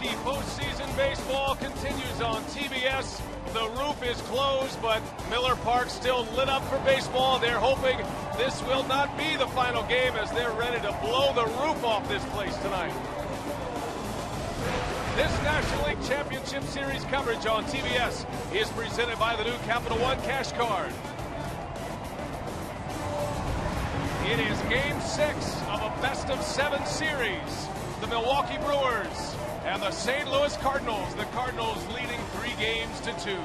Milwaukee. Postseason baseball continues on TBS. The roof is closed, but Miller Park still lit up for baseball. They're hoping this will not be the final game as they're ready to blow the roof off this place tonight. This National League Championship Series coverage on TBS is presented by the new Capital One Cash Card. It is Game 6 of a best-of-7 series. The Milwaukee Brewers and the St. Louis Cardinals. The Cardinals leading 3-2.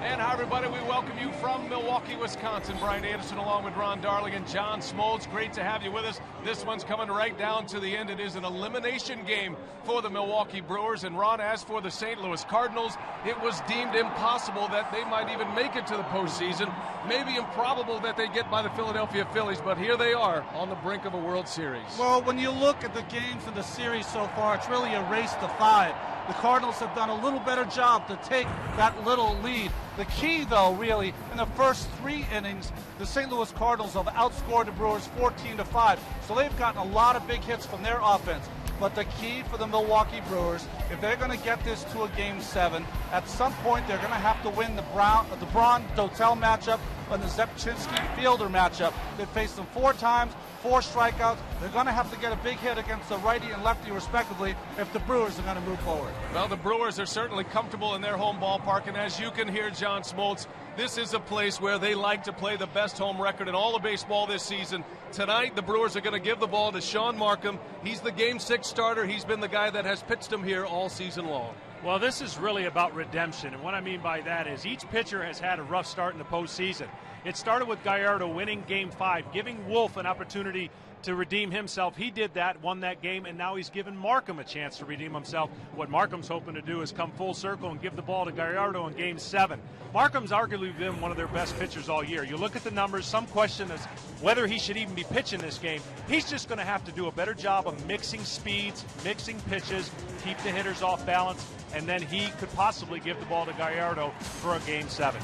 And hi, everybody. We welcome you from Milwaukee, Wisconsin. Brian Anderson along with Ron Darling and John Smoltz. Great to have you with us. This one's coming right down to the end. It is an elimination game for the Milwaukee Brewers. And Ron, as for the St. Louis Cardinals, it was deemed impossible that they might even make it to the postseason. Maybe improbable that they get by the Philadelphia Phillies, but here they are on the brink of a World Series. Well, when you look at the games in the series so far, it's really a race to 5. The Cardinals have done a little better job to take that little lead. The key, though, really, in the first 3 innings, the St. Louis Cardinals have outscored the Brewers 14-5. So they've gotten a lot of big hits from their offense. But the key for the Milwaukee Brewers, if they're going to get this to a Game 7, at some point they're going to have to win the Braun-Dotel matchup and the Zepchinski Fielder matchup. They've faced them 4 times, 4 strikeouts. They're going to have to get a big hit against the righty and lefty respectively if the Brewers are going to move forward. Well, the Brewers are certainly comfortable in their home ballpark, and as you can hear, John Smoltz, this is a place where they like to play the best home record in all of baseball this season. Tonight, the Brewers are going to give the ball to Sean Markham. He's the Game 6 starter. He's been the guy that has pitched them here all season long. Well, this is really about redemption, and what I mean by that is each pitcher has had a rough start in the postseason. It started with Gallardo winning Game 5, giving Wolf an opportunity to redeem himself. He did that, won that game, and now he's given Markham a chance to redeem himself. What Markham's hoping to do is come full circle and give the ball to Gallardo in Game 7. Markham's arguably been one of their best pitchers all year. You look at the numbers, some question is whether he should even be pitching this game. He's just going to have to do a better job of mixing speeds, mixing pitches, keep the hitters off balance, and then he could possibly give the ball to Gallardo for a Game 7.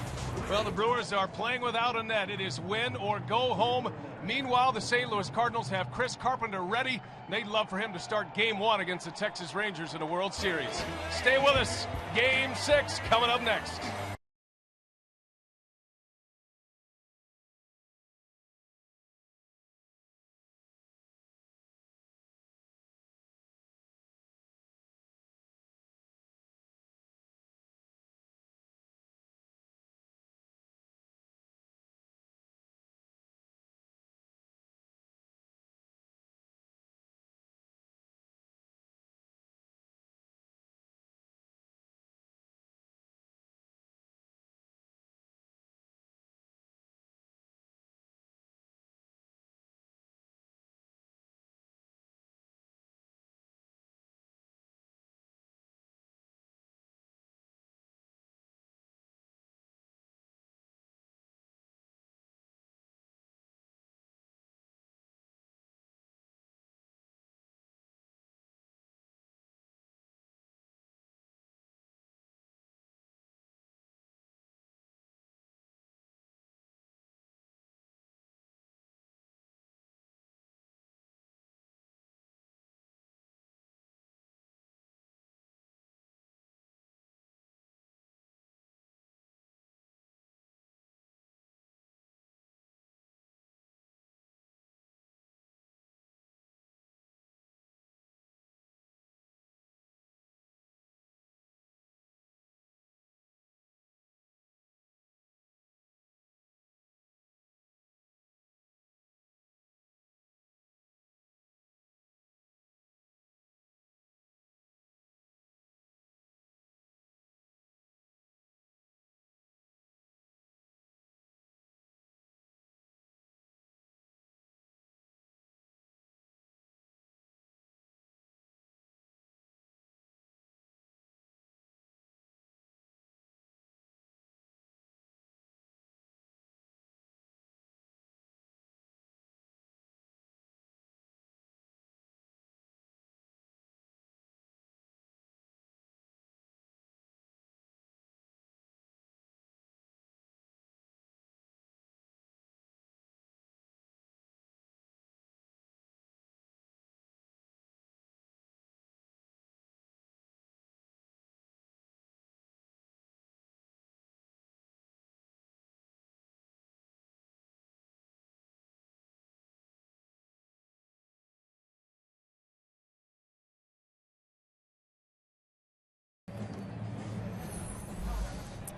Well, the Brewers are playing without a net. It is win or go home. Meanwhile, the St. Louis Cardinals have Chris Carpenter ready. They'd love for him to start Game 1 against the Texas Rangers in a World Series. Stay with us. Game 6 coming up next.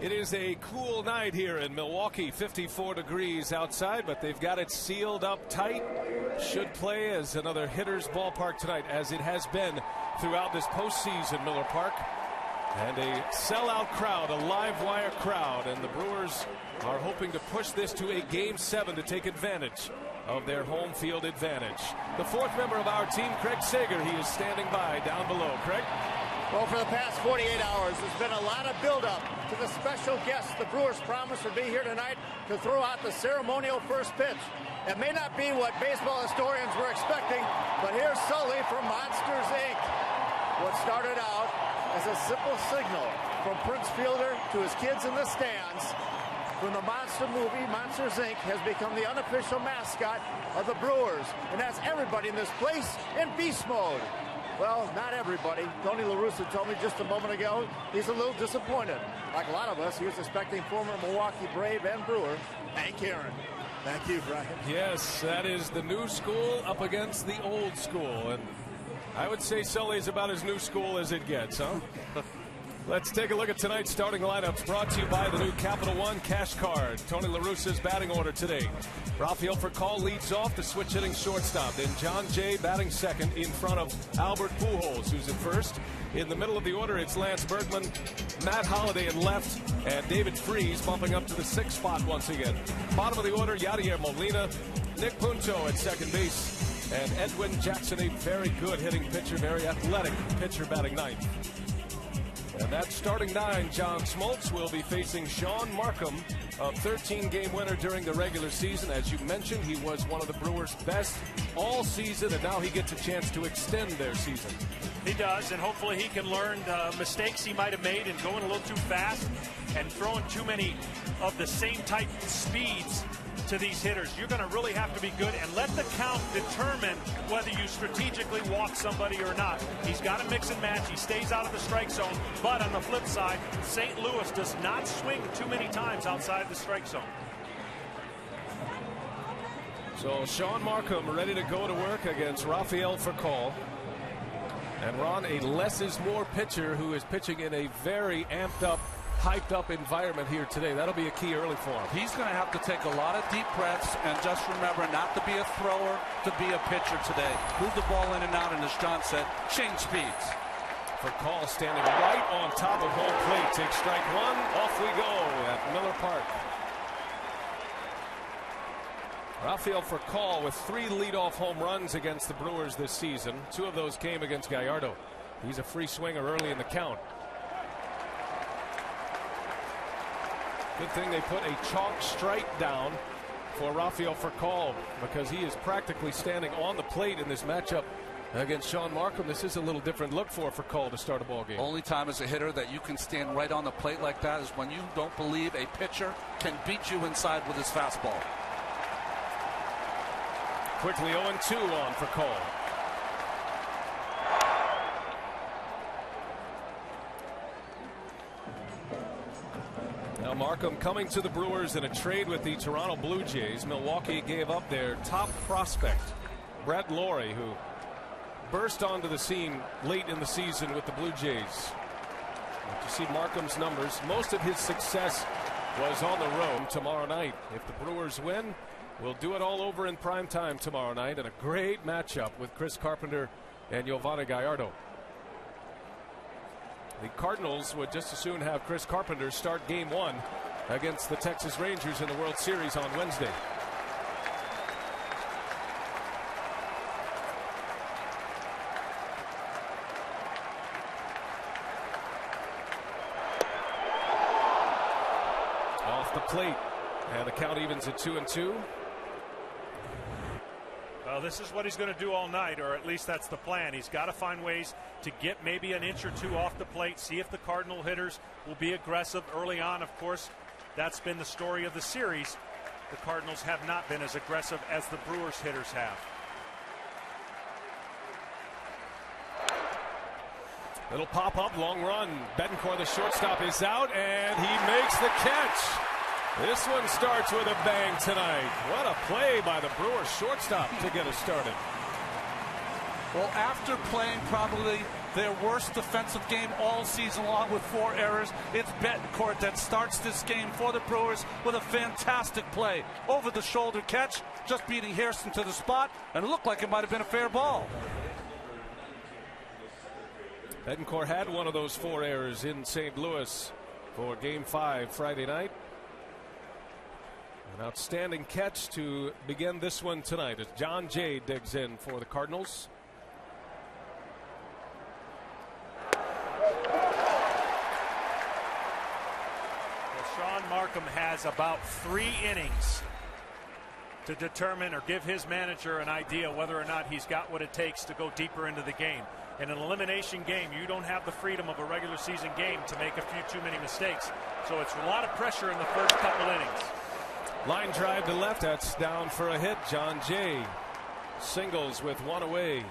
It is a cool night here in Milwaukee, 54 degrees outside, but they've got it sealed up tight. Should play as another hitter's ballpark tonight, as it has been throughout this postseason, Miller Park. And a sellout crowd, a live wire crowd, and the Brewers are hoping to push this to a Game 7 to take advantage of their home field advantage. The fourth member of our team, Craig Sager, he is standing by down below. Craig? Well, for the past 48 hours, there's been a lot of buildup to the special guest the Brewers promised would be here tonight to throw out the ceremonial first pitch. It may not be what baseball historians were expecting, but here's Sully from Monsters, Inc. What started out as a simple signal from Prince Fielder to his kids in the stands from the monster movie, Monsters, Inc. has become the unofficial mascot of the Brewers, and that's everybody in this place in beast mode. Well, not everybody. Tony La Russa told me just a moment ago he's a little disappointed. Like a lot of us, he was expecting former Milwaukee Brave and Brewer, Hank Aaron. Thank you, Brian. Yes, that is the new school up against the old school. And I would say Sully's about as new school as it gets, huh? Let's take a look at tonight's starting lineups, brought to you by the new Capital One Cash Card. Tony La Russa's batting order today. Rafael Furcal leads off, the switch-hitting shortstop. Then John Jay batting second in front of Albert Pujols, who's at first. In the middle of the order, it's Lance Bergman, Matt Holliday in left, and David Freese bumping up to the sixth spot once again. Bottom of the order, Yadier Molina, Nick Punto at second base, and Edwin Jackson, a very good hitting pitcher, very athletic pitcher, batting ninth. And that starting nine, John Smoltz will be facing Sean Markham, a 13-game winner during the regular season. As you mentioned, he was one of the Brewers' best all season, and now he gets a chance to extend their season. He does, and hopefully he can learn mistakes he might have made in going a little too fast and throwing too many of the same type speeds to these hitters. You're going to really have to be good and let the count determine whether you strategically walk somebody or not. He's got to mix and match. He stays out of the strike zone, but on the flip side, St. Louis does not swing too many times outside the strike zone. So Sean Markham ready to go to work against Rafael Furcal. And Ron, a less is more pitcher who is pitching in a very amped up, hyped up environment here today. That'll be a key early for him. He's going to have to take a lot of deep breaths and just remember not to be a thrower, to be a pitcher today. Move the ball in and out, and as John said, change speeds. Furcal standing right on top of home plate. Takes strike one. Off we go at Miller Park. Rafael Furcal with 3 leadoff home runs against the Brewers this season. 2 of those came against Gallardo. He's a free swinger early in the count. Good thing they put a chalk stripe down for Rafael Furcal, because he is practically standing on the plate in this matchup against Sean Markham. This is a little different look for Furcal to start a ball game. Only time as a hitter that you can stand right on the plate like that is when you don't believe a pitcher can beat you inside with his fastball. Quickly 0-2 on Furcal. Now Markham coming to the Brewers in a trade with the Toronto Blue Jays. Milwaukee gave up their top prospect, Brett Lawrie, who burst onto the scene late in the season with the Blue Jays. To see Markham's numbers, most of his success was on the road tomorrow night. If the Brewers win, we'll do it all over in prime time tomorrow night, and a great matchup with Chris Carpenter and Giovanni Gallardo. The Cardinals would just as soon have Chris Carpenter start game 1 against the Texas Rangers in the World Series on Wednesday. Off the plate, and the count evens at 2-2. Well, this is what he's going to do all night, or at least that's the plan. He's got to find ways to get maybe an inch or two off the plate, see if the Cardinal hitters will be aggressive early on. Of course, that's been the story of the series. The Cardinals have not been as aggressive as the Brewers hitters have. It'll pop up, long run. Betancourt, the shortstop, is out, and he makes the catch. This one starts with a bang tonight. What a play by the Brewers shortstop to get us started. Well, after playing probably their worst defensive game all season long with 4 errors. It's Betancourt that starts this game for the Brewers with a fantastic play. Over the shoulder catch, just beating Hairston to the spot, and it looked like it might have been a fair ball. Betancourt had one of those 4 errors in St. Louis for Game 5 Friday night. An outstanding catch to begin this one tonight as John Jay digs in for the Cardinals. Well, Sean Markham has about 3 innings to determine or give his manager an idea whether or not he's got what it takes to go deeper into the game. In an elimination game, you don't have the freedom of a regular season game to make a few too many mistakes. So it's a lot of pressure in the first couple innings. Line drive to left. That's down for a hit. John Jay singles with 1 away.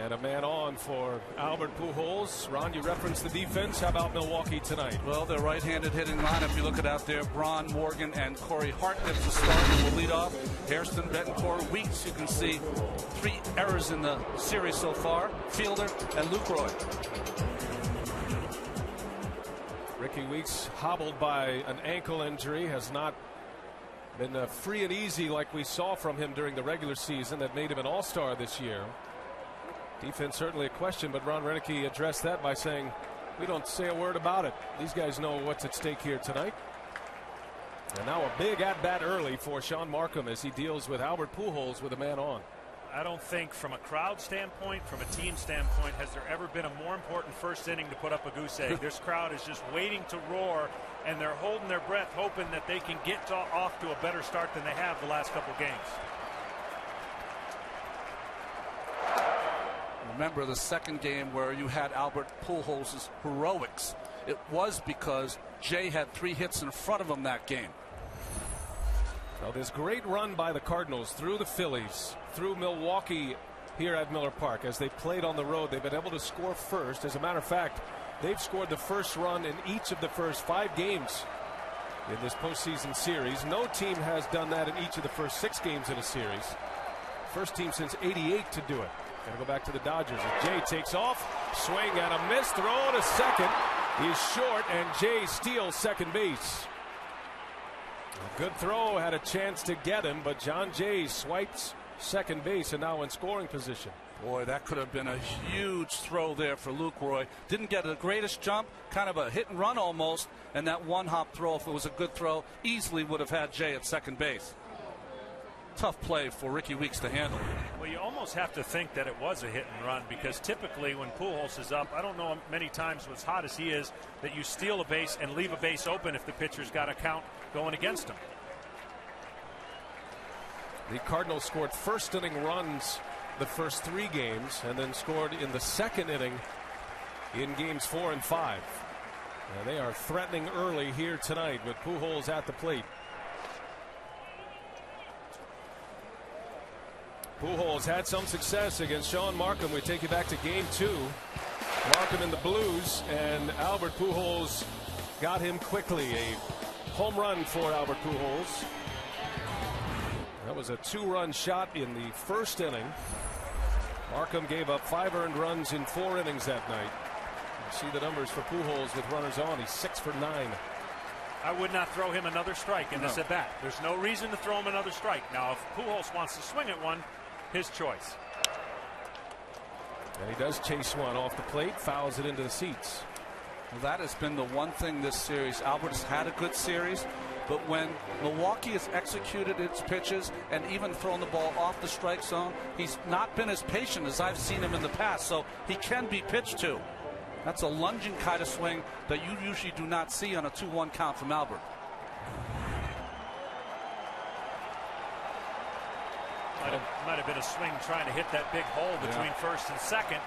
And a man on for Albert Pujols. Ron, you referenced the defense. How about Milwaukee tonight? Well, their right-handed hitting lineup, you look at out there, Braun, Morgan, and Corey Hartnett's the starter will lead off. Hairston, Betancourt, Weeks, you can see 3 errors in the series so far. Fielder and Lucroy. Ricky Weeks hobbled by an ankle injury, has not been free and easy like we saw from him during the regular season that made him an all-star this year. Defense certainly a question, but Ron Renicky addressed that by saying, we don't say a word about it. These guys know what's at stake here tonight. And now a big at-bat early for Sean Markham as he deals with Albert Pujols with a man on. I don't think from a crowd standpoint, from a team standpoint, has there ever been a more important first inning to put up a goose egg. This crowd is just waiting to roar, and they're holding their breath, hoping that they can get off to a better start than they have the last couple games. Remember the second game where you had Albert Pujols' heroics. It was because Jay had 3 hits in front of him that game. Well, this great run by the Cardinals through the Phillies, through Milwaukee here at Miller Park. As they played on the road, they've been able to score first. As a matter of fact, they've scored the first run in each of the first 5 games in this postseason series. No team has done that in each of the first 6 games in a series. First team since '88 to do it. Gotta go back to the Dodgers. As Jay takes off, swing and a miss, throw to second. He's short, and Jay steals second base. A good throw, had a chance to get him, but John Jay swipes second base and now in scoring position. Boy, that could have been a huge throw there for Lucroy. Didn't get the greatest jump, kind of a hit and run almost, and that one-hop throw, if it was a good throw, easily would have had Jay at second base. Tough play for Ricky Weeks to handle. Well, you almost have to think that it was a hit and run, because typically when Pujols is up, I don't know many times as hot as he is that you steal a base and leave a base open if the pitcher's got a count going against him. The Cardinals scored first inning runs the first 3 games and then scored in the second inning in games 4 and 5. And they are threatening early here tonight with Pujols at the plate. Pujols had some success against Sean Markham. We take you back to game 2. Markham in the Blues, and Albert Pujols got him quickly. A home run for Albert Pujols. That was a 2-run shot in the first inning. Markham gave up 5 earned runs in 4 innings that night. You see the numbers for Pujols with runners on. He's 6 for 9. I would not throw him another strike in this at bat. There's no reason to throw him another strike. Now, if Pujols wants to swing at one, his choice. And he does chase one off the plate, fouls it into the seats. Well, that has been the one thing this series. Albert has had a good series, but when Milwaukee has executed its pitches and even thrown the ball off the strike zone, he's not been as patient as I've seen him in the past, so he can be pitched to. That's a lunging kind of swing that you usually do not see on a 2-1 count from Albert. Might have been a swing trying to hit that big hole between first and second.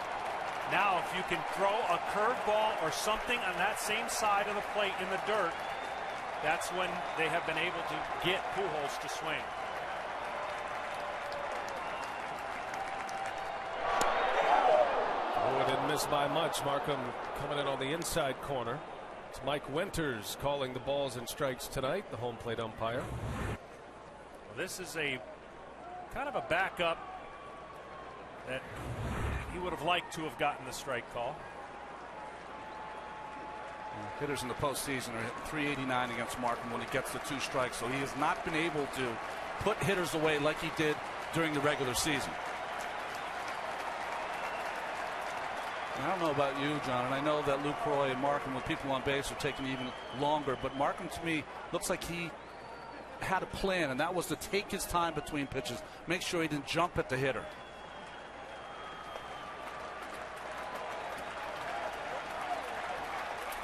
Now, if you can throw a curveball or something on that same side of the plate in the dirt, that's when they have been able to get Pujols to swing. Oh, it didn't miss by much. Markham coming in on the inside corner. It's Mike Winters calling the balls and strikes tonight, the home plate umpire. Well, this is a kind of a backup that he would have liked to have gotten the strike call. Hitters in the postseason are hitting 389 against Markham when he gets the 2 strikes, so he has not been able to put hitters away like he did during the regular season. I don't know about you, John, and I know that Lucroy and Markham with people on base are taking even longer, but Markham to me looks like he had a plan, and that was to take his time between pitches, make sure he didn't jump at the hitter.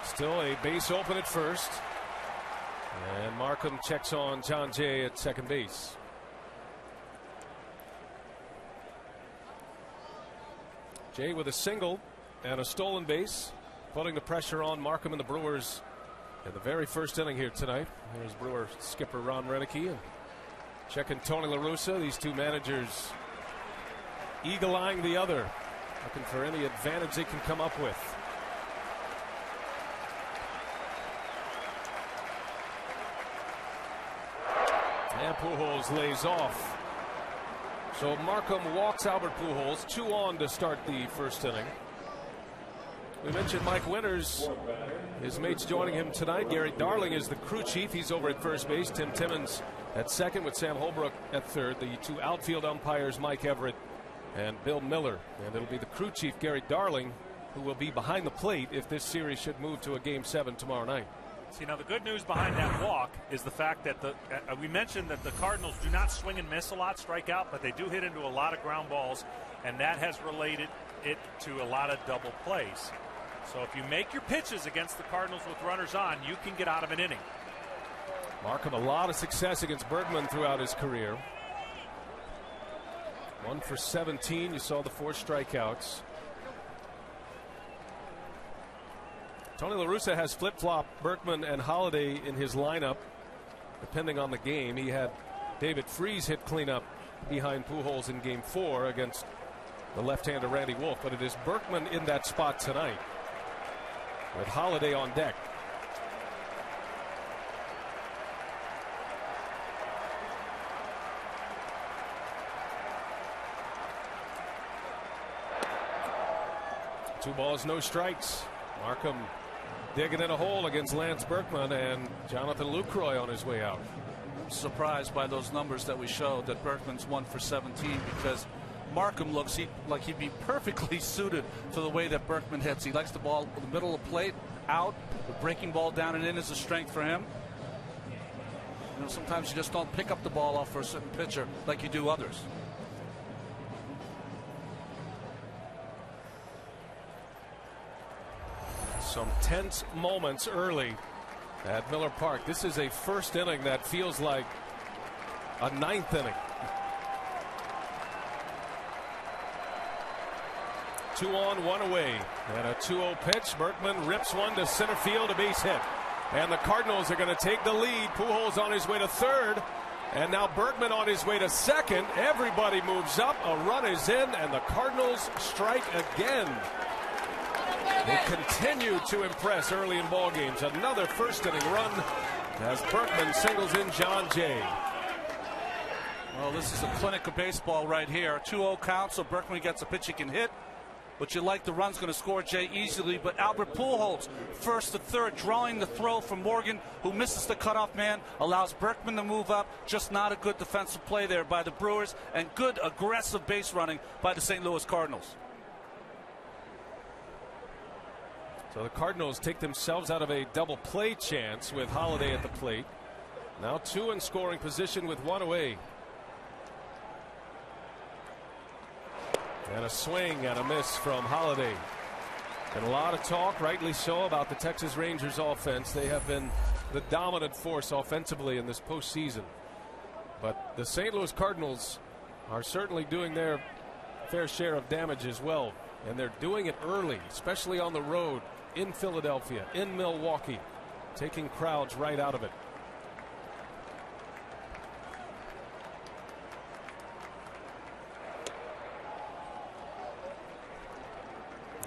Still a base open at first. And Markham checks on John Jay at second base. Jay with a single and a stolen base, putting the pressure on Markham and the Brewers in the very first inning here tonight. Here's Brewer skipper Ron Renicky and checking Tony La Russa. These two managers eagle-eyeing the other, looking for any advantage they can come up with. And Pujols lays off. So Markham walks Albert Pujols, 2 on to start the first inning. We mentioned Mike Winters. His mates joining him tonight. Gary Darling is the crew chief. He's over at first base. Tim Timmons at second with Sam Holbrook at third. The 2 outfield umpires, Mike Everett and Bill Miller. And it'll be the crew chief, Gary Darling, who will be behind the plate if this series should move to a Game 7 tomorrow night. See, now the good news behind that walk is the fact that we mentioned that the Cardinals do not swing and miss a lot, strike out, but they do hit into a lot of ground balls, and that has related it to a lot of double plays. So if you make your pitches against the Cardinals with runners on, you can get out of an inning. Markham a lot of success against Bergman throughout his career. 1 for 17. You saw the 4 strikeouts. Tony La Russa has flip-flopped Berkman and Holiday in his lineup, depending on the game. He had David Freese hit cleanup behind Pujols in Game 4 against the left-hander Randy Wolf, but it is Berkman in that spot tonight with Holiday on deck. Two balls, no strikes. Markham digging in a hole against Lance Berkman and Jonathan Lucroy on his way out. I'm surprised by those numbers that we showed that Berkman's 1 for 17 because Markham looks like he'd be perfectly suited to the way that Berkman hits. He likes the ball in the middle of the plate, out. The breaking ball down and in is a strength for him. You know, sometimes you just don't pick up the ball off for a certain pitcher like you do others. Some tense moments early at Miller Park. This is a first inning that feels like a 9th inning. 2 on, 1 away, and a 2-0 pitch. Berkman rips one to center field, a base hit, and the Cardinals are going to take the lead. Pujols on his way to third, and now Berkman on his way to second. Everybody moves up, a run is in, and the Cardinals strike again. They continue to impress early in ball games. Another first inning run as Berkman singles in John Jay. Well, this is a clinic of baseball right here. 2-0 count, so Berkman gets a pitch he can hit. But you like the run's going to score Jay easily. But Albert Pujols, first to third, drawing the throw from Morgan, who misses the cutoff man, allows Berkman to move up. Just not a good defensive play there by the Brewers, and good aggressive base running by the St. Louis Cardinals. So the Cardinals take themselves out of a double play chance with Holiday at the plate. Now 2 in scoring position with 1 away. And a swing and a miss from Holiday. And a lot of talk, rightly so, about the Texas Rangers offense. They have been the dominant force offensively in this postseason. But the St. Louis Cardinals are certainly doing their fair share of damage as well. And they're doing it early, especially on the road, in Philadelphia, in Milwaukee, taking crowds right out of it.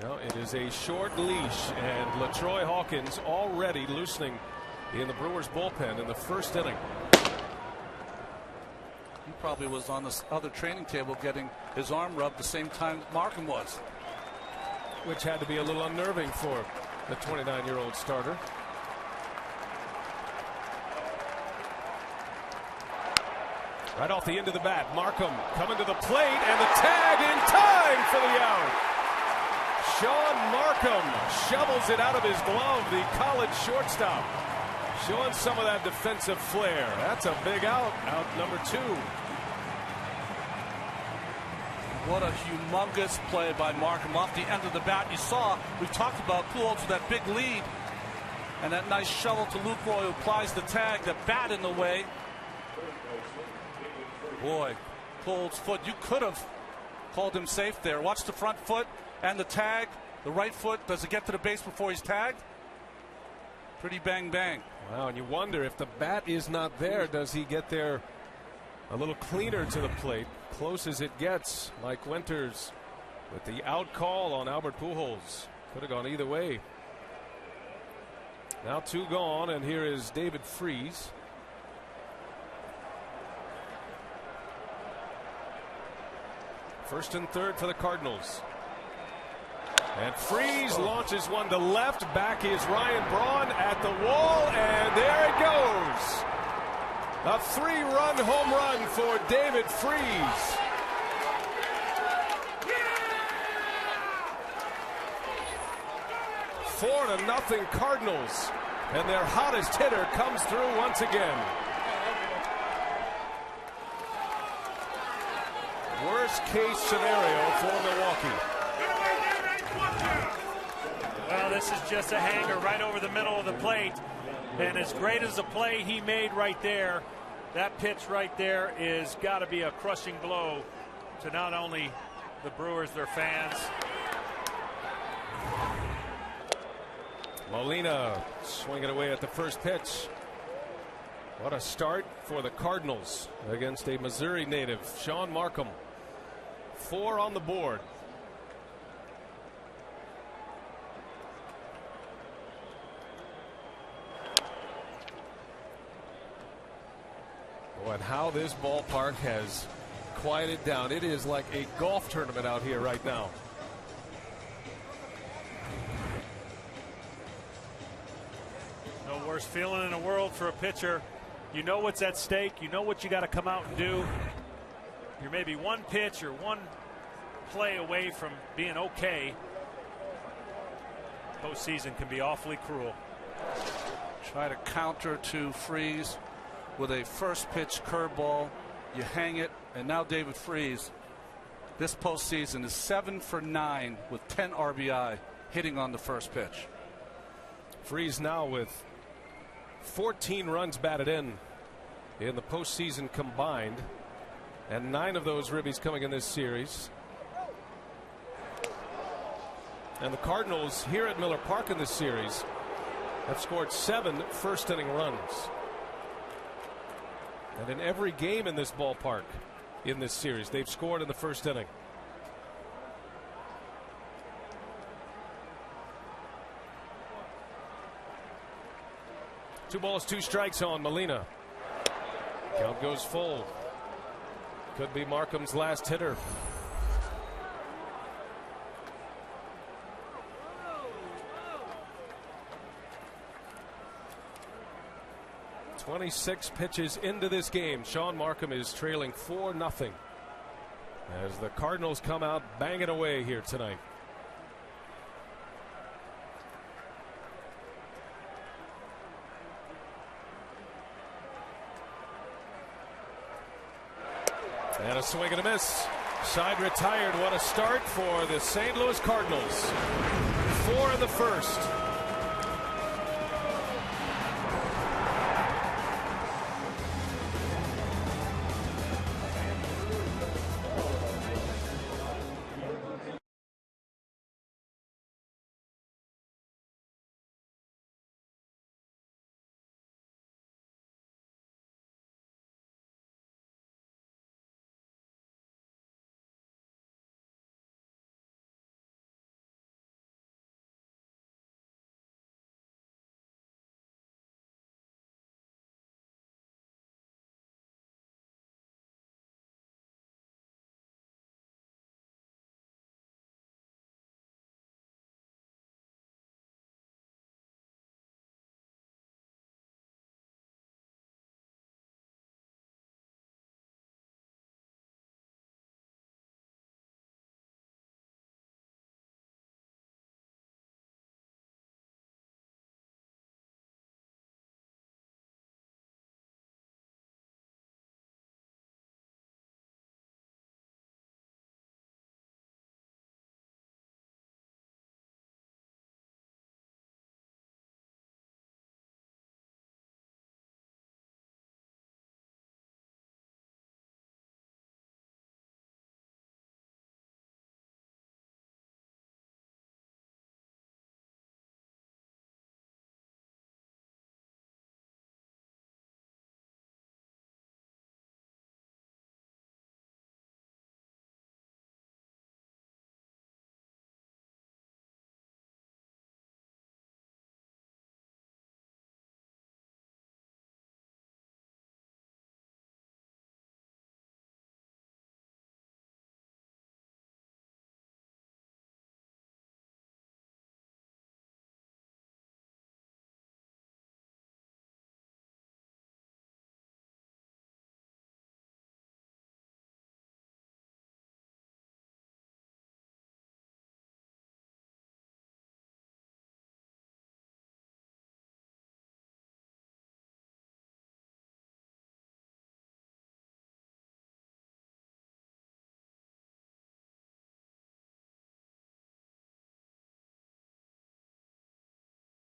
Now it is a short leash, and LaTroy Hawkins already loosening in the Brewers bullpen in the first inning. He probably was on this other training table getting his arm rubbed the same time Markham was. which had to be a little unnerving for the 29-year-old starter. Right off the end of the bat, Markham coming to the plate, and the tag in time for the out. Sean Markham shovels it out of his glove, the college shortstop, showing some of that defensive flair. That's a big out number 2. What a humongous play by Markham off the end of the bat. You saw, we talked about Pujols with that big lead, and that nice shovel to Lucroy, who applies the tag, the bat in the way. Boy, Pujols' foot, you could have called him safe there. Watch the front foot and the tag. The right foot, does it get to the base before he's tagged? Pretty bang bang. Wow, and you wonder if the bat is not there, does he get there a little cleaner to the plate? Close as it gets. Mike Winters with the out call on Albert Pujols. Could have gone either way. Now 2 gone, and here is David Freese. First and third for the Cardinals. And Freese launches one to left. Back is Ryan Braun at the wall, and there it goes. A 3-run home run for David Freese. Yeah! 4-0 Cardinals, and their hottest hitter comes through once again. Worst case scenario for Milwaukee. Well, this is just a hanger right over the middle of the plate. And as great as the play he made right there, that pitch right there is got to be a crushing blow to not only the Brewers, their fans. Molina swinging away at the first pitch. What a start for the Cardinals against a Missouri native, Sean Markham. 4 on the board. Oh, and how this ballpark has quieted down. It is like a golf tournament out here right now. No worse feeling in the world for a pitcher. You know what's at stake. You know what you got to come out and do. You're maybe one pitch or one play away from being okay. Postseason can be awfully cruel. Try to counter to Freese with a first pitch curveball. You hang it, and now David Freese, this postseason, is 7 for 9 with 10 RBI hitting on the first pitch. Freese now with 14 runs batted in the postseason combined, and 9 of those ribbies coming in this series. And the Cardinals here at Miller Park in this series have scored 7 first inning runs. And in every game in this ballpark in this series, they've scored in the first inning. Two balls, 2 strikes on Molina. Count goes full. Could be Markham's last hitter. "26 pitches into this game. Sean Markham is trailing 4-0 as the Cardinals come out banging away here tonight. And a swing and a miss. Side retired. What a start for the St. Louis Cardinals. 4 in the first.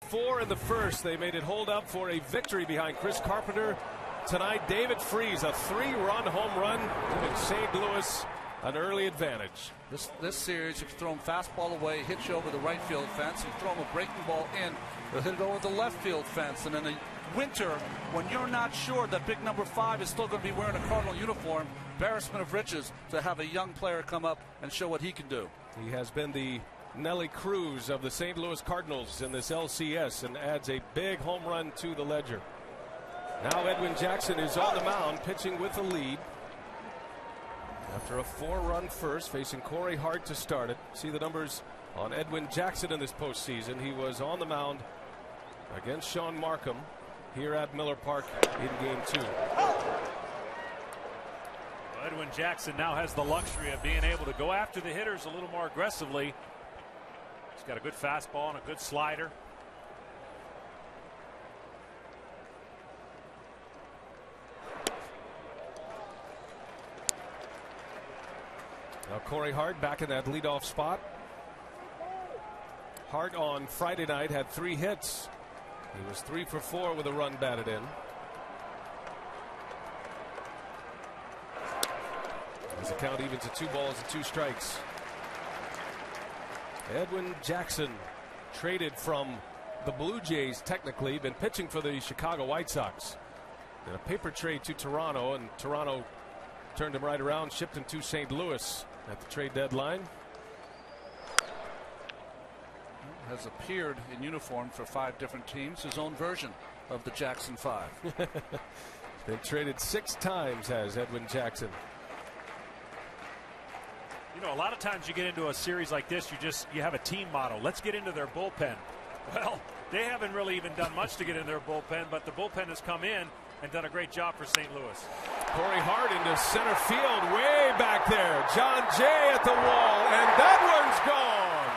4 in the first. They made it hold up for a victory behind Chris Carpenter. Tonight, David Freese, a 3-run home run, giving St. Louis an early advantage. This series, if you throw him fastball away, hit you over the right field fence, you throw him a breaking ball in, they'll hit it over the left field fence. And in the winter, when you're not sure that big number 5 is still going to be wearing a Cardinal uniform, embarrassment of riches to have a young player come up and show what he can do. He has been the Nelly Cruz of the St. Louis Cardinals in this LCS and adds a big home run to the ledger. Now Edwin Jackson is on the mound, pitching with a lead. After a 4-run first, facing Corey Hart to start it. See the numbers on Edwin Jackson in this postseason. He was on the mound against Sean Markham here at Miller Park in Game 2. Edwin Jackson now has the luxury of being able to go after the hitters a little more aggressively. He's got a good fastball and a good slider. Now Corey Hart back in that leadoff spot. Hart on Friday night had 3 hits. He was 3 for 4 with a run batted in. As the count evens at 2 balls and 2 strikes. Edwin Jackson traded from the Blue Jays, technically been pitching for the Chicago White Sox. In a paper trade to Toronto, and Toronto turned him right around, shipped him to St. Louis at the trade deadline. Has appeared in uniform for 5 different teams, his own version of the Jackson 5. They've traded 6 times, has Edwin Jackson. You know, a lot of times you get into a series like this, you have a team motto. Let's get into their bullpen. Well, they haven't really even done much to get in their bullpen, but the bullpen has come in and done a great job for St. Louis. Corey Hart into center field, way back there. John Jay at the wall, and that one's gone.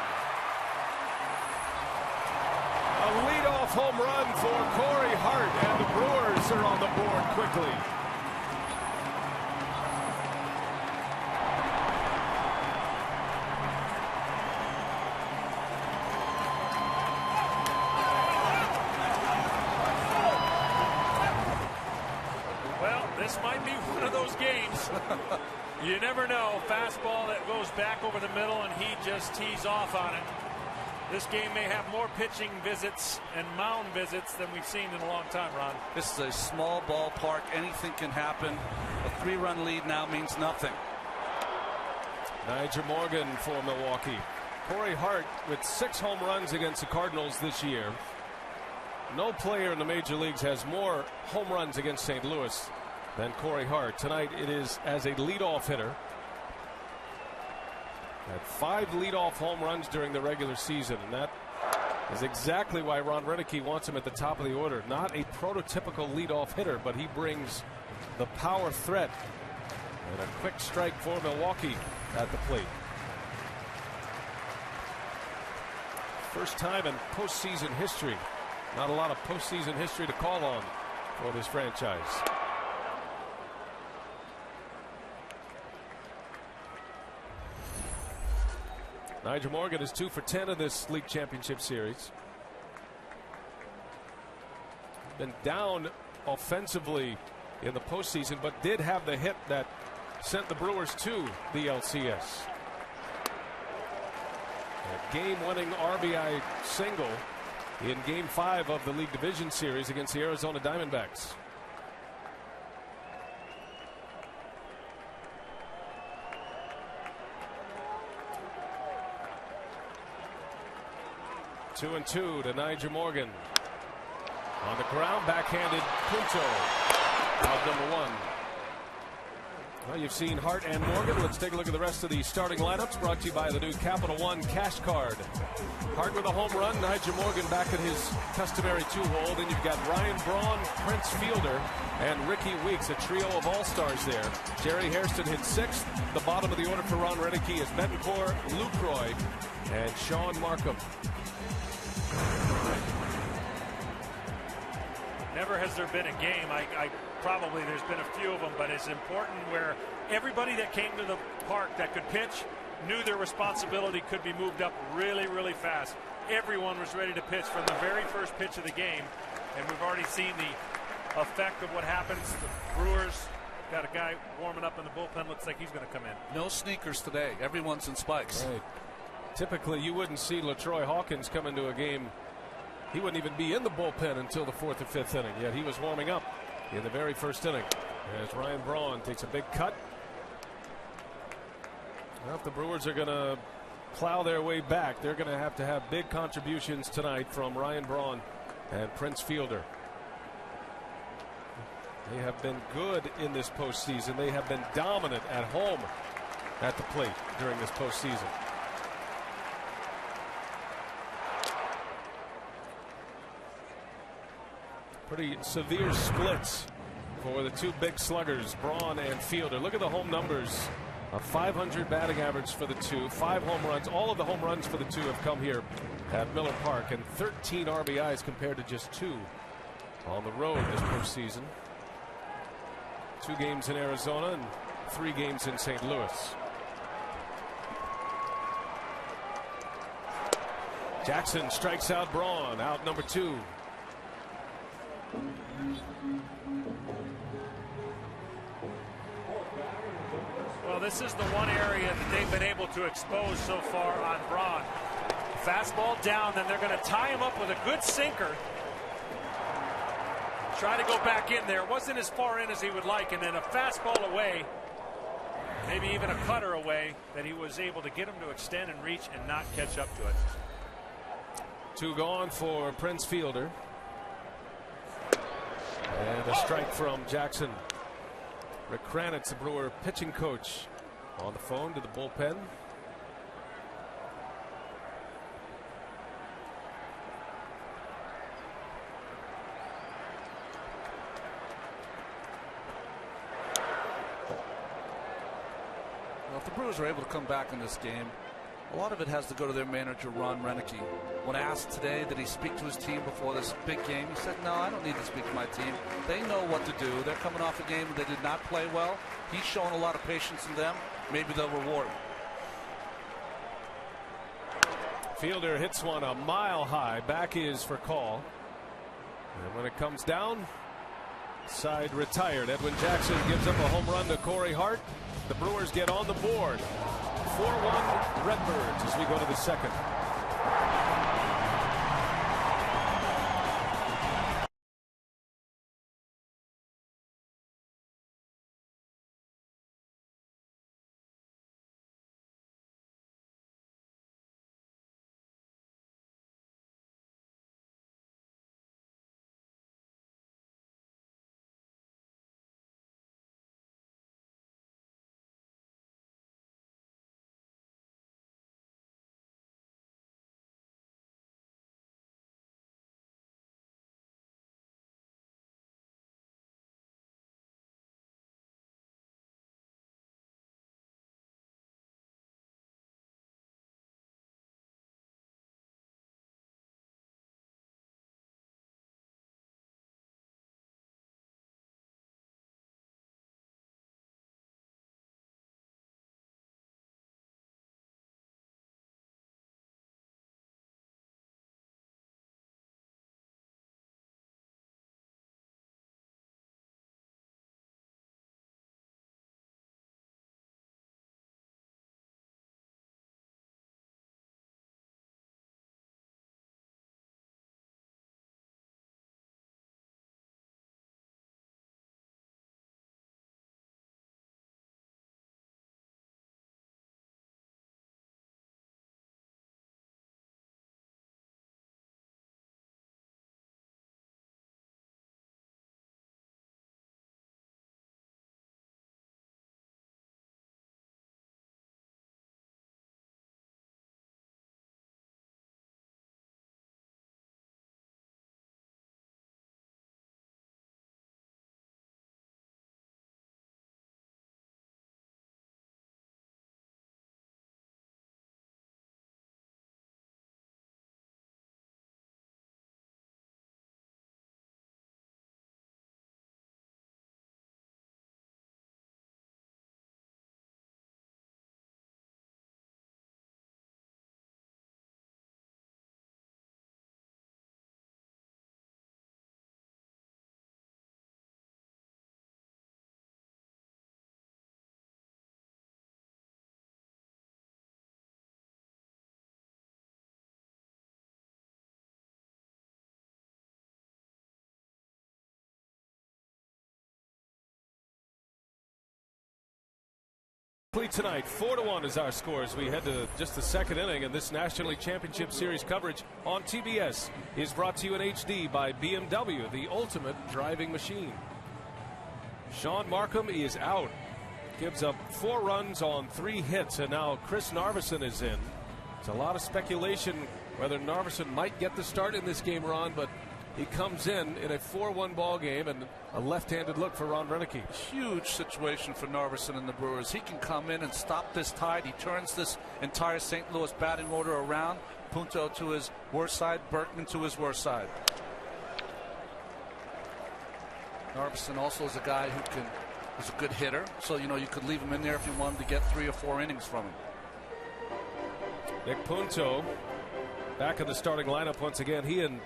A leadoff home run for Corey Hart, and the Brewers are on the board quickly. This might be one of those games. You never know. Fastball that goes back over the middle and he just tees off on it. This game may have more pitching visits and mound visits than we've seen in a long time, Ron. This is a small ballpark. Anything can happen. A 3-run lead now means nothing. Nigel Morgan for Milwaukee. Corey Hart with 6 home runs against the Cardinals this year. No player in the major leagues has more home runs against St. Louis than Corey Hart. Tonight it is as a leadoff hitter. Had 5 leadoff home runs during the regular season, and that is exactly why Ron Renneke wants him at the top of the order. Not a prototypical leadoff hitter, but he brings the power threat and a quick strike for Milwaukee at the plate. First time in postseason history. Not a lot of postseason history to call on for this franchise. Nigel Morgan is 2 for 10 in this league championship series. Been down offensively in the postseason, but did have the hit that sent the Brewers to the LCS. A game-winning RBI single in Game 5 of the League Division Series against the Arizona Diamondbacks. Two and 2 to Nigel Morgan. On the ground, backhanded Punto. Out number 1. Well, you've seen Hart and Morgan. Let's take a look at the rest of the starting lineups, brought to you by the new Capital One Cash Card. Hart with a home run. Nigel Morgan back at his customary 2-hole. Then you've got Ryan Braun, Prince Fielder, and Ricky Weeks, a trio of all-stars there. Jerry Hairston hit 6th. The bottom of the order for Ron Renneke is Betancourt, Lucroy, and Sean Markham. Never has there been a game, probably there's been a few of them, but it's important where everybody that came to the park that could pitch knew their responsibility could be moved up really, really fast. everyone was ready to pitch from the very first pitch of the game, and we've already seen the effect of what happens. The Brewers got a guy warming up in the bullpen. Looks like he's going to come in. No sneakers today. Everyone's in spikes. Right. Typically, you wouldn't see LaTroy Hawkins come into a game. He wouldn't even be in the bullpen until the 4th or 5th inning, yet he was warming up in the very first inning as Ryan Braun takes a big cut. Well, if the Brewers are going to plow their way back, they're going to have big contributions tonight from Ryan Braun and Prince Fielder. They have been good in this postseason. They have been dominant at home at the plate during this postseason. Pretty severe splits for the two big sluggers, Braun and Fielder. Look at the home numbers. A .500 batting average for the two, 5 home runs. All of the home runs for the two have come here at Miller Park, and 13 RBIs compared to just 2 on the road this postseason. 2 games in Arizona and 3 games in St. Louis. Jackson strikes out Braun, out number 2. Well, this is the one area that they've been able to expose so far on Braun. Fastball down, then they're going to tie him up with a good sinker. Try to go back in there. Wasn't as far in as he would like, and then a fastball away, maybe even a cutter away, that he was able to get him to extend and reach and not catch up to it. 2 gone for Prince Fielder. And a strike from Jackson. Rick Kranitz, the Brewer pitching coach, on the phone to the bullpen. Well, if the Brewers are able to come back in this game, a lot of it has to go to their manager, Ron Renicky. When asked today, did he speak to his team before this big game, he said, no, I don't need to speak to my team. They know what to do. They're coming off a game where they did not play well. He's shown a lot of patience in them. Maybe they'll reward him. Fielder hits one a mile high. Back is for call. And when it comes down, side retired. Edwin Jackson gives up a home run to Corey Hart. The Brewers get on the board. 4-1 Redbirds as we go to the second. Tonight, 4-1 is our score as we head to just the second inning, and this National League Championship Series coverage on TBS is brought to you in HD by BMW, the ultimate driving machine. Sean Markham is out, gives up 4 runs on 3 hits, and now Chris Narveson is in. There's a lot of speculation whether Narveson might get the start in this game, Ron, but he comes in a 4-1 ball game and a left-handed look for Ron Renneke. Huge situation for Narveson and the Brewers. He can come in and stop this tide. He turns this entire St. Louis batting order around. Punto to his worst side, Berkman to his worst side. Narveson also is a guy who is a good hitter, so you could leave him in there if you wanted to get 3 or 4 innings from him. Nick Punto back in the starting lineup once again. He and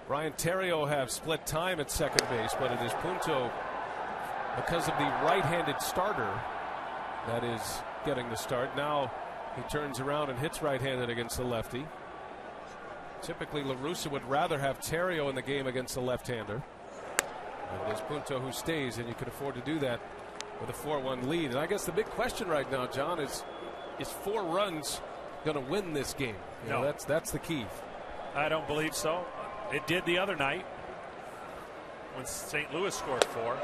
Brian Terrio have split time at second base, but it is Punto, because of the right-handed starter, that is getting the start. Now he turns around and hits right-handed against the lefty. Typically, La Russa would rather have Terrio in the game against the left-hander. And it is Punto who stays, and you can afford to do that with a 4-1 lead. And I guess the big question right now, John, is 4 runs going to win this game? No. That's the key. I don't believe so. It did the other night when St. Louis scored 4.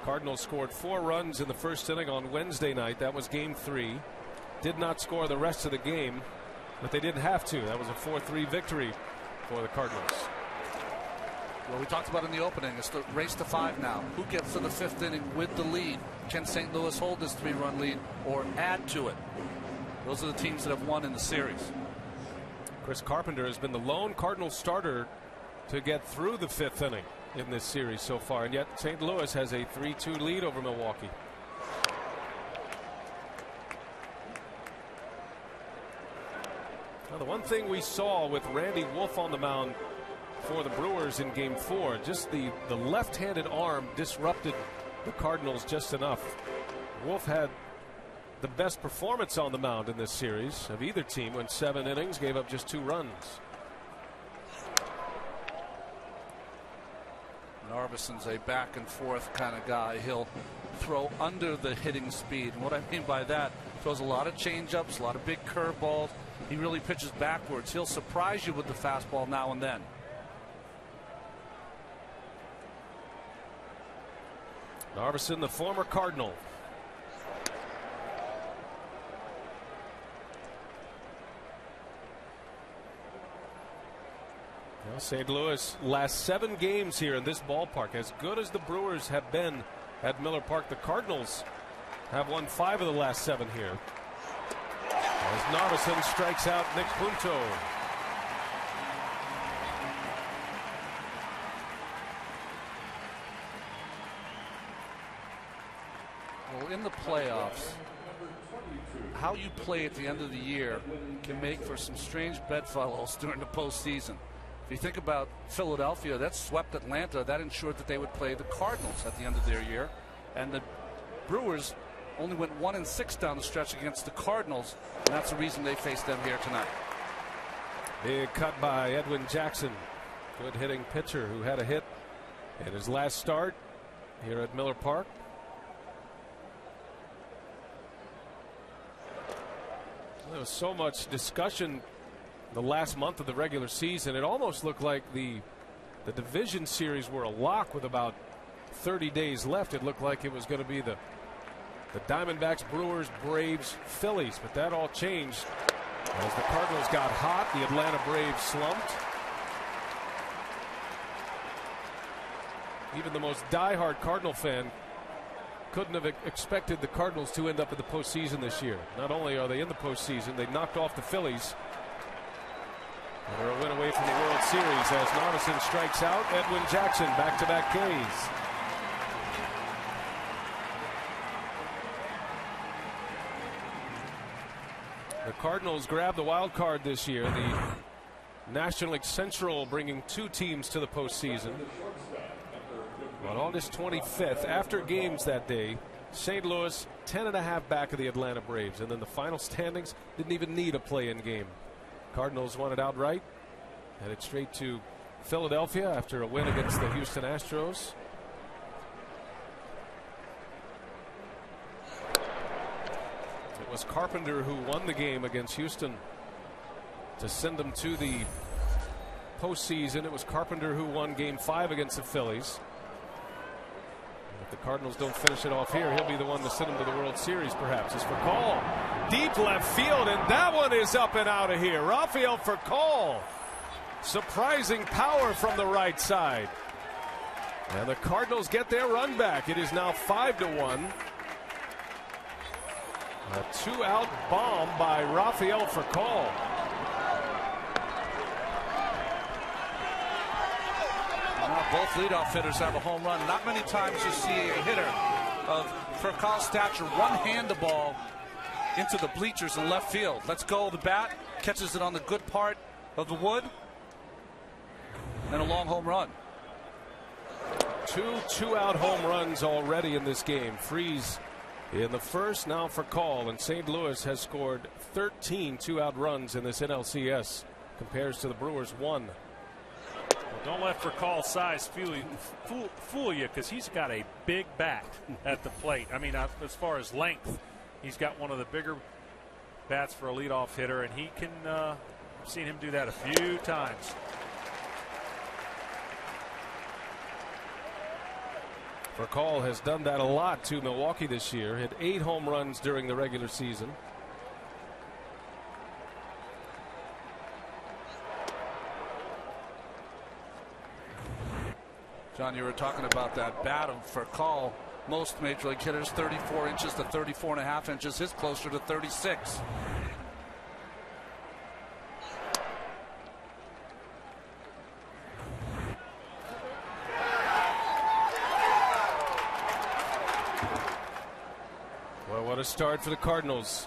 Cardinals scored 4 runs in the first inning on Wednesday night. That was game 3. Did not score the rest of the game, but they didn't have to. That was a 4-3 victory for the Cardinals. Well, we talked about in the opening, it's the race to 5 now. Who gets to the 5th inning with the lead? Can St. Louis hold this 3-run lead or add to it? Those are the teams that have won in the series. Chris Carpenter has been the lone Cardinals starter to get through the 5th inning in this series so far, and yet St. Louis has a 3-2 lead over Milwaukee. Now, the one thing we saw with Randy Wolf on the mound for the Brewers in game 4, just the left-handed arm disrupted the Cardinals just enough. Wolf had the best performance on the mound in this series of either team, when 7 innings, gave up just 2 runs. Narveson's a back and forth kind of guy. He'll throw under the hitting speed. And what I mean by that, throws a lot of changeups, a lot of big curveballs. He really pitches backwards. He'll surprise you with the fastball now and then. Narveson, the former Cardinal. Well, St. Louis last 7 games here in this ballpark. As good as the Brewers have been at Miller Park, the Cardinals have won 5 of the last 7 here. As Narveson strikes out Nick Punto. Well, in the playoffs, how you play at the end of the year can make for some strange bedfellows during the postseason. If you think about Philadelphia, that swept Atlanta. That ensured that they would play the Cardinals at the end of their year. And the Brewers only went 1-6 down the stretch against the Cardinals. And that's the reason they faced them here tonight. Big cut by Edwin Jackson. Good hitting pitcher who had a hit in his last start here at Miller Park. There was so much discussion the last month of the regular season. It almost looked like the division series were a lock with about 30 days left. It looked like it was going to be the Diamondbacks, Brewers, Braves, Phillies, but that all changed as the Cardinals got hot. The Atlanta Braves slumped. Even the most diehard Cardinal fan couldn't have expected the Cardinals to end up in the postseason this year. Not only are they in the postseason, they knocked off the Phillies. And they're a win away from the World Series as Narveson strikes out. Edwin Jackson, back-to-back Ks. The Cardinals grab the wild card this year. The National League Central bringing 2 teams to the postseason. On August 25th, after games that day, St. Louis 10.5 back of the Atlanta Braves, and then the final standings didn't even need a play-in game. Cardinals won it outright. Headed straight to Philadelphia after a win against the Houston Astros. It was Carpenter who won the game against Houston to send them to the postseason. It was Carpenter who won Game 5 against the Phillies. If the Cardinals don't finish it off here, he'll be the one to send them to the World Series, perhaps. It's Furcal, deep left field, and that one is up and out of here. Rafael Furcal, surprising power from the right side. And the Cardinals get their run back. It is now 5-1. A 2-out bomb by Rafael Furcal. Both leadoff hitters have a home run. Not many times you see a hitter of Furcal's stature one-hand the ball into the bleachers in left field. Let's go the bat, catches it on the good part of the wood, and a long home run. Two-out home runs already in this game. Freeze in the first, now Furcal, and St. Louis has scored 13 two-out runs in this NLCS, compares to the Brewers 1. Don't let Furcal's size fool you, because he's got a big bat at the plate. I mean, as far as length, he's got one of the bigger bats for a leadoff hitter, and he can. I've seen him do that a few times. Furcal has done that a lot to Milwaukee this year. Hit 8 home runs during the regular season. John, you were talking about that bat of Furcal. Most major league hitters 34 inches to 34.5 inches. His closer to 36. Well, what a start for the Cardinals.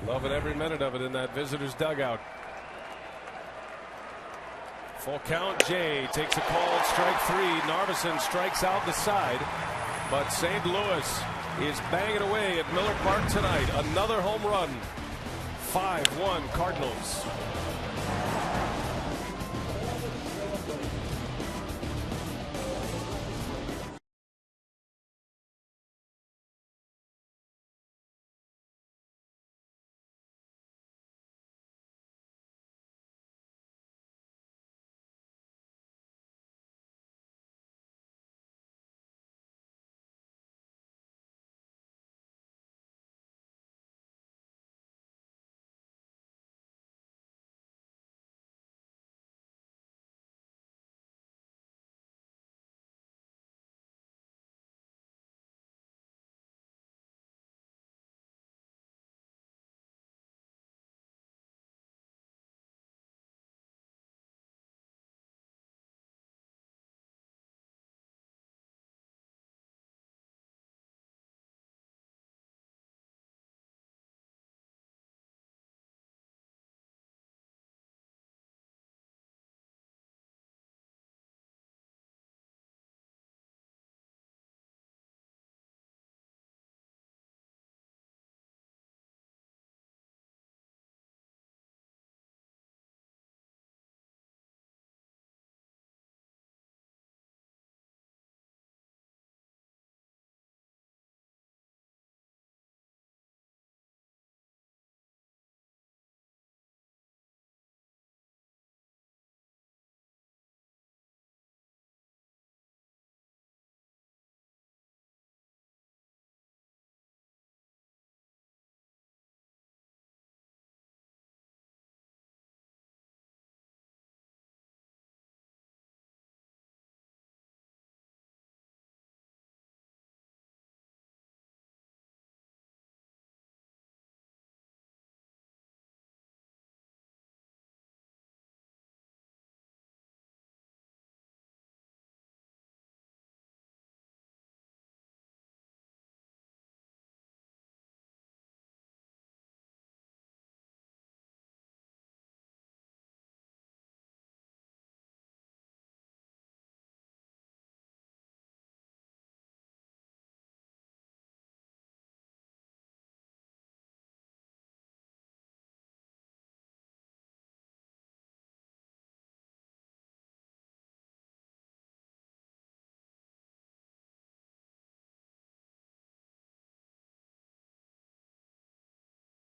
Loving every minute of it in that visitor's dugout. Full count. Jay takes a called strike 3. Narveson strikes out the side, but St. Louis is banging away at Miller Park tonight. Another home run. 5-1 Cardinals.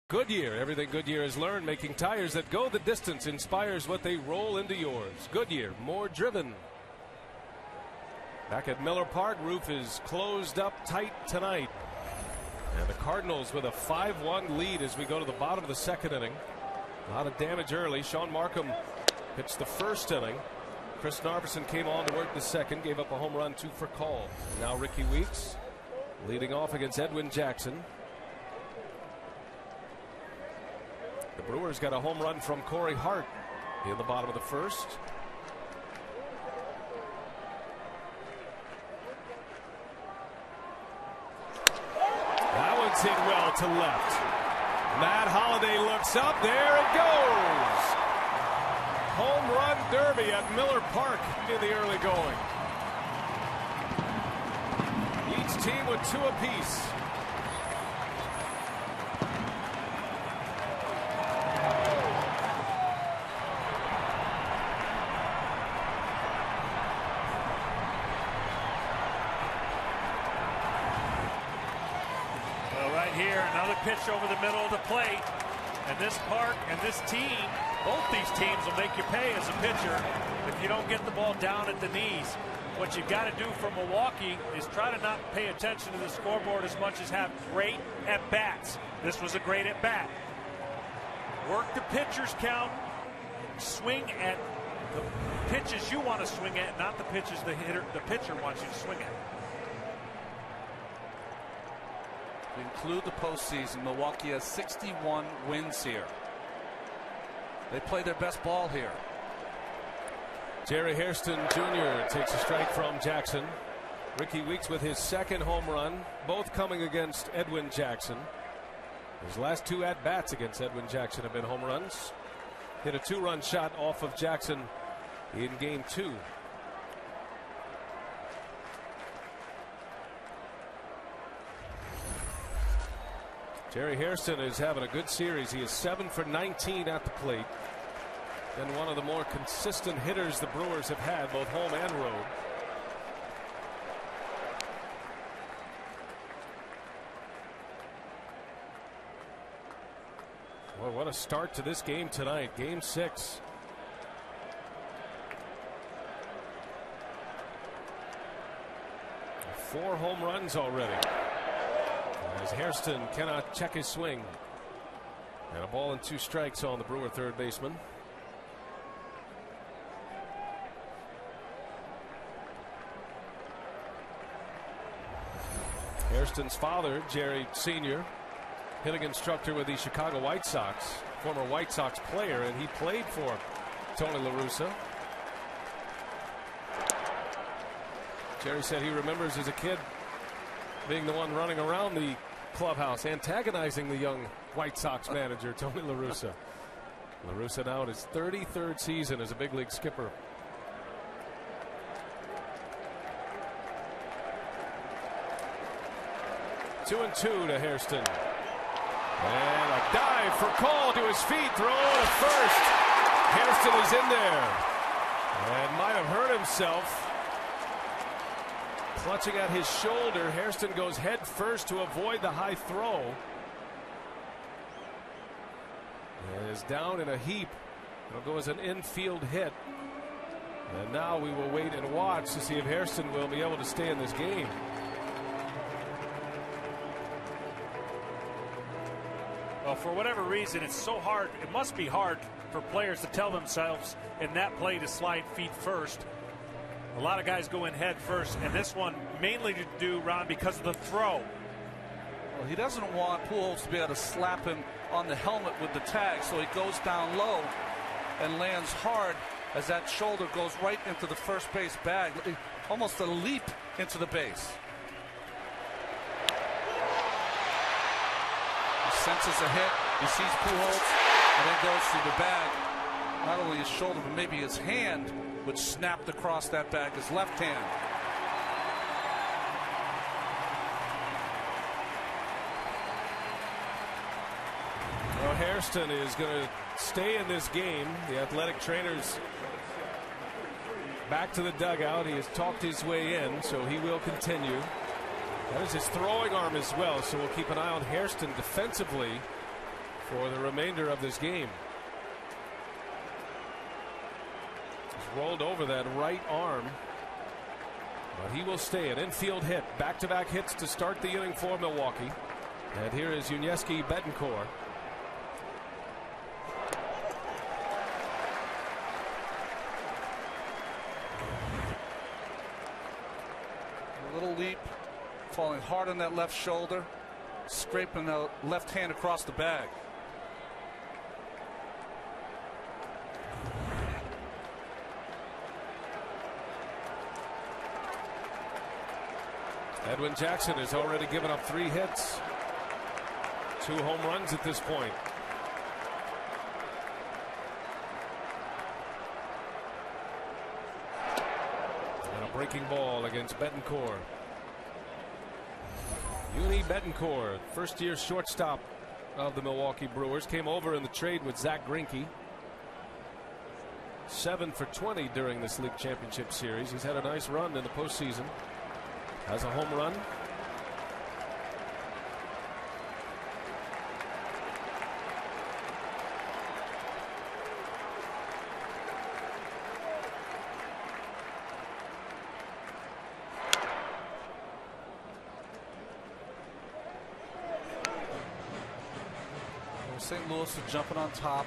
Goodyear, everything Goodyear has learned, making tires that go the distance, inspires what they roll into yours. Goodyear, more driven. Back at Miller Park, roof is closed up tight tonight. And the Cardinals with a 5-1 lead as we go to the bottom of the second inning. A lot of damage early. Sean Markham pitched the first inning. Chris Narveson came on to work the second, gave up a home run, 2 for call. Now Ricky Weeks leading off against Edwin Jackson. The Brewers got a home run from Corey Hart in the bottom of the first. That one's hit well to left. Matt Holliday looks up. There it goes. Home run derby at Miller Park in the early going. Each team with 2 apiece. Pitch over the middle of the plate, and this park and this team, both these teams will make you pay as a pitcher if you don't get the ball down at the knees. What you've got to do for Milwaukee is try to not pay attention to the scoreboard as much as have great at-bats. This was a great at-bat. Work the pitcher's count, swing at the pitches you want to swing at, not the pitches the pitcher wants you to swing at. To include the postseason, Milwaukee has 61 wins here. They play their best ball here. Jerry Hairston Jr. takes a strike from Jackson. Ricky Weeks with his second home run, both coming against Edwin Jackson. His last 2 at-bats against Edwin Jackson have been home runs. Hit a 2-run shot off of Jackson in game 2. Jerry Hairston is having a good series. He is 7 for 19 at the plate. And one of the more consistent hitters the Brewers have had, both home and road. Well, what a start to this game tonight. Game 6. Four home runs already. As Hairston cannot check his swing. And a ball and 2 strikes on the Brewer third baseman. Hairston's father, Jerry Sr., hitting instructor with the Chicago White Sox, former White Sox player, and he played for Tony La Russa. Jerry said he remembers as a kid being the one running around the clubhouse, antagonizing the young White Sox manager, Tony La Russa. La Russa now in his 33rd season as a big league skipper. Two and two to Hairston. And a dive for call to his feet. Throw to first. Hairston is in there. And might have hurt himself. Clutching at his shoulder. Hairston goes head first to avoid the high throw. And is down in a heap. It'll go as an infield hit. And now we will wait and watch to see if Hairston will be able to stay in this game. Well, for whatever reason, it's so hard. It must be hard for players to tell themselves in that play to slide feet first. A lot of guys go in head first, and this one mainly to do, Ron, because of the throw. Well, he doesn't want Pujols to be able to slap him on the helmet with the tag, so he goes down low and lands hard as that shoulder goes right into the first base bag, almost a leap into the base. He senses a hit, he sees Pujols, and then goes through the bag. Not only his shoulder, but maybe his hand, which snapped across that bag, his left hand. Well, Hairston is going to stay in this game. The athletic trainer's back to the dugout. He has talked his way in, so he will continue. That is his throwing arm as well, so we'll keep an eye on Hairston defensively for the remainder of this game. He's rolled over that right arm, but he will stay. An infield hit, back-to-back hits to start the inning for Milwaukee. And here is Yuniesky Betancourt. A little leap, falling hard on that left shoulder, scraping the left hand across the bag. Edwin Jackson has already given up 3 hits. 2 home runs at this point. And a breaking ball against Betancourt. Uni Betancourt, first-year shortstop of the Milwaukee Brewers, came over in the trade with Zach Greinke. 7 for 20 during this league championship series. He's had a nice run in the postseason. Has a home run. St. Louis are jumping on top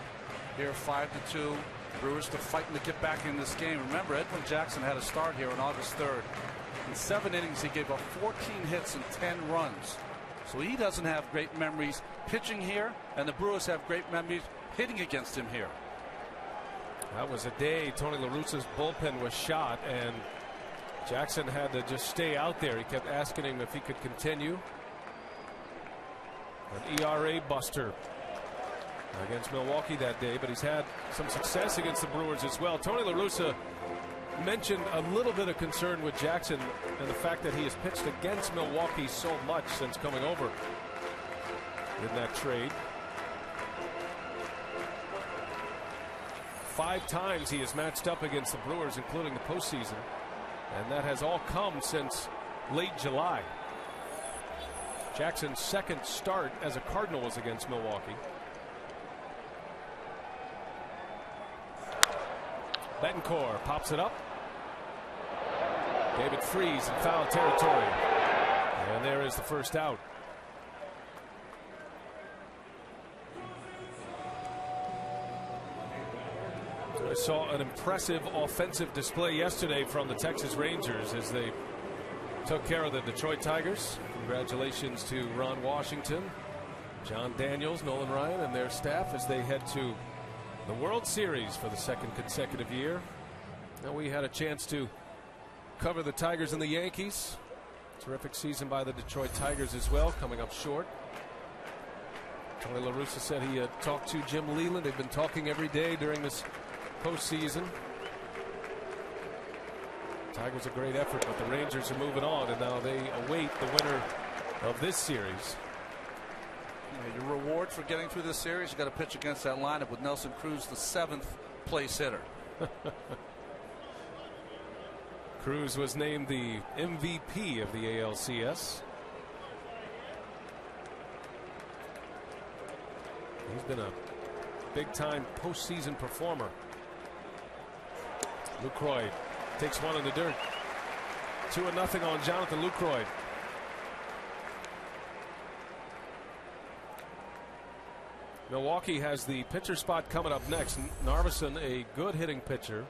here, 5-2. Brewers still fighting to get back in this game. Remember, Edwin Jackson had a start here on August 3rd. In 7 innings, he gave up 14 hits and 10 runs. So he doesn't have great memories pitching here, and the Brewers have great memories hitting against him here. That was a day Tony La Russa's bullpen was shot, and Jackson had to just stay out there. He kept asking him if he could continue. An ERA buster against Milwaukee that day, but he's had some success against the Brewers as well. Tony La Russa mentioned a little bit of concern with Jackson and the fact that he has pitched against Milwaukee so much since coming over in that trade. 5 times he has matched up against the Brewers, including the postseason, and that has all come since late July. Jackson's second start as a Cardinal was against Milwaukee. Betancourt pops it up. David Freese in foul territory. And there is the first out. I saw an impressive offensive display yesterday from the Texas Rangers as they took care of the Detroit Tigers. Congratulations to Ron Washington, John Daniels, Nolan Ryan, and their staff as they head to the World Series for the 2nd consecutive year. Now we had a chance to cover the Tigers and the Yankees. Terrific season by the Detroit Tigers as well, coming up short. Tony La Russa said he talked to Jim Leland. They've been talking every day during this postseason. Tigers a great effort, but the Rangers are moving on, and now they await the winner of this series. Yeah, your reward for getting through this series, you got to pitch against that lineup with Nelson Cruz, the 7th place hitter. Cruz was named the MVP of the ALCS. He's been a big-time postseason performer. Lucroy takes one in the dirt. 2-0 on Jonathan Lucroy. Milwaukee has the pitcher spot coming up next. Narveson, a good hitting pitcher,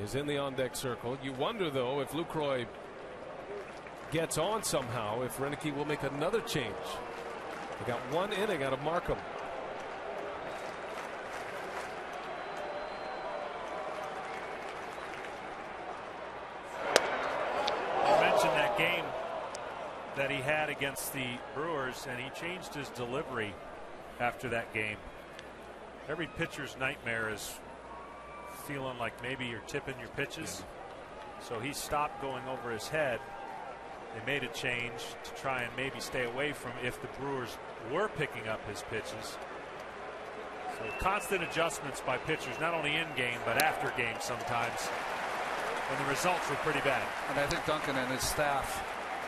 is in the on-deck circle. You wonder, though, if Lucroy gets on somehow, if Renicky will make another change. They got 1 inning out of Markham. You mentioned that game that he had against the Brewers, and he changed his delivery after that game. Every pitcher's nightmare is feeling like maybe you're tipping your pitches. So he stopped going over his head. They made a change to try and maybe stay away from if the Brewers were picking up his pitches. So constant adjustments by pitchers, not only in game but after game sometimes, when the results were pretty bad. And I think Duncan and his staff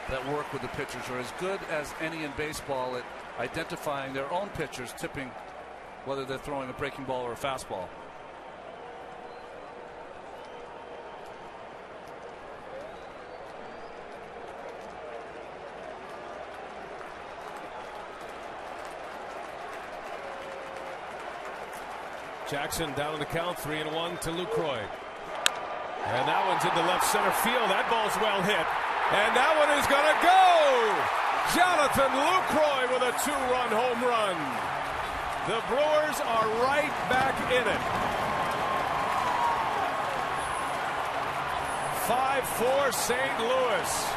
that work with the pitchers are as good as any in baseball at identifying their own pitchers tipping whether they're throwing a breaking ball or a fastball. Jackson down on the count, 3-1 to Lucroy. And that one's into left center field. That ball's well hit. And that one is going to go! Jonathan Lucroy with a 2-run home run. The Brewers are right back in it. 5-4 St. Louis.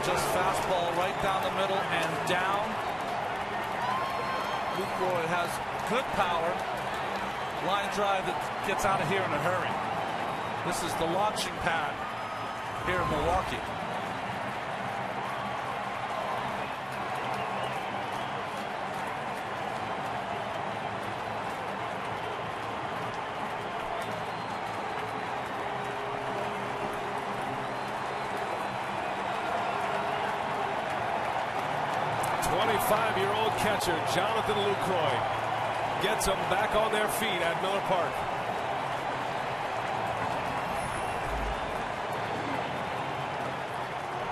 Just fastball right down the middle and down. Lucroy has good power. Line drive that gets out of here in a hurry. This is the launching pad here in Milwaukee. Five-year-old catcher Jonathan Lucroy gets them back on their feet at Miller Park.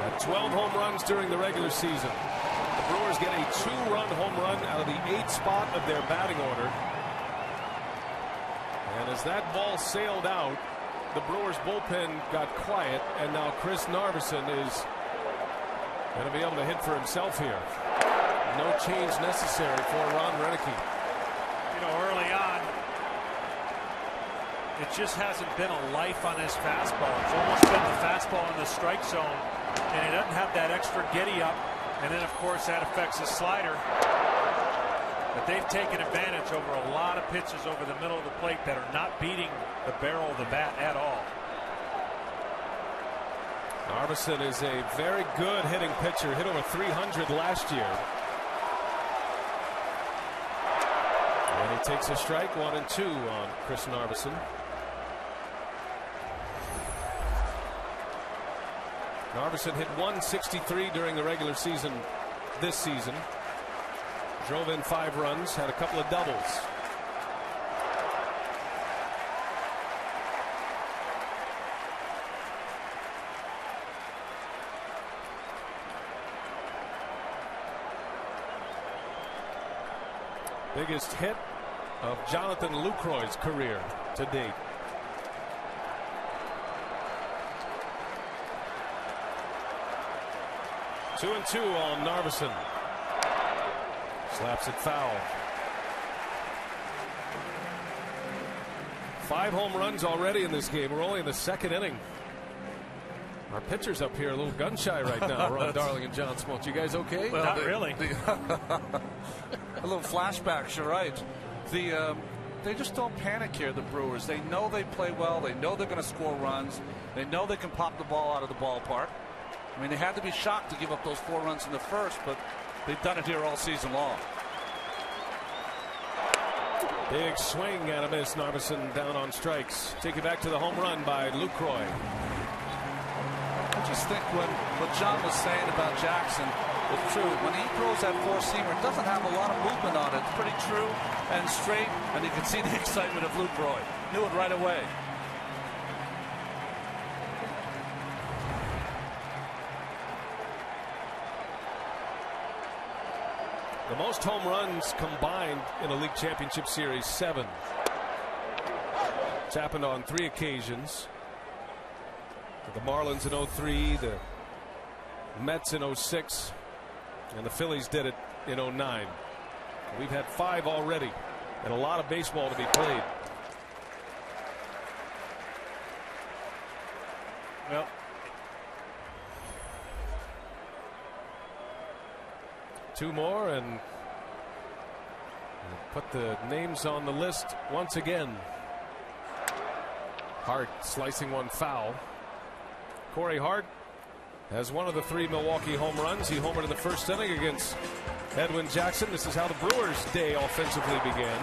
At 12 home runs during the regular season. The Brewers get a 2-run home run out of the 8th spot of their batting order. And as that ball sailed out, the Brewers bullpen got quiet, and now Chris Narveson is going to be able to hit for himself here. No change necessary for Ron Renicky. You know, early on, it just hasn't been a life on his fastball. It's almost been the fastball in the strike zone, and he doesn't have that extra giddy up. And then, of course, that affects his slider. But they've taken advantage over a lot of pitches over the middle of the plate that are not beating the barrel of the bat at all. Narveson is a very good hitting pitcher. Hit over 300 last year. And he takes a strike, 1-2 on Chris Narveson. Narveson hit 163 during the regular season this season. Drove in 5 runs, had a couple of doubles. Biggest hit of Jonathan Lucroy's career to date. Two and two on Narveson. Slaps it foul. 5 home runs already in this game. We're only in the 2nd inning. Our pitchers up here a little gun shy right now. Ron Darling and John Smoltz. You guys okay? Well, not really. A little flashbacks, you're right. They just don't panic here, the Brewers. They know they play well. They know they're going to score runs. They know they can pop the ball out of the ballpark. I mean, they had to be shocked to give up those 4 runs in the first, but they've done it here all season long. Big swing and a miss. Narveson down on strikes. Take it back to the home run by Lucroy. I just think what John was saying about Jackson is true. When he throws that 4-seamer, it doesn't have a lot of movement on it. It's pretty true and straight, and you can see the excitement of Lucroy. Knew it right away. The most home runs combined in a league championship series, 7. It's happened on 3 occasions. The Marlins in 03, the Mets in 06, and the Phillies did it in 09. We've had 5 already, and a lot of baseball to be played. Well, two more, and we'll put the names on the list once again. Hart slicing one foul. Corey Hart has one of the 3 Milwaukee home runs. He homered in the first inning against Edwin Jackson. This is how the Brewers' day offensively began.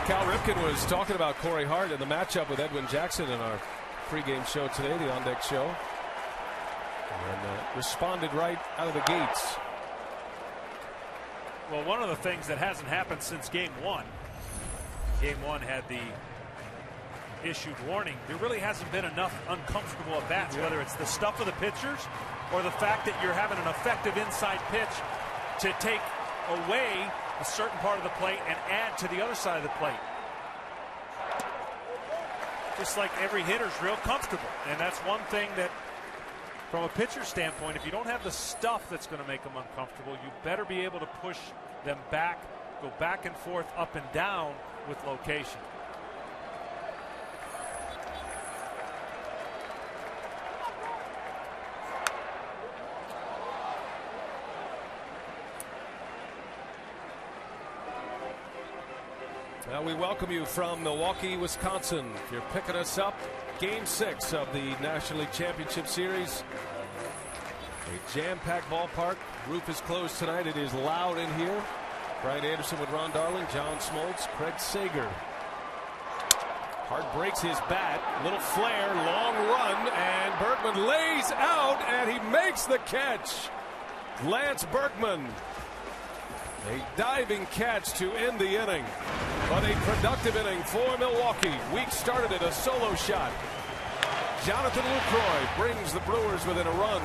Cal Ripken was talking about Corey Hart and the matchup with Edwin Jackson in our pregame show today, the On Deck Show, and responded right out of the gates. Well, one of the things that hasn't happened since Game 1, Game 1 had the issued warning. There really hasn't been enough uncomfortable at bats, whether it's the stuff of the pitchers or the fact that you're having an effective inside pitch to take away a certain part of the plate and add to the other side of the plate. Just like every hitter's real comfortable, and that's one thing that, from a pitcher standpoint, if you don't have the stuff that's going to make them uncomfortable, you better be able to push them back, go back and forth, up and down with location. Now we welcome you from Milwaukee, Wisconsin. If you're picking us up, Game 6 of the National League Championship Series. A jam-packed ballpark. Roof is closed tonight. It is loud in here. Brian Anderson with Ron Darling, John Smoltz, Craig Sager. Hart breaks his bat. Little flare, long run, and Bergman lays out, and he makes the catch. Lance Bergman. A diving catch to end the inning. But a productive inning for Milwaukee. Week started at a solo shot. Jonathan Lucroy brings the Brewers within a run.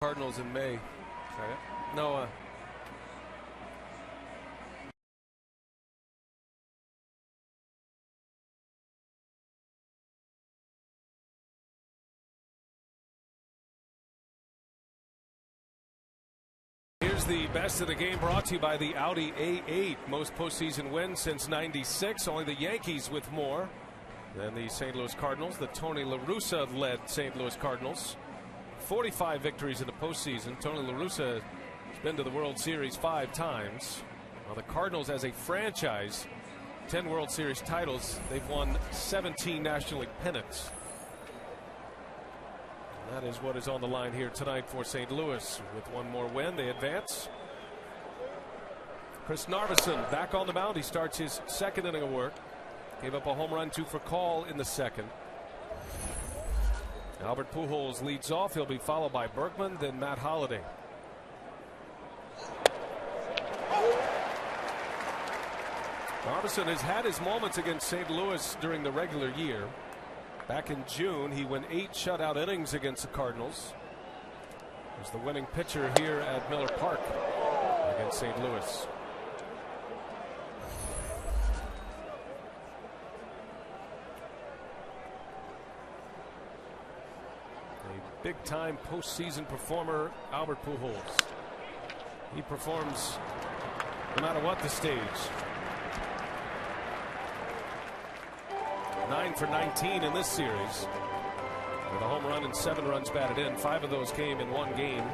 Cardinals in May. No. Here's the best of the game, brought to you by the Audi A8. Most postseason wins since '96. Only the Yankees with more than the St. Louis Cardinals. The Tony La Russa-led St. Louis Cardinals. 45 victories in the postseason. Tony La Russa has been to the World Series 5 times. While the Cardinals, as a franchise, 10 World Series titles. They've won 17 National League pennants. And that is what is on the line here tonight for St. Louis. With one more win, they advance. Chris Narveson back on the mound. He starts his second inning of work. Gave up a home run, 2 for call in the second. Albert Pujols leads off. He'll be followed by Berkman, then Matt Holliday. Narveson has had his moments against St. Louis during the regular year. Back in June, he went 8 shutout innings against the Cardinals. He's the winning pitcher here at Miller Park against St. Louis. A big-time postseason performer, Albert Pujols. He performs no matter what the stage. 9 for 19 in this series, with a home run and 7 runs batted in. 5 of those came in one game.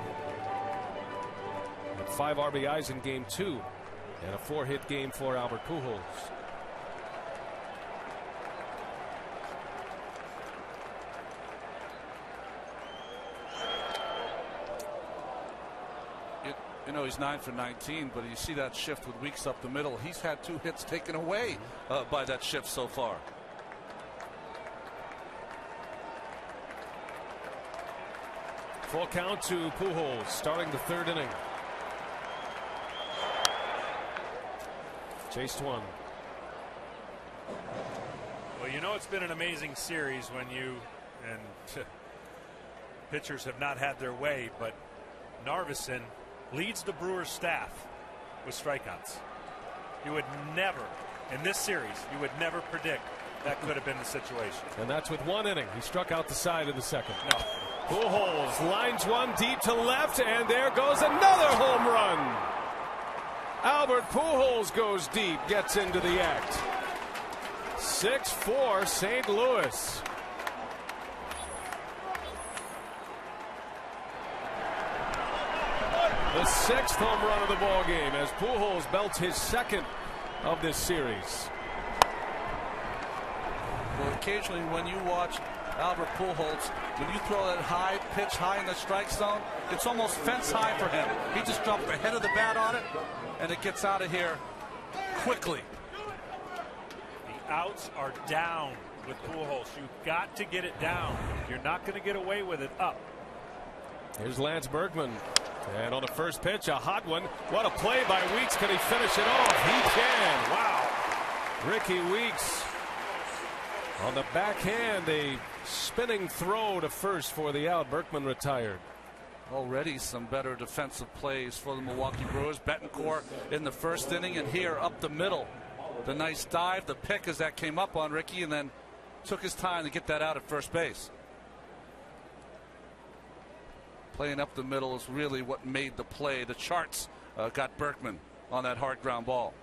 And 5 RBIs in game 2, and a 4-hit game for Albert Pujols. You know, he's 9 for 19, but you see that shift with Weeks up the middle. He's had 2 hits taken away by that shift so far. Full count to Pujols, starting the 3rd inning. Chased 1. Well, you know it's been an amazing series when you and pitchers have not had their way, but Narveson leads the Brewers staff with strikeouts. You would never, in this series, you would never predict that could have been the situation. And that's with 1 inning. He struck out the side of the second. No. Pujols lines one deep to left, and there goes another home run. Albert Pujols goes deep, gets into the act. 6-4 St. Louis. The 6th home run of the ball game as Pujols belts his 2nd of this series. Well, occasionally when you watch Albert Pujols, when you throw that high pitch high in the strike zone, it's almost fence high for him. He just dropped the head of the bat on it, and it gets out of here quickly. The outs are down with Pujols. You've got to get it down. You're not going to get away with it up. Here's Lance Berkman. And on the first pitch, a hot one. What a play by Weeks. Can he finish it off? He can. Wow. Ricky Weeks on the backhand. A spinning throw to first for the out. Berkman retired. Already some better defensive plays for the Milwaukee Brewers. Betancourt in the 1st inning, and here up the middle. The nice dive, the pick as that came up on Ricky, and then took his time to get that out at first base. Playing up the middle is really what made the play. The charts got Berkman on that hard ground ball.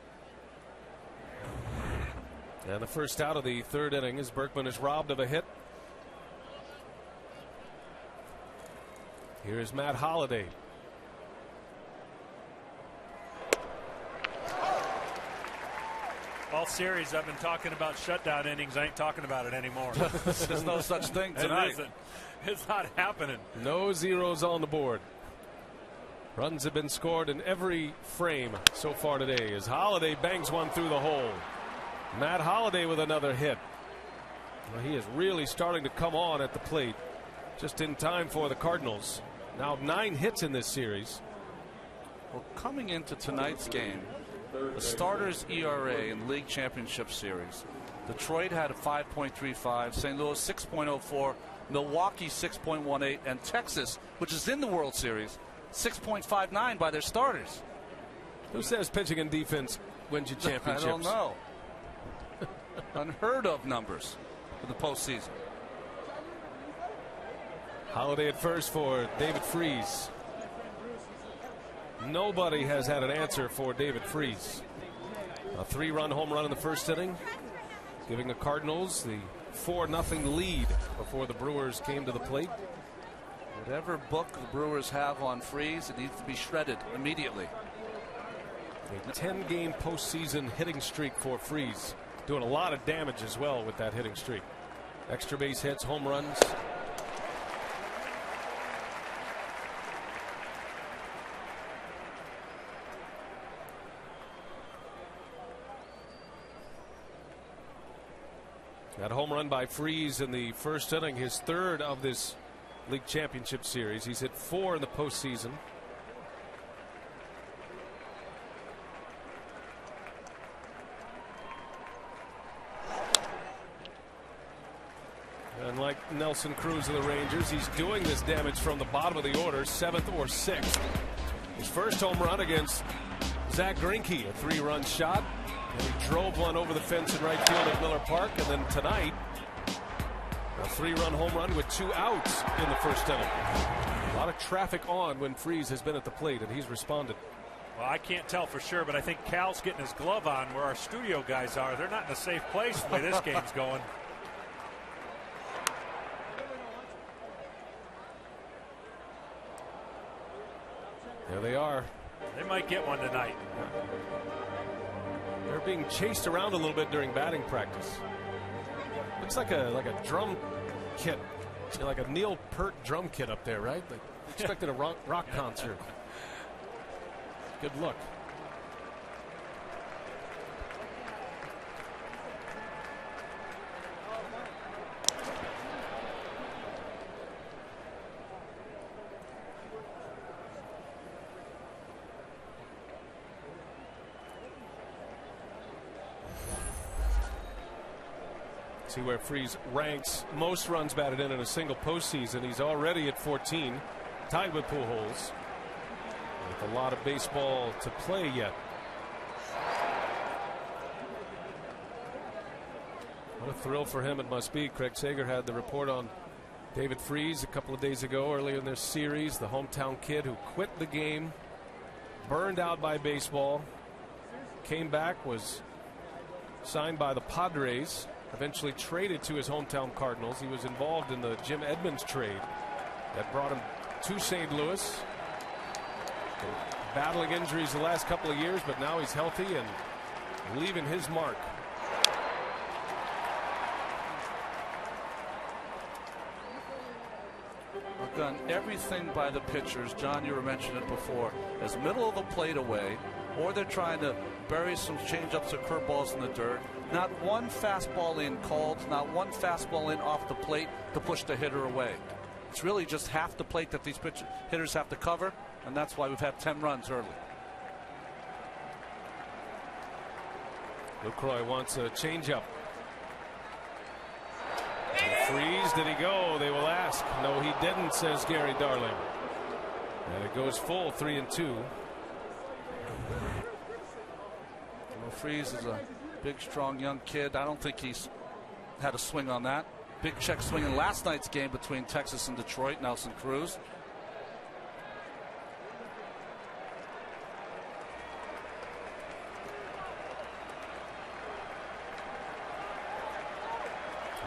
And the first out of the 3rd inning as Berkman is robbed of a hit. Here's Matt Holliday. All series I've been talking about shutdown innings. I ain't talking about it anymore. There's no such thing tonight. It isn't. It's not happening. No zeros on the board. Runs have been scored in every frame so far today as Holliday bangs one through the hole. Matt Holliday with another hit. Well, he is really starting to come on at the plate just in time for the Cardinals. Now 9 hits in this series. Well, coming into tonight's game, the starters ERA in League Championship Series, Detroit had a 5.35, St. Louis 6.04, Milwaukee 6.18, and Texas, which is in the World Series, 6.59 by their starters. Who says pitching and defense wins you championships? I don't know. Unheard of numbers for the postseason. Holliday at first for David Freese. Nobody has had an answer for David Freese. A 3-run home run in the 1st inning, giving the Cardinals the 4-0 lead before the Brewers came to the plate. Whatever book the Brewers have on Freese, it needs to be shredded immediately. A 10-game postseason hitting streak for Freese, doing a lot of damage as well with that hitting streak. Extra base hits, home runs. That home run by Freese in the first inning, his third of this league championship series. He's hit 4 in the postseason. And like Nelson Cruz of the Rangers, he's doing this damage from the bottom of the order, 7th or 6th. His first home run against Zach Greinke, a 3-run shot. And he drove one over the fence in right field at Miller Park. And then tonight, a 3-run home run with 2 outs in the first inning. A lot of traffic on when Freese has been at the plate, and he's responded. Well, I can't tell for sure, but I think Cal's getting his glove on where our studio guys are. They're not in a safe place the way this game's going. There they are. They might get one tonight. They're being chased around a little bit during batting practice. Looks like a drum kit, like a Neil Peart drum kit up there, right? Like expected a rock concert. Good look. See where Freese ranks most runs batted in a single postseason. He's already at 14, tied with Pujols. With a lot of baseball to play yet. What a thrill for him it must be. Craig Sager had the report on David Freese a couple of days ago, earlier in this series. The hometown kid who quit the game, burned out by baseball, came back, was signed by the Padres. Eventually traded to his hometown Cardinals. He was involved in the Jim Edmonds trade that brought him to St. Louis. Battling injuries the last couple of years, but now he's healthy and leaving his mark. We've done everything by the pitchers. John, you were mentioning it before, as middle of the plate away, or they're trying to bury some changeups or curveballs in the dirt. Not one fastball in called, not one fastball in off the plate to push the hitter away. It's really just half the plate that these hitters have to cover, and that's why we've had 10 runs early. Lucroy wants a changeup. Freese, did he go? They will ask. No, he didn't, says Gary Darling. And it goes full, 3-2. Well, Freese is a big, strong, young kid. I don't think he's had a swing on that. Big check swing in last night's game between Texas and Detroit. Nelson Cruz.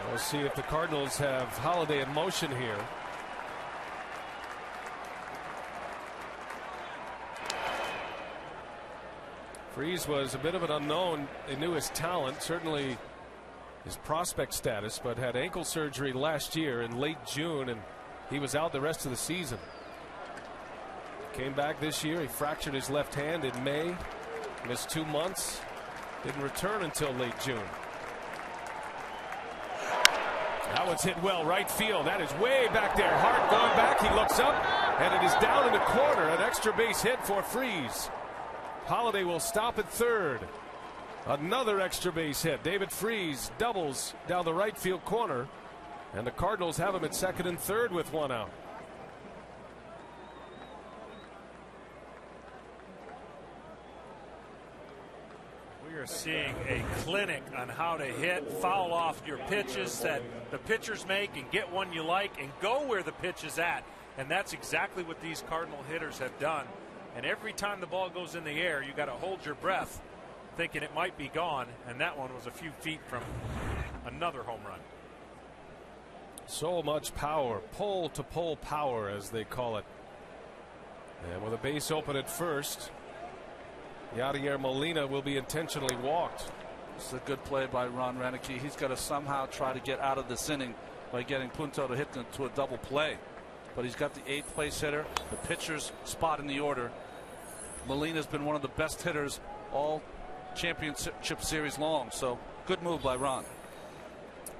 We'll see if the Cardinals have Holiday in motion here. Freese was a bit of an unknown. They knew his talent, certainly his prospect status, but had ankle surgery last year in late June, and he was out the rest of the season. Came back this year. He fractured his left hand in May, missed 2 months, didn't return until late June. That one's hit well, right field. That is way back there. Hart going back. He looks up, and it is down in the corner. An extra base hit for Freese. Holiday will stop at third. Another extra base hit. David Freese doubles down the right field corner, and the Cardinals have him at second and third with 1 out. We are seeing a clinic on how to hit, foul off your pitches that the pitchers make and get one you like and go where the pitch is at. And that's exactly what these Cardinal hitters have done. And every time the ball goes in the air, you got to hold your breath thinking it might be gone. And that one was a few feet from another home run. So much power, pole to pole power as they call it. And with a base open at first, Yadier Molina will be intentionally walked. This is a good play by Ron Renicky. He's got to somehow try to get out of this inning by getting Punto to hit into a double play. But he's got the 8th place hitter, the pitcher's spot in the order. Molina's been one of the best hitters all championship series long. So good move by Ron.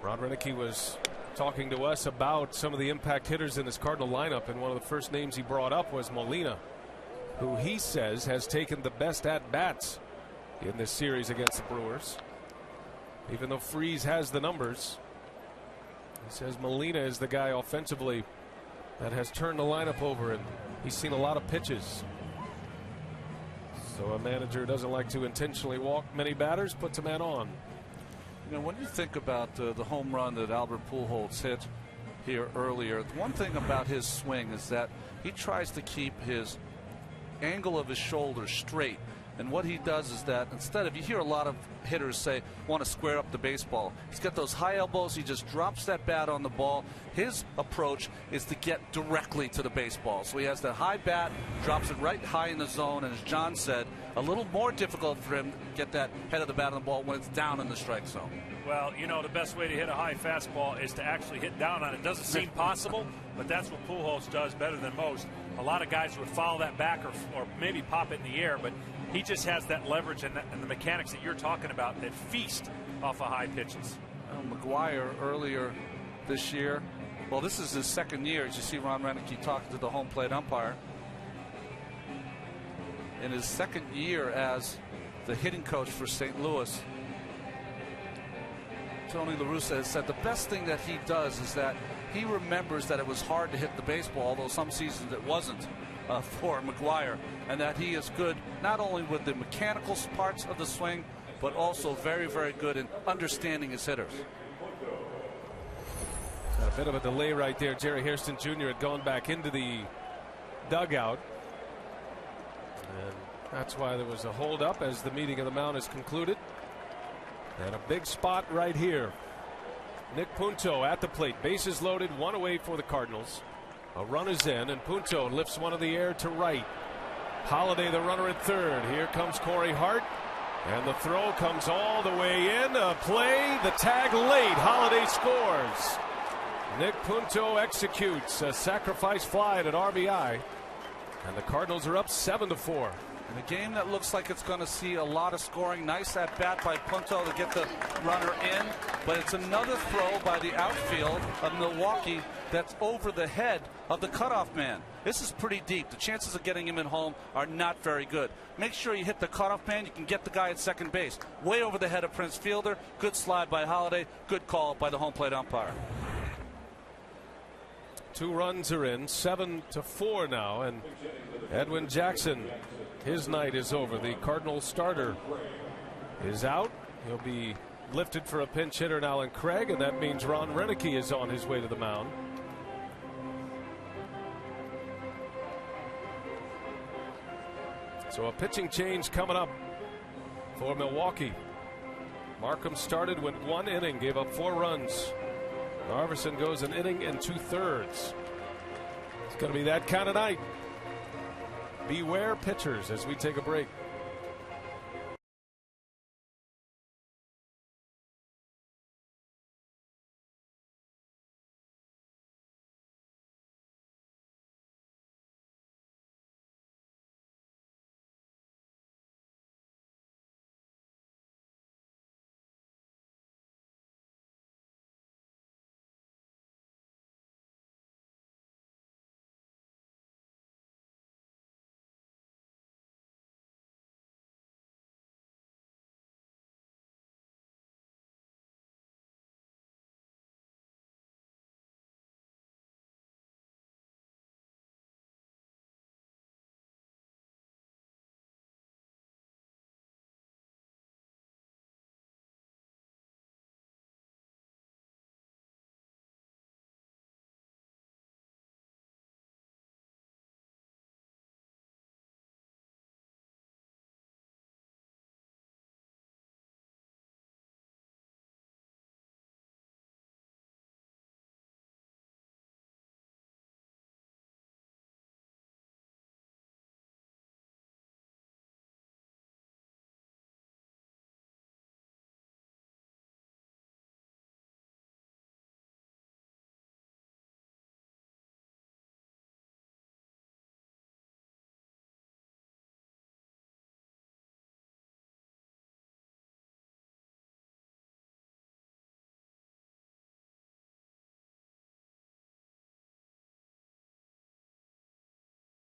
Ron Renicky was talking to us about some of the impact hitters in his Cardinal lineup, and one of the first names he brought up was Molina, who he says has taken the best at-bats in this series against the Brewers. Even though Freese has the numbers, he says Molina is the guy offensively that has turned the lineup over, and he's seen a lot of pitches. So a manager doesn't like to intentionally walk many batters, puts a man on. You know, when you think about the home run that Albert Pujols hit here earlier, the one thing about his swing is that he tries to keep his angle of his shoulder straight. And what he does is that instead of, you hear a lot of hitters say, want to square up the baseball. He's got those high elbows. He just drops that bat on the ball. His approach is to get directly to the baseball. So he has that high bat, drops it right high in the zone. And as John said, a little more difficult for him to get that head of the bat on the ball when it's down in the strike zone. Well, you know, the best way to hit a high fastball is to actually hit down on it. Doesn't seem possible, but that's what Pujols does better than most. A lot of guys would follow that back or maybe pop it in the air, but he just has that leverage and the mechanics that you're talking about that feast off of high pitches. McGuire earlier this year, well, this is his second year, as you see Ron Renicky talking to the home plate umpire. In his second year as the hitting coach for St. Louis, Tony La Russa has said the best thing that he does is that he remembers that it was hard to hit the baseball, although some seasons it wasn't for McGuire, and that he is good not only with the mechanical parts of the swing, but also very, very good in understanding his hitters. A bit of a delay right there. Jerry Hairston Jr. had gone back into the dugout, and that's why there was a hold-up as the meeting of the mound is concluded. And a big spot right here. Nick Punto at the plate, bases loaded, one away for the Cardinals. A run is in, and Punto lifts one in the air to right. Holiday, the runner at third. Here comes Corey Hart, and the throw comes all the way in. A play, the tag late. Holiday scores. Nick Punto executes a sacrifice fly at an RBI, and the Cardinals are up 7-4. In a game that looks like it's going to see a lot of scoring. Nice at bat by Punto to get the runner in, but it's another throw by the outfield of Milwaukee that's over the head of the cutoff man. This is pretty deep. The chances of getting him at home are not very good. Make sure you hit the cutoff man. You can get the guy at second base. Way over the head of Prince Fielder. Good slide by Holiday. Good call by the home plate umpire. 2 runs are in, 7-4 now, and Edwin Jackson, his night is over. The Cardinal starter is out. He'll be lifted for a pinch hitter, Alan Craig, and that means Ron Renicky is on his way to the mound. So a pitching change coming up for Milwaukee. Markham started, went 1 inning, gave up 4 runs. Narveson goes an inning and 2/3. It's going to be that kind of night. Beware pitchers as we take a break.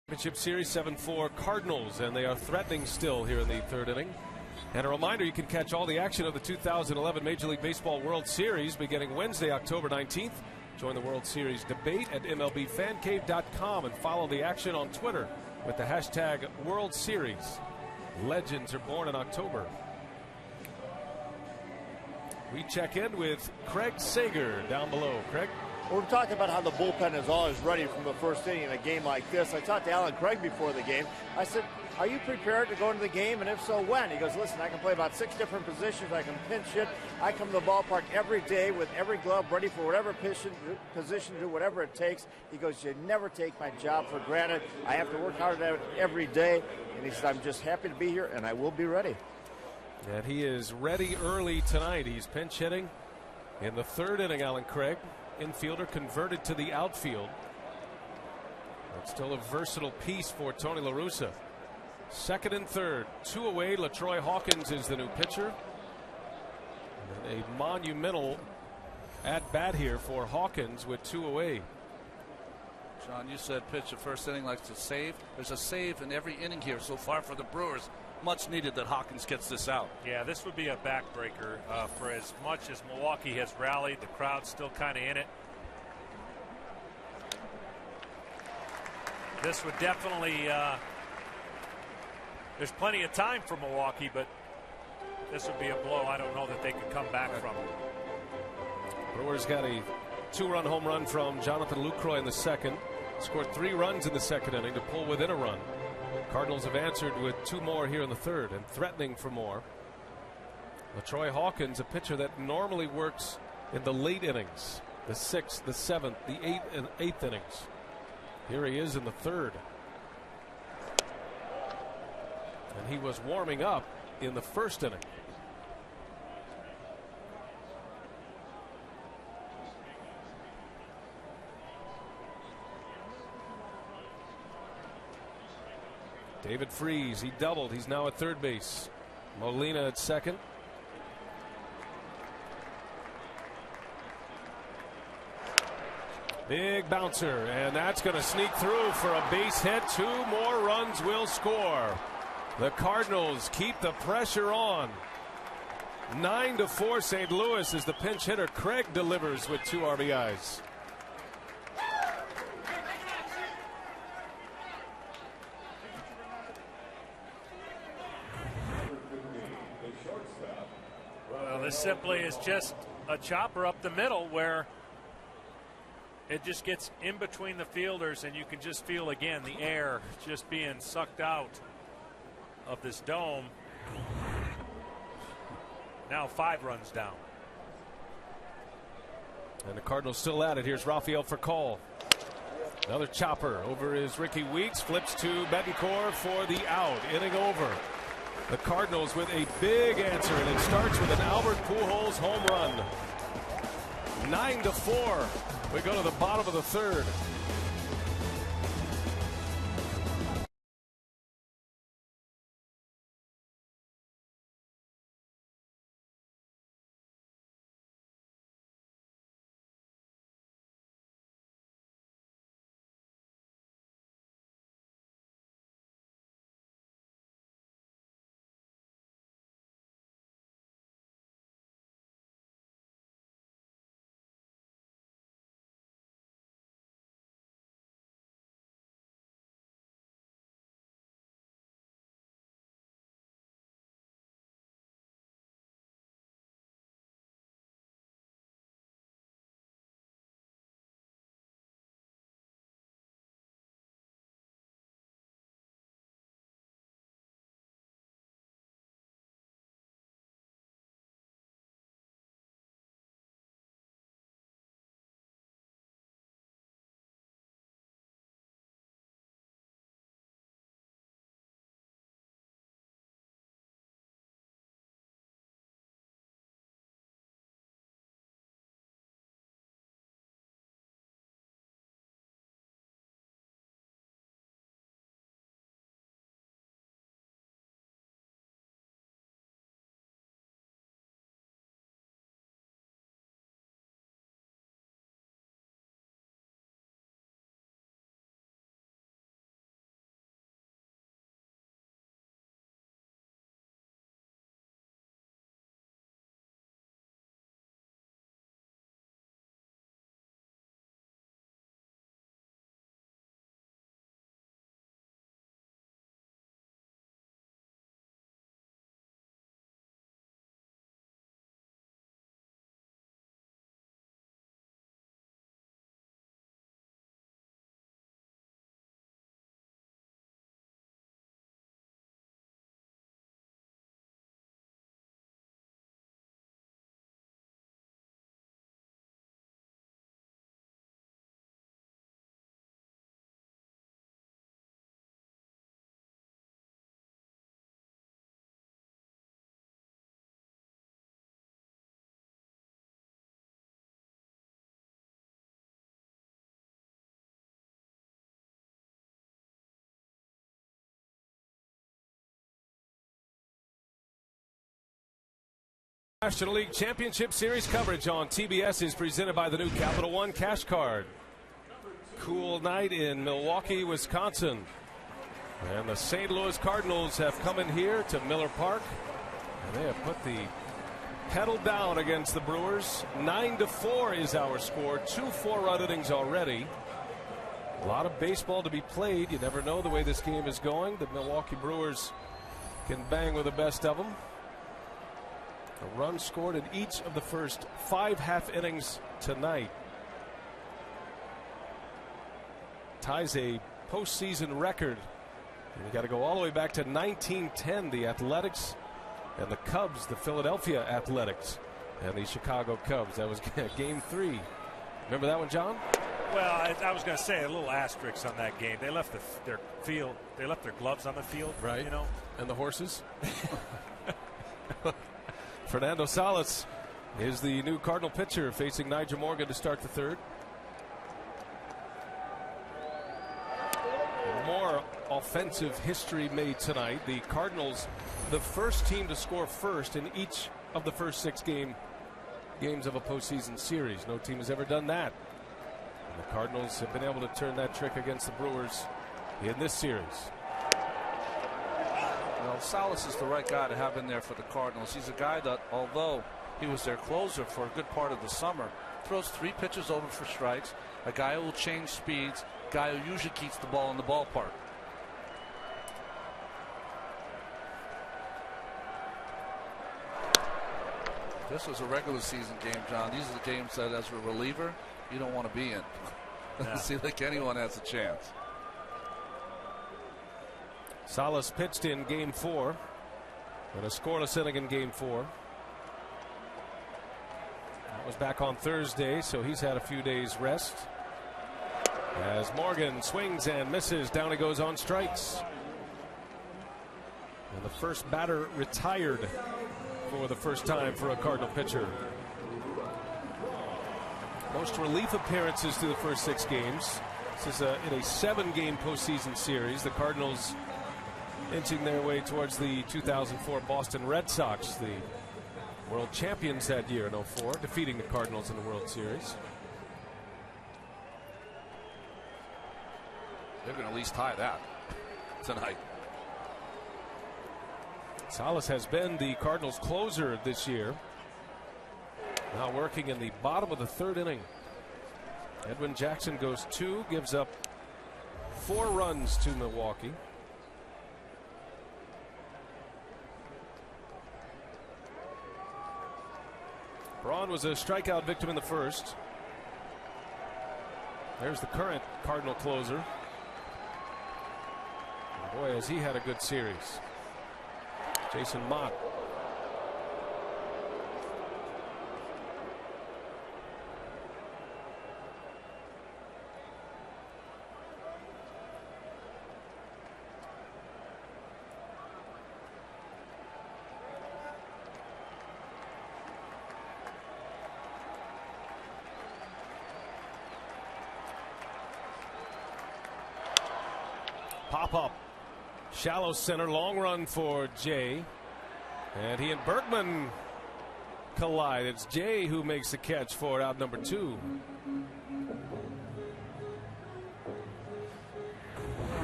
Championship Series 7-4 Cardinals, and they are threatening still here in the third inning. And a reminder, you can catch all the action of the 2011 Major League Baseball World Series beginning Wednesday, October 19th. Join the World Series debate at MLBFancave.com and follow the action on Twitter with the hashtag World Series. Legends are born in October. We check in with Craig Sager down below. Craig? We're talking about how the bullpen is always ready from the first inning in a game like this. I talked to Alan Craig before the game. I said, are you prepared to go into the game, and if so, when? He goes, listen, I can play about 6 different positions. I can pinch hit. I come to the ballpark every day with every glove ready for whatever position, do whatever it takes. He goes, you never take my job for granted. I have to work hard at it every day. And he said, I'm just happy to be here, and I will be ready. And he is ready early tonight. He's pinch hitting in the third inning, Alan Craig. Infielder converted to the outfield. But still a versatile piece for Tony La Russa. Second and third, 2 away. LaTroy Hawkins is the new pitcher. And a monumental at bat here for Hawkins with 2 away. John, you said pitch the first inning like to save. There's a save in every inning here so far for the Brewers. Much needed that Hawkins gets this out. Yeah, this would be a backbreaker for as much as Milwaukee has rallied. The crowd's still kind of in it. This would definitely, there's plenty of time for Milwaukee, but this would be a blow I don't know that they could come back from. Brewers got a 2-run home run from Jonathan Lucroy in the second. Scored 3 runs in the second inning to pull within a run. Cardinals have answered with 2 more here in the third and threatening for more. LaTroy Hawkins, a pitcher that normally works in the late innings, the 6th, the 7th, the 8th and 8th innings. Here he is in the third. And he was warming up in the first inning. David Freese, he doubled. He's now at third base. Molina at second. Big bouncer, and that's going to sneak through for a base hit. 2 more runs will score. The Cardinals keep the pressure on. 9-4 St. Louis as the pinch hitter Craig delivers with 2 RBIs. Well, this simply is just a chopper up the middle where it just gets in between the fielders, and you can just feel again the air just being sucked out of this dome. Now 5 runs down. And the Cardinals still at it. Here's Rafael Furcal. Another chopper over is Ricky Weeks. Flips to Betancourt for the out. Inning over. The Cardinals with a big answer, and it starts with an Albert Pujols home run. 9-4. We go to the bottom of the third. National League Championship Series coverage on TBS is presented by the new Capital One Cash Card. Cool night in Milwaukee, Wisconsin. And the St. Louis Cardinals have come in here to Miller Park. And they have put the pedal down against the Brewers. 9-4 is our score. 2 4-run innings already. A lot of baseball to be played. You never know the way this game is going. The Milwaukee Brewers can bang with the best of them. A run scored in each of the first 5 half innings tonight. Ties a postseason record. And you got to go all the way back to 1910. The Athletics and the Cubs, the Philadelphia Athletics and the Chicago Cubs. That was game 3. Remember that one, John? Well, I was going to say a little asterisk on that game. They left their field. They left their gloves on the field, right? You know, and the horses. Fernando Salas is the new Cardinal pitcher facing Nigel Morgan to start the 3rd. More offensive history made tonight. The Cardinals, the first team to score first in each of the first 6 games of a postseason series. No team has ever done that. And the Cardinals have been able to turn that trick against the Brewers in this series. Well, Salas is the right guy to have in there for the Cardinals. He's a guy that, although he was their closer for a good part of the summer, throws 3 pitches over for strikes, a guy who will change speeds, a guy who usually keeps the ball in the ballpark. This was a regular season game, John. These are the games that, as a reliever, you don't want to be in. Doesn't seem like anyone has a chance. Salas pitched in game 4 and a scoreless inning in game 4. That was back on Thursday, so he's had a few days rest. As Morgan swings and misses, down he goes on strikes. And the first batter retired for the first time for a Cardinal pitcher. Most relief appearances through the first 6 games. This is in a 7-game postseason series. The Cardinals inching their way towards the 2004 Boston Red Sox, the world champions that year in 2004, defeating the Cardinals in the World Series. They're going to at least tie that tonight. Salas has been the Cardinals closer this year. Now working in the bottom of the 3rd inning. Edwin Jackson goes 2, gives up 4 runs to Milwaukee. Braun was a strikeout victim in the first. There's the current Cardinal closer. And boy, has he had a good series. Jason Mott. Pop up. Shallow center, long run for Jay. And he and Berkman collide. It's Jay who makes the catch for out number 2.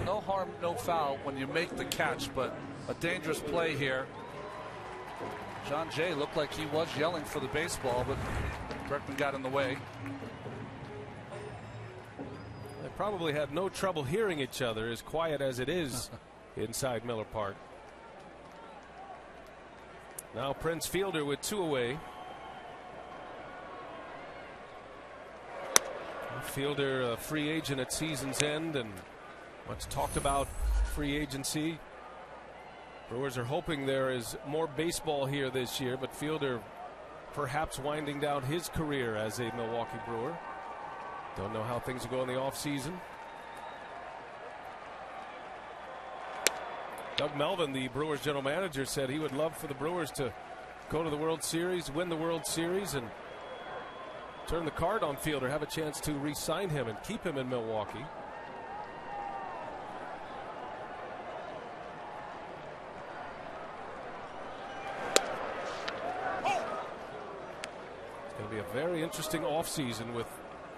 No harm, no foul when you make the catch, but a dangerous play here. John Jay looked like he was yelling for the baseball, but Berkman got in the way. They probably had no trouble hearing each other, as quiet as it is inside Miller Park. Now Prince Fielder with 2 away. Fielder, a free agent at season's end, and much talked about free agency. Brewers are hoping there is more baseball here this year, but Fielder perhaps winding down his career as a Milwaukee Brewer. Don't know how things will go in the offseason. Doug Melvin, the Brewers general manager, said he would love for the Brewers to go to the World Series, win the World Series, and turn the card on Fielder, have a chance to re-sign him and keep him in Milwaukee. be a very interesting offseason with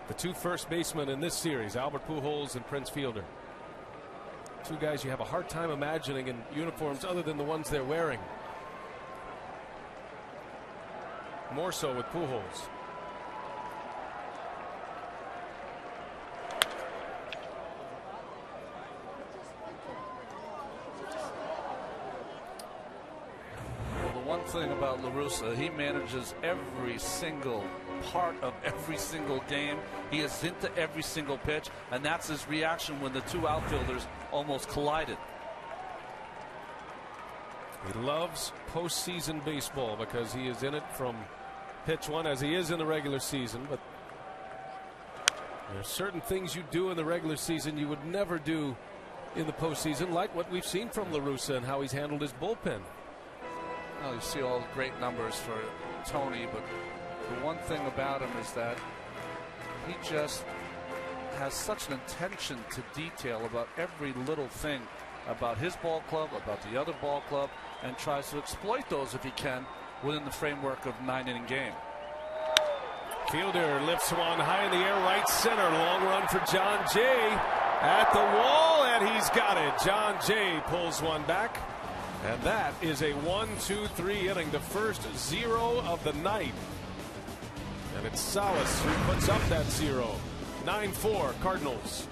the two first basemen in this series, Albert Pujols and Prince Fielder. Two guys you have a hard time imagining in uniforms other than the ones they're wearing. More so with Pujols. One thing about La Russa, he manages every single part of every single game. He is into every single pitch, and that's his reaction when the two outfielders almost collided. He loves postseason baseball because he is in it from pitch one as he is in the regular season, but there are certain things you do in the regular season you would never do in the postseason, like what we've seen from La Russa and how he's handled his bullpen. Well, you see all the great numbers for Tony, but the one thing about him is that he just has such an attention to detail about every little thing about his ball club, about the other ball club, and tries to exploit those if he can within the framework of 9-inning game. Fielder lifts one high in the air, right center. Long run for John Jay at the wall, and he's got it. John Jay pulls one back. And that is a 1-2-3 inning, the first 0 of the night. And it's Salas who puts up that 0. 9-4 Cardinals.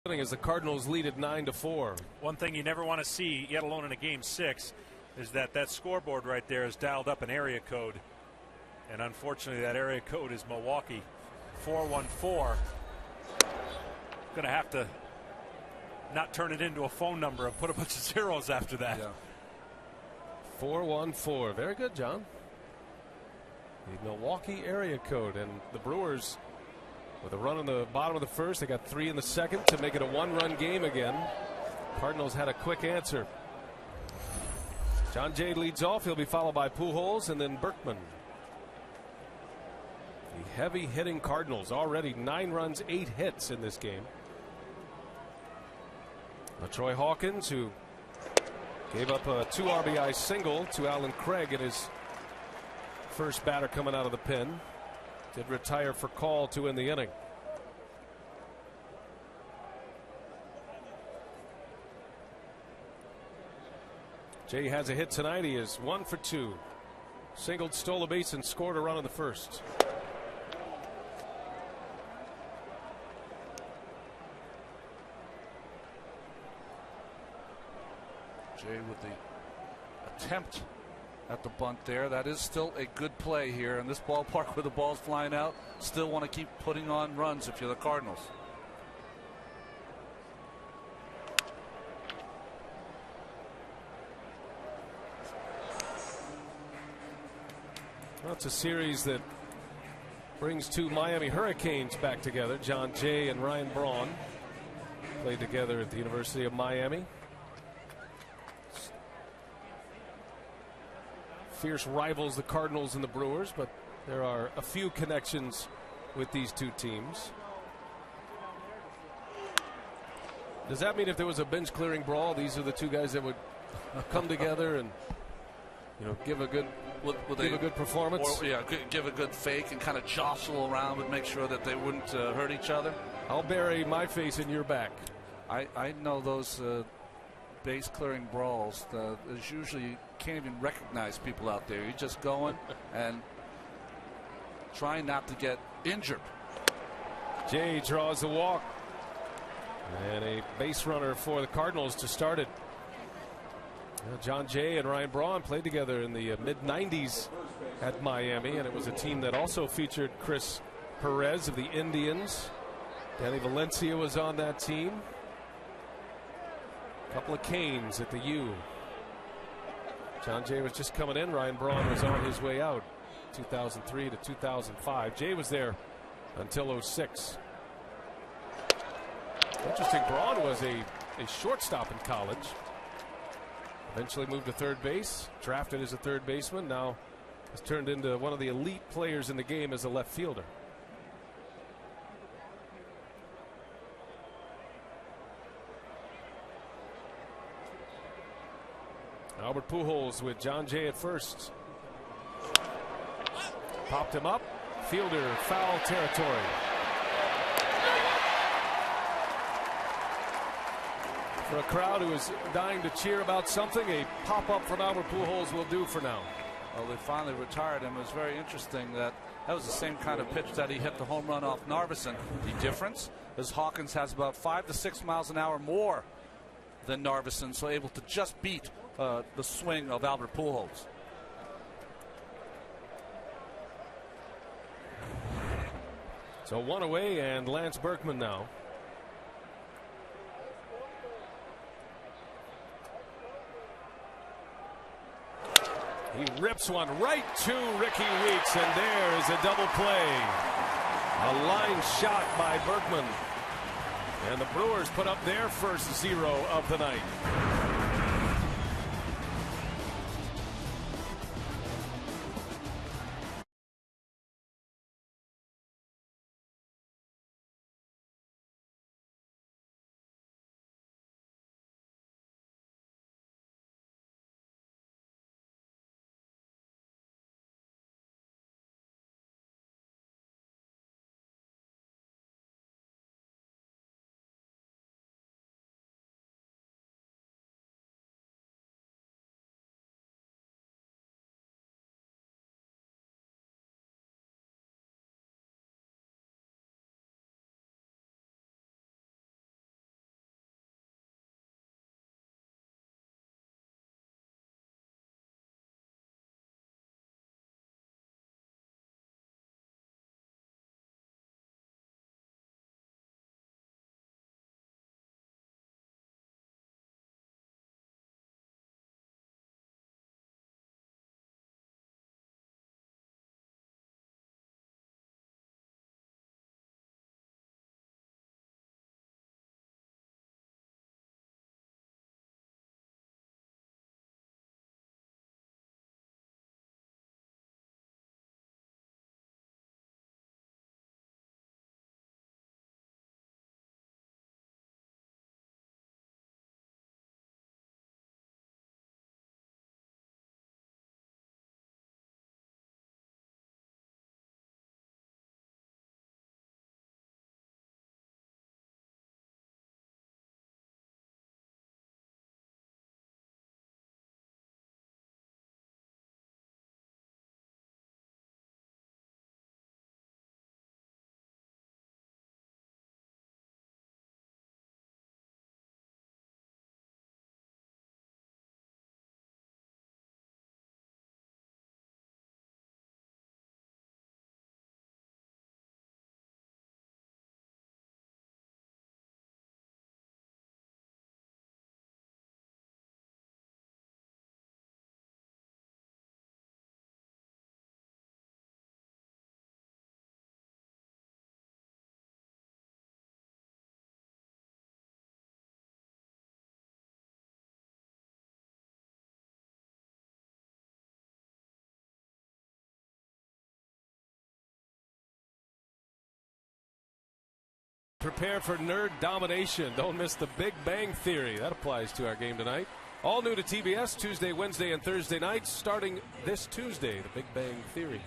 As the Cardinals lead at 9-4. One thing you never want to see, yet alone in a game 6, is that scoreboard right there is dialed up an area code, and unfortunately that area code is Milwaukee 414. Going to have to not turn it into a phone number and put a bunch of zeros after that. Yeah. 414. Very good, John. The Milwaukee area code, and the Brewers, with a run in the bottom of the first, they got 3 in the second to make it a 1-run game again. Cardinals had a quick answer. John Jay leads off. He'll be followed by Pujols and then Berkman. heavy hitting Cardinals. Already 9 runs, 8 hits in this game. Troy Hawkins, who gave up a 2 RBI single to Alan Craig in his first batter coming out of the pen, did retire for call to end the inning. Jay has a hit tonight. He is 1 for 2. Singled, stole a base, and scored a run in the first. Jay with the attempt at the bunt there. That is still a good play here in this ballpark where the ball's flying out. Still want to keep putting on runs if you're the Cardinals. Well, it's a series that brings 2 Miami Hurricanes back together. John Jay and Ryan Braun played together at the University of Miami. Fierce rivals, the Cardinals and the Brewers, but there are a few connections with these 2 teams. Does that mean if there was a bench clearing brawl, these are the 2 guys that would come together and, you know, give a good a good performance? Or, yeah, give a good fake and kind of jostle around and make sure that they wouldn't hurt each other. I'll bury my face in your back. I know those base clearing brawls. There's usually, you can't even recognize people out there. You're just going and trying not to get injured. Jay draws the walk. And a base runner for the Cardinals to start it. John Jay and Ryan Braun played together in the mid-90s at Miami, and it was a team that also featured Chris Perez of the Indians. Danny Valencia was on that team. A couple of Canes at the U. John Jay was just coming in. Ryan Braun was on his way out, 2003 to 2005. Jay was there until 06. Interesting, Braun was a shortstop in college. Eventually moved to third base, drafted as a third baseman, now has turned into one of the elite players in the game as a left fielder. Albert Pujols with John Jay at first. Popped him up. Fielder, foul territory. For a crowd who is dying to cheer about something, a pop-up from Albert Pujols will do for now. Well, they finally retired him. It was very interesting that was the same kind of pitch that he hit the home run off Narveson. The difference is Hawkins has about 5 to 6 miles an hour more than Narveson, so able to just beat the swing of Albert Pujols. So 1 away, and Lance Berkman now. He rips one right to Ricky Weeks, and there's a double play. A line shot by Berkman. And the Brewers put up their first 0 of the night. prepare for nerd domination. Don't miss the Big Bang Theory. That applies to our game tonight. All new to TBS Tuesday, Wednesday, and Thursday nights, starting this Tuesday, the Big Bang Theory.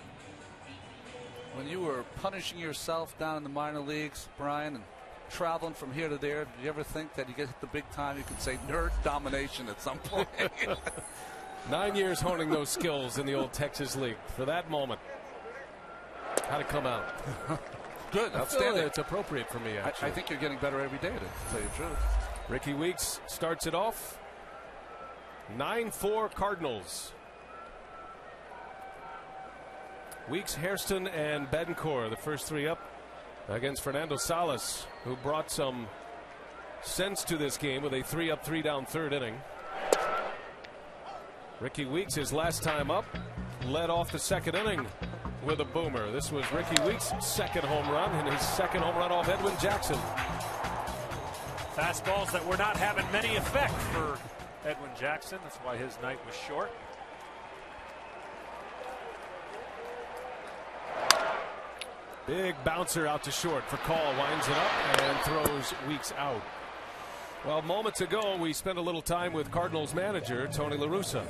When you were punishing yourself down in the minor leagues, Brian, and traveling from here to there, did you ever think that you get hit the big time, you could say nerd domination at some point? 9 years honing those skills in the old Texas League for that moment. How'd it come out? Good, outstanding. It's appropriate for me, actually. I think you're getting better every day, to tell you the truth. Ricky Weeks starts it off. 9-4 Cardinals. Weeks, Hairston, and Betancourt, the first three up against Fernando Salas, who brought some sense to this game with a 3-up, 3-down third inning. Ricky Weeks, his last time up, led off the second inning with a boomer. This was Ricky Weeks' second home run and his second home run off Edwin Jackson. Fastballs that were not having many effect for Edwin Jackson. That's why his night was short. Big bouncer out to short for Call, winds it up and throws Weeks out. Well, moments ago we spent a little time with Cardinals manager Tony La Russa.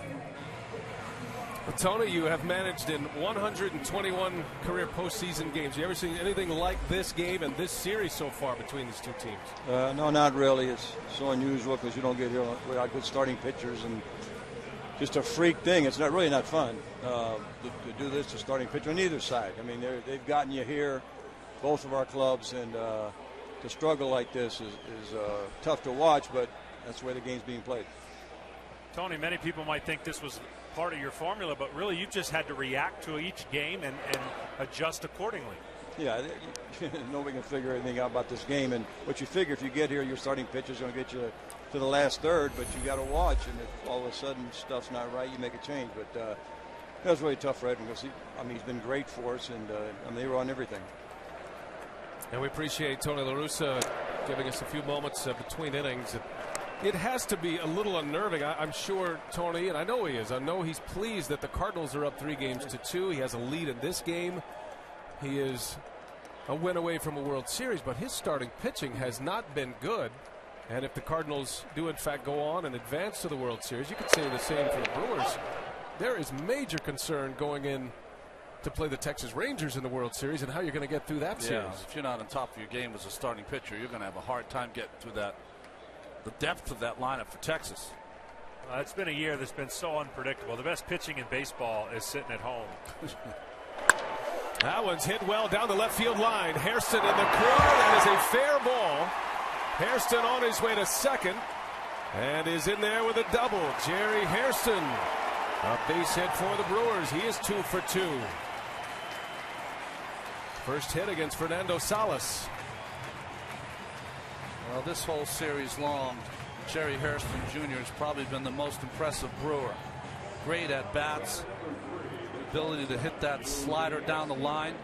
Well, Tony, you have managed in 121 career postseason games. You ever seen anything like this game and this series so far between these two teams? No, not really. It's so unusual because you don't get here without good starting pitchers, and just a freak thing. It's not really not fun to do this to starting pitcher on either side. I mean, they've gotten you here, both of our clubs, and to struggle like this is tough to watch, but that's the way the game's being played. Tony, many people might think this was part of your formula, but really you just had to react to each game and adjust accordingly. Yeah, nobody can figure anything out about this game, and what you figure, if you get here, your starting pitcher is going to get you to the last third, but you got to watch, and if all of a sudden stuff's not right, you make a change. But that was really tough for Edwin because he's been great for us, and they were on everything. And we appreciate Tony La Russa giving us a few moments between innings. It has to be a little unnerving. I'm sure, Tony, and I know he is. I know he's pleased that the Cardinals are up 3-2. He has a lead in this game. He is a win away from a World Series, but his starting pitching has not been good. And if the Cardinals do, in fact, go on and advance to the World Series, you could say the same for the Brewers. There is major concern going in to play the Texas Rangers in the World Series and how you're going to get through that series. If you're not on top of your game as a starting pitcher, you're going to have a hard time getting through that. The depth of that lineup for Texas. It's been a year that's been so unpredictable. The best pitching in baseball is sitting at home. That one's hit well down the left field line. Hairston in the corner. That is a fair ball. Hairston on his way to second and is in there with a double. Jerry Hairston, a base hit for the Brewers. He is 2 for 2. First hit against Fernando Salas. Well, this whole series long, Jerry Hairston Jr. has probably been the most impressive Brewer. Great at bats, ability to hit that slider down the line.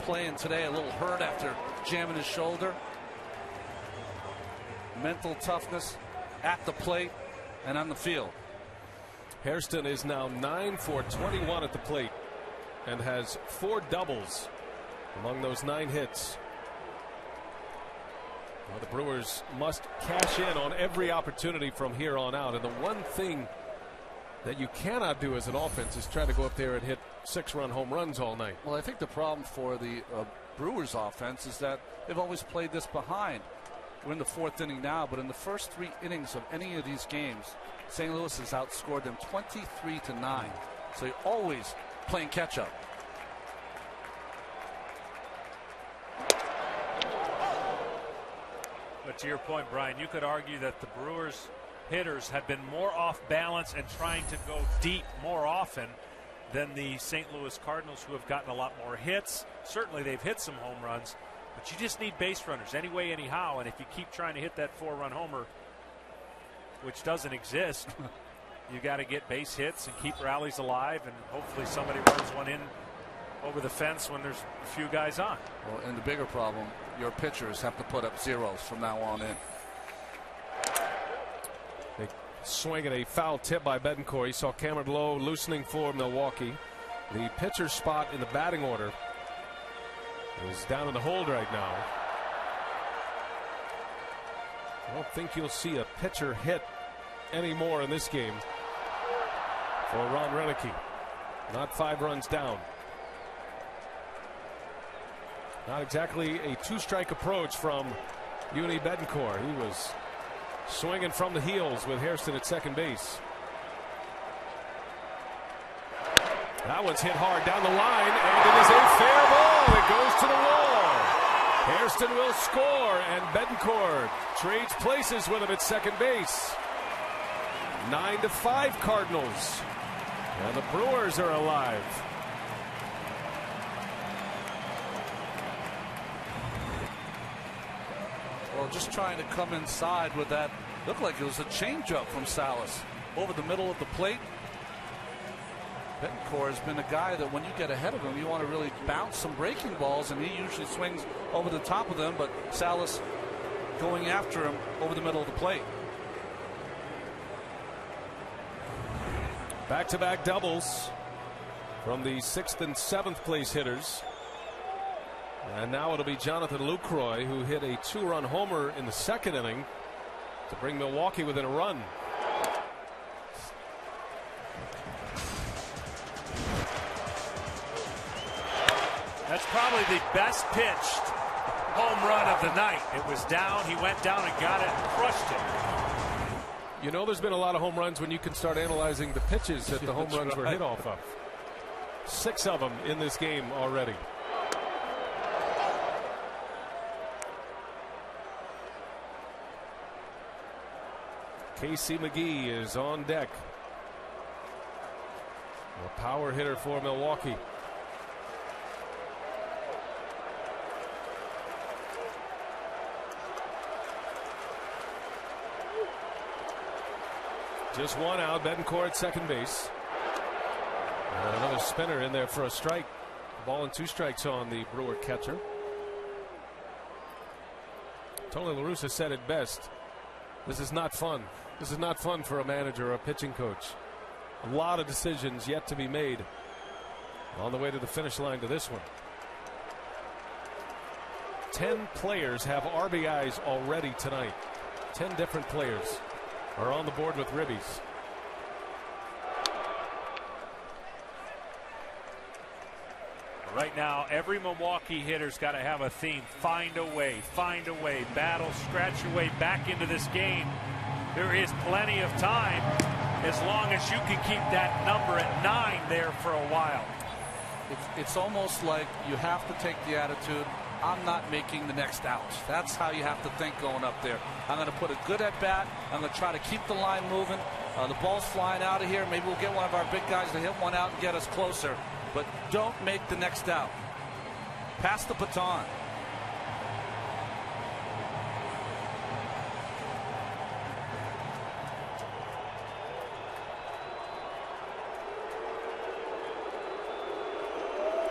Playing today a little hurt after jamming his shoulder. Mental toughness at the plate and on the field. Hairston is now 9 for 21 at the plate and has 4 doubles among those 9 hits. Well, the Brewers must cash in on every opportunity from here on out. And the one thing that you cannot do as an offense is try to go up there and hit 6-run home runs all night. Well, I think the problem for the Brewers offense is that they've always played this behind. We're in the 4th inning now, but in the first 3 innings of any of these games, St. Louis has outscored them 23-9. So you're always playing catch up. But to your point, Brian, you could argue that the Brewers hitters have been more off balance and trying to go deep more often than the St. Louis Cardinals, who have gotten a lot more hits. Certainly they've hit some home runs, but you just need base runners anyway, anyhow. And if you keep trying to hit that 4-run homer, which doesn't exist, you got to get base hits and keep rallies alive, and hopefully somebody runs one in over the fence when there's a few guys on. Well, and the bigger problem, your pitchers have to put up zeros from now on in. They swing at a foul tip by Betancourt. You saw Cameron Lowe loosening for Milwaukee. The pitcher spot in the batting order is down in the hold right now. I don't think you'll see a pitcher hit anymore in this game for Ron Renicky. Not 5 runs down. Not exactly a two-strike approach from Uni Betancourt. He was swinging from the heels with Hairston at second base. That one's hit hard down the line, and it is a fair ball. It goes to the wall. Hairston will score, and Betancourt trades places with him at second base. 9-5 Cardinals, and the Brewers are alive. Well, just trying to come inside with that. Looked like it was a changeup from Salas over the middle of the plate. Betancourt has been a guy that when you get ahead of him, you want to really bounce some breaking balls, and he usually swings over the top of them, but Salas going after him over the middle of the plate. Back-to-back doubles from the 6th and 7th place hitters. And now it'll be Jonathan Lucroy, who hit a 2-run homer in the 2nd inning to bring Milwaukee within a run. That's probably the best pitched home run of the night. It was down, he went down and got it, crushed it. You know, there's been a lot of home runs when you can start analyzing the pitches that the home runs were hit off of. 6 of them in this game already. Casey McGee is on deck. A power hitter for Milwaukee. Just one out. Betancourt at second base. And another spinner in there for a strike. Ball and 2 strikes on the Brewer catcher. Tony La Russa said it best. This is not fun. This is not fun for a manager or a pitching coach. A lot of decisions yet to be made on the way to the finish line to this one. 10 players have RBIs already tonight. 10 different players are on the board with ribbies. Right now, every Milwaukee hitter's got to have a theme. Find a way, battle, scratch your way back into this game. There is plenty of time as long as you can keep that number at 9 there for a while. It's almost like you have to take the attitude, I'm not making the next out. That's how you have to think going up there. I'm going to put a good at bat. I'm going to try to keep the line moving. The ball's flying out of here. Maybe we'll get one of our big guys to hit one out and get us closer. But don't make the next out. Pass the baton.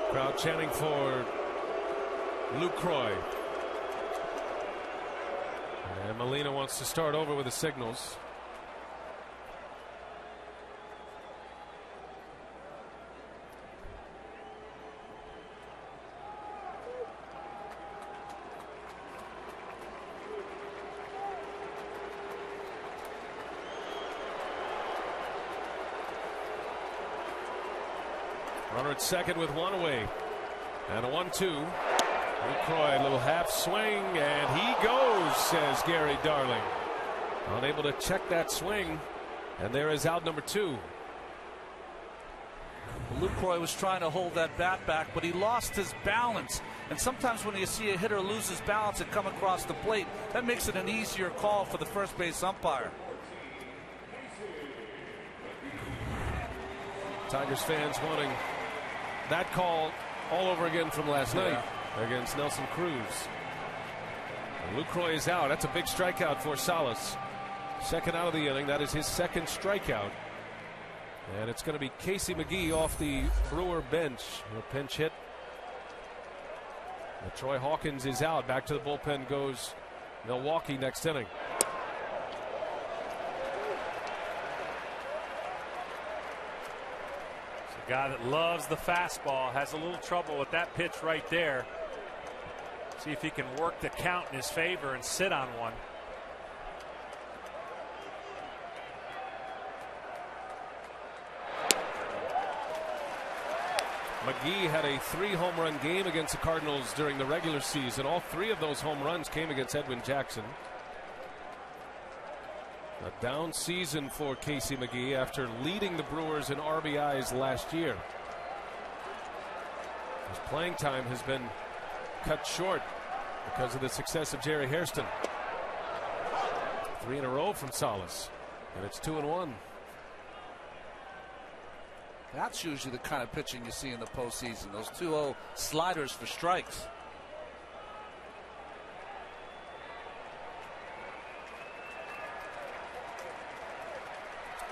Crowd chanting for Lucroy. And Molina wants to start over with the signals. Runner at second with one away. And a 1-2. Lucroy, a little half swing, and he goes, says Gary Darling. Unable to check that swing. And there is out number 2. Lucroy was trying to hold that bat back, but he lost his balance. And sometimes when you see a hitter lose his balance and come across the plate, that makes it an easier call for the first base umpire. Tigers fans wanting that call all over again from last night against Nelson Cruz. And Lucroy is out. That's a big strikeout for Salas. Second out of the inning. That is his second strikeout. And it's going to be Casey McGee off the Brewer bench. A pinch hit. And Troy Hawkins is out. Back to the bullpen goes Milwaukee next inning. Guy that loves the fastball has a little trouble with that pitch right there. See if he can work the count in his favor and sit on one. McGee had a 3-home run game against the Cardinals during the regular season. All 3 of those home runs came against Edwin Jackson. A down season for Casey McGee after leading the Brewers in RBIs last year. His playing time has been cut short because of the success of Jerry Hairston. 3 in a row from Salas, and it's 2-1. That's usually the kind of pitching you see in the postseason. Those 2-0 sliders for strikes.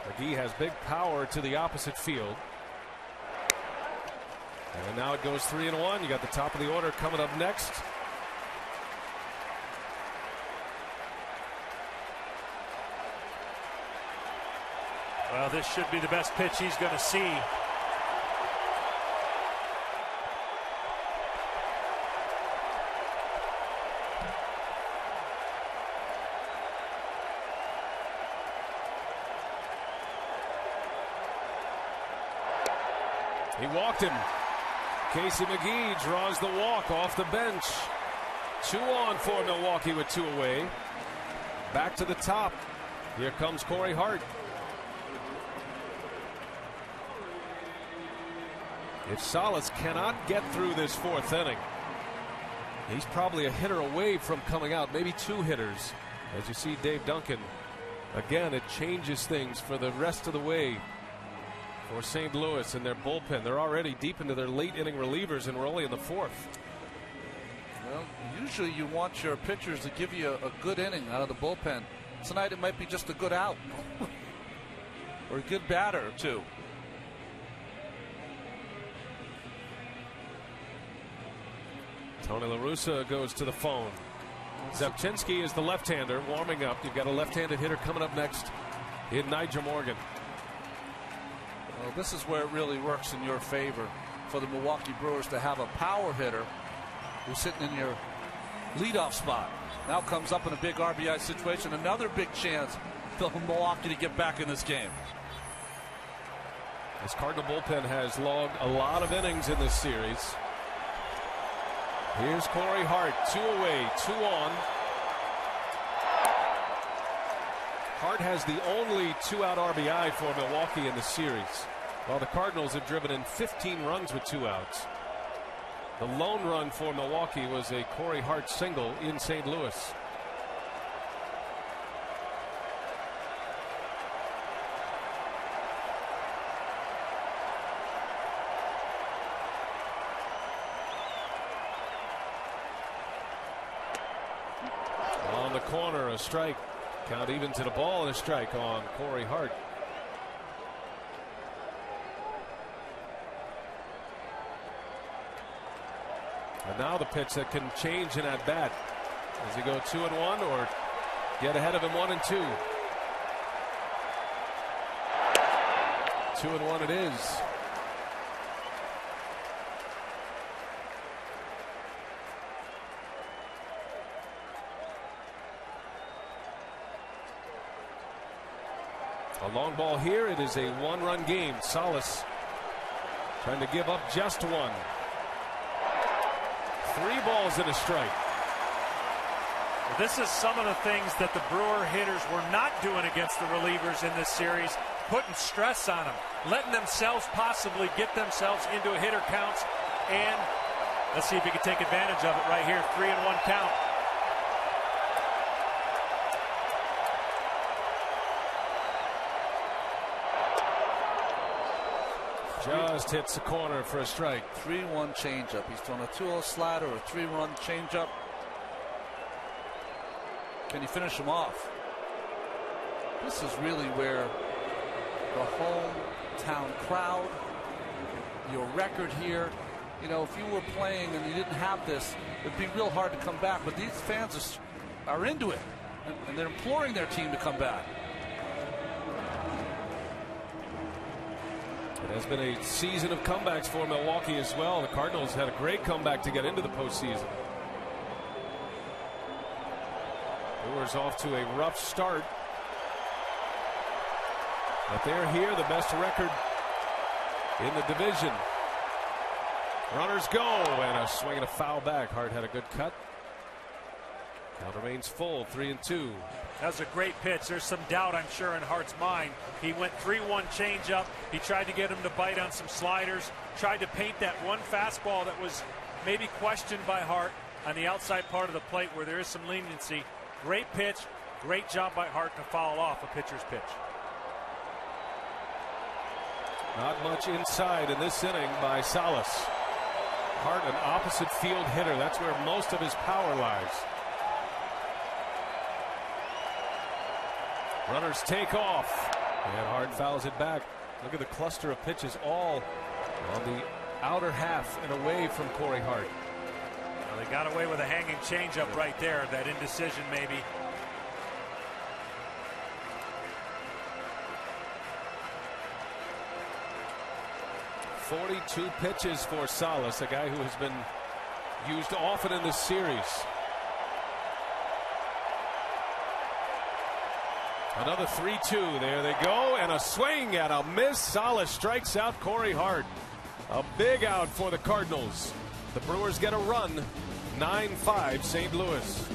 McGee has big power to the opposite field. And now it goes 3-1. You got the top of the order coming up next. Well, this should be the best pitch he's going to see. He walked him. Casey McGee draws the walk off the bench. 2 on for Milwaukee with 2 away. Back to the top. Here comes Corey Hart. If Salas cannot get through this 4th inning, he's probably a hitter away from coming out, maybe 2 hitters. As you see Dave Duncan, again, it changes things for the rest of the way for St. Louis and their bullpen. They're already deep into their late inning relievers, and we're only in the 4th. Well, usually you want your pitchers to give you a good inning out of the bullpen. Tonight it might be just a good out or a good batter or 2. Tony La Russa goes to the phone. Zepchinski is the left-hander warming up. You've got a left-handed hitter coming up next in Nigel Morgan. Well, this is where it really works in your favor for the Milwaukee Brewers to have a power hitter who's sitting in your leadoff spot. Now comes up in a big RBI situation. Another big chance for Milwaukee to get back in this game. This Cardinal bullpen has logged a lot of innings in this series. Here's Corey Hart, 2 away, 2 on. Hart has the only 2-out RBI for Milwaukee in the series, while the Cardinals have driven in 15 runs with 2 outs. The lone run for Milwaukee was a Corey Hart single in St. Louis. On the corner, a strike. Count even to the ball, and a strike on Corey Hart. And now the pitch that can change an at bat. Does he go 2-1 or get ahead of him 1-2? 2-1 it is. A long ball here. It is a 1-run game. Salas trying to give up just 1. 3 balls and a strike. Well, this is some of the things that the Brewer hitters were not doing against the relievers in this series, putting stress on them, letting themselves possibly get themselves into a hitter counts, and let's see if he can take advantage of it right here. 3-1 count. Just hits the corner for a strike. 3-1 changeup. He's thrown a 2-0 slider or a 3-run changeup. Can he finish him off? This is really where the hometown crowd, your record here, you know, if you were playing and you didn't have this, it'd be real hard to come back. But these fans are into it, and they're imploring their team to come back. It has been a season of comebacks for Milwaukee as well. The Cardinals had a great comeback to get into the postseason. Brewers off to a rough start, but they're here, the best record in the division. Runners go, and a swing and a foul back. Hart had a good cut. Count remains full, 3-2. That was a great pitch. There's some doubt, I'm sure, in Hart's mind. He went 3-1 changeup. He tried to get him to bite on some sliders. Tried to paint that one fastball that was maybe questioned by Hart on the outside part of the plate where there is some leniency. Great pitch. Great job by Hart to foul off a pitcher's pitch. Not much inside in this inning by Salas. Hart, an opposite field hitter. That's where most of his power lies. Runners take off, and Hart fouls it back. Look at the cluster of pitches all on the outer half and away from Corey Hart. Well, they got away with a hanging changeup right there. That indecision maybe. .42 pitches for Salas, a guy who has been used often in this series. Another 3-2. There they go, and a swing and a miss. Salas strikes out Corey Hart. A big out for the Cardinals. The Brewers get a run. 9-5 St. Louis.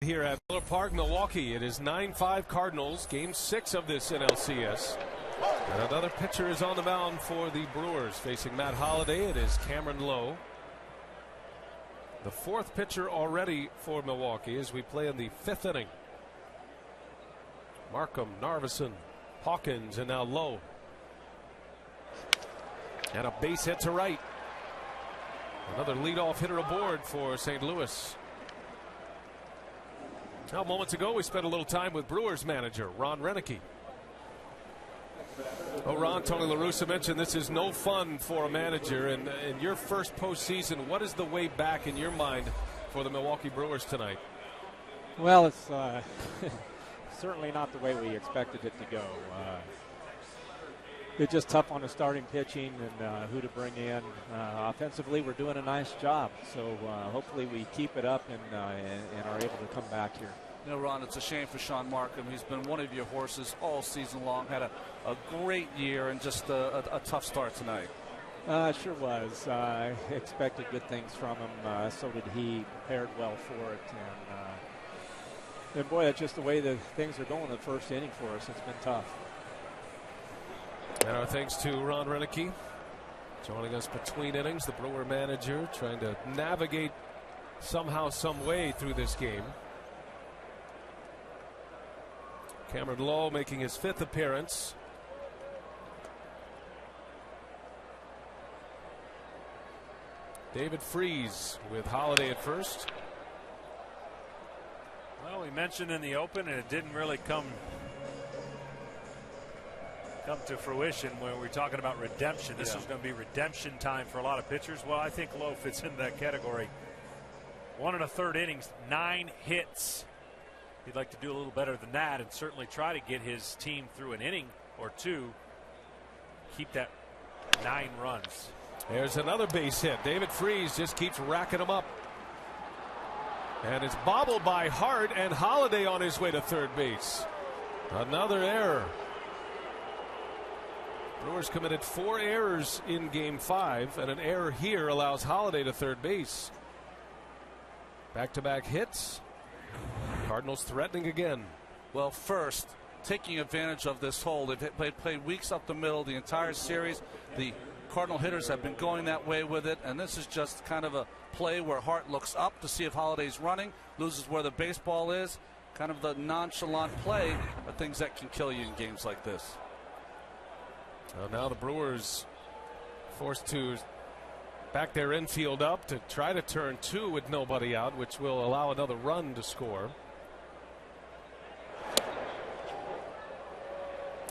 Here at Miller Park, Milwaukee, it is 9-5 Cardinals, game 6 of this NLCS. And another pitcher is on the mound for the Brewers. Facing Matt Holliday, it is Cameron Lowe. The fourth pitcher already for Milwaukee as we play in the 5th inning. Markham, Narveson, Hawkins, and now Lowe. And a base hit to right. Another leadoff hitter aboard for St. Louis. Now, moments ago, we spent a little time with Brewers manager Ron Renicky. Oh, Ron, Tony La Russa mentioned this is no fun for a manager. And in your first postseason, what is the way back in your mind for the Milwaukee Brewers tonight? Well, it's certainly not the way we expected it to go. It's just tough on the starting pitching and who to bring in. Offensively, we're doing a nice job, so hopefully we keep it up and are able to come back here. You know, Ron, it's a shame for Sean Markham. He's been one of your horses all season long, had a great year and just a tough start tonight. It sure was. I expected good things from him. So did he. Prepared well for it. And boy, that's just the way that things are going in the first inning for us. It's been tough. And our thanks to Ron Renicky joining us between innings, the Brewer manager, trying to navigate somehow, some way through this game. Cameron Lowe making his 5th appearance. David Freese with Holiday at first. Well, we mentioned in the open, and it didn't really come to fruition when we're talking about redemption. This is going to be redemption time for a lot of pitchers. Well, I think Lowe fits into that category. 1 1/3 innings, 9 hits. He'd like to do a little better than that and certainly try to get his team through an inning or two. Keep that 9 runs. There's another base hit. David Freese just keeps racking them up. And it's bobbled by Hart, and Holiday on his way to third base. Another error. Brewers committed 4 errors in game 5, and an error here allows Holiday to third base. Back-to-back hits. Cardinals threatening again. Well, first, taking advantage of this hole. They've played weeks up the middle the entire series. The Cardinal hitters have been going that way with it, and this is just kind of a play where Hart looks up to see if Holiday's running, loses where the baseball is. Kind of the nonchalant play are things that can kill you in games like this. Well, now the Brewers forced to back their infield up to try to turn 2 with nobody out, which will allow another run to score.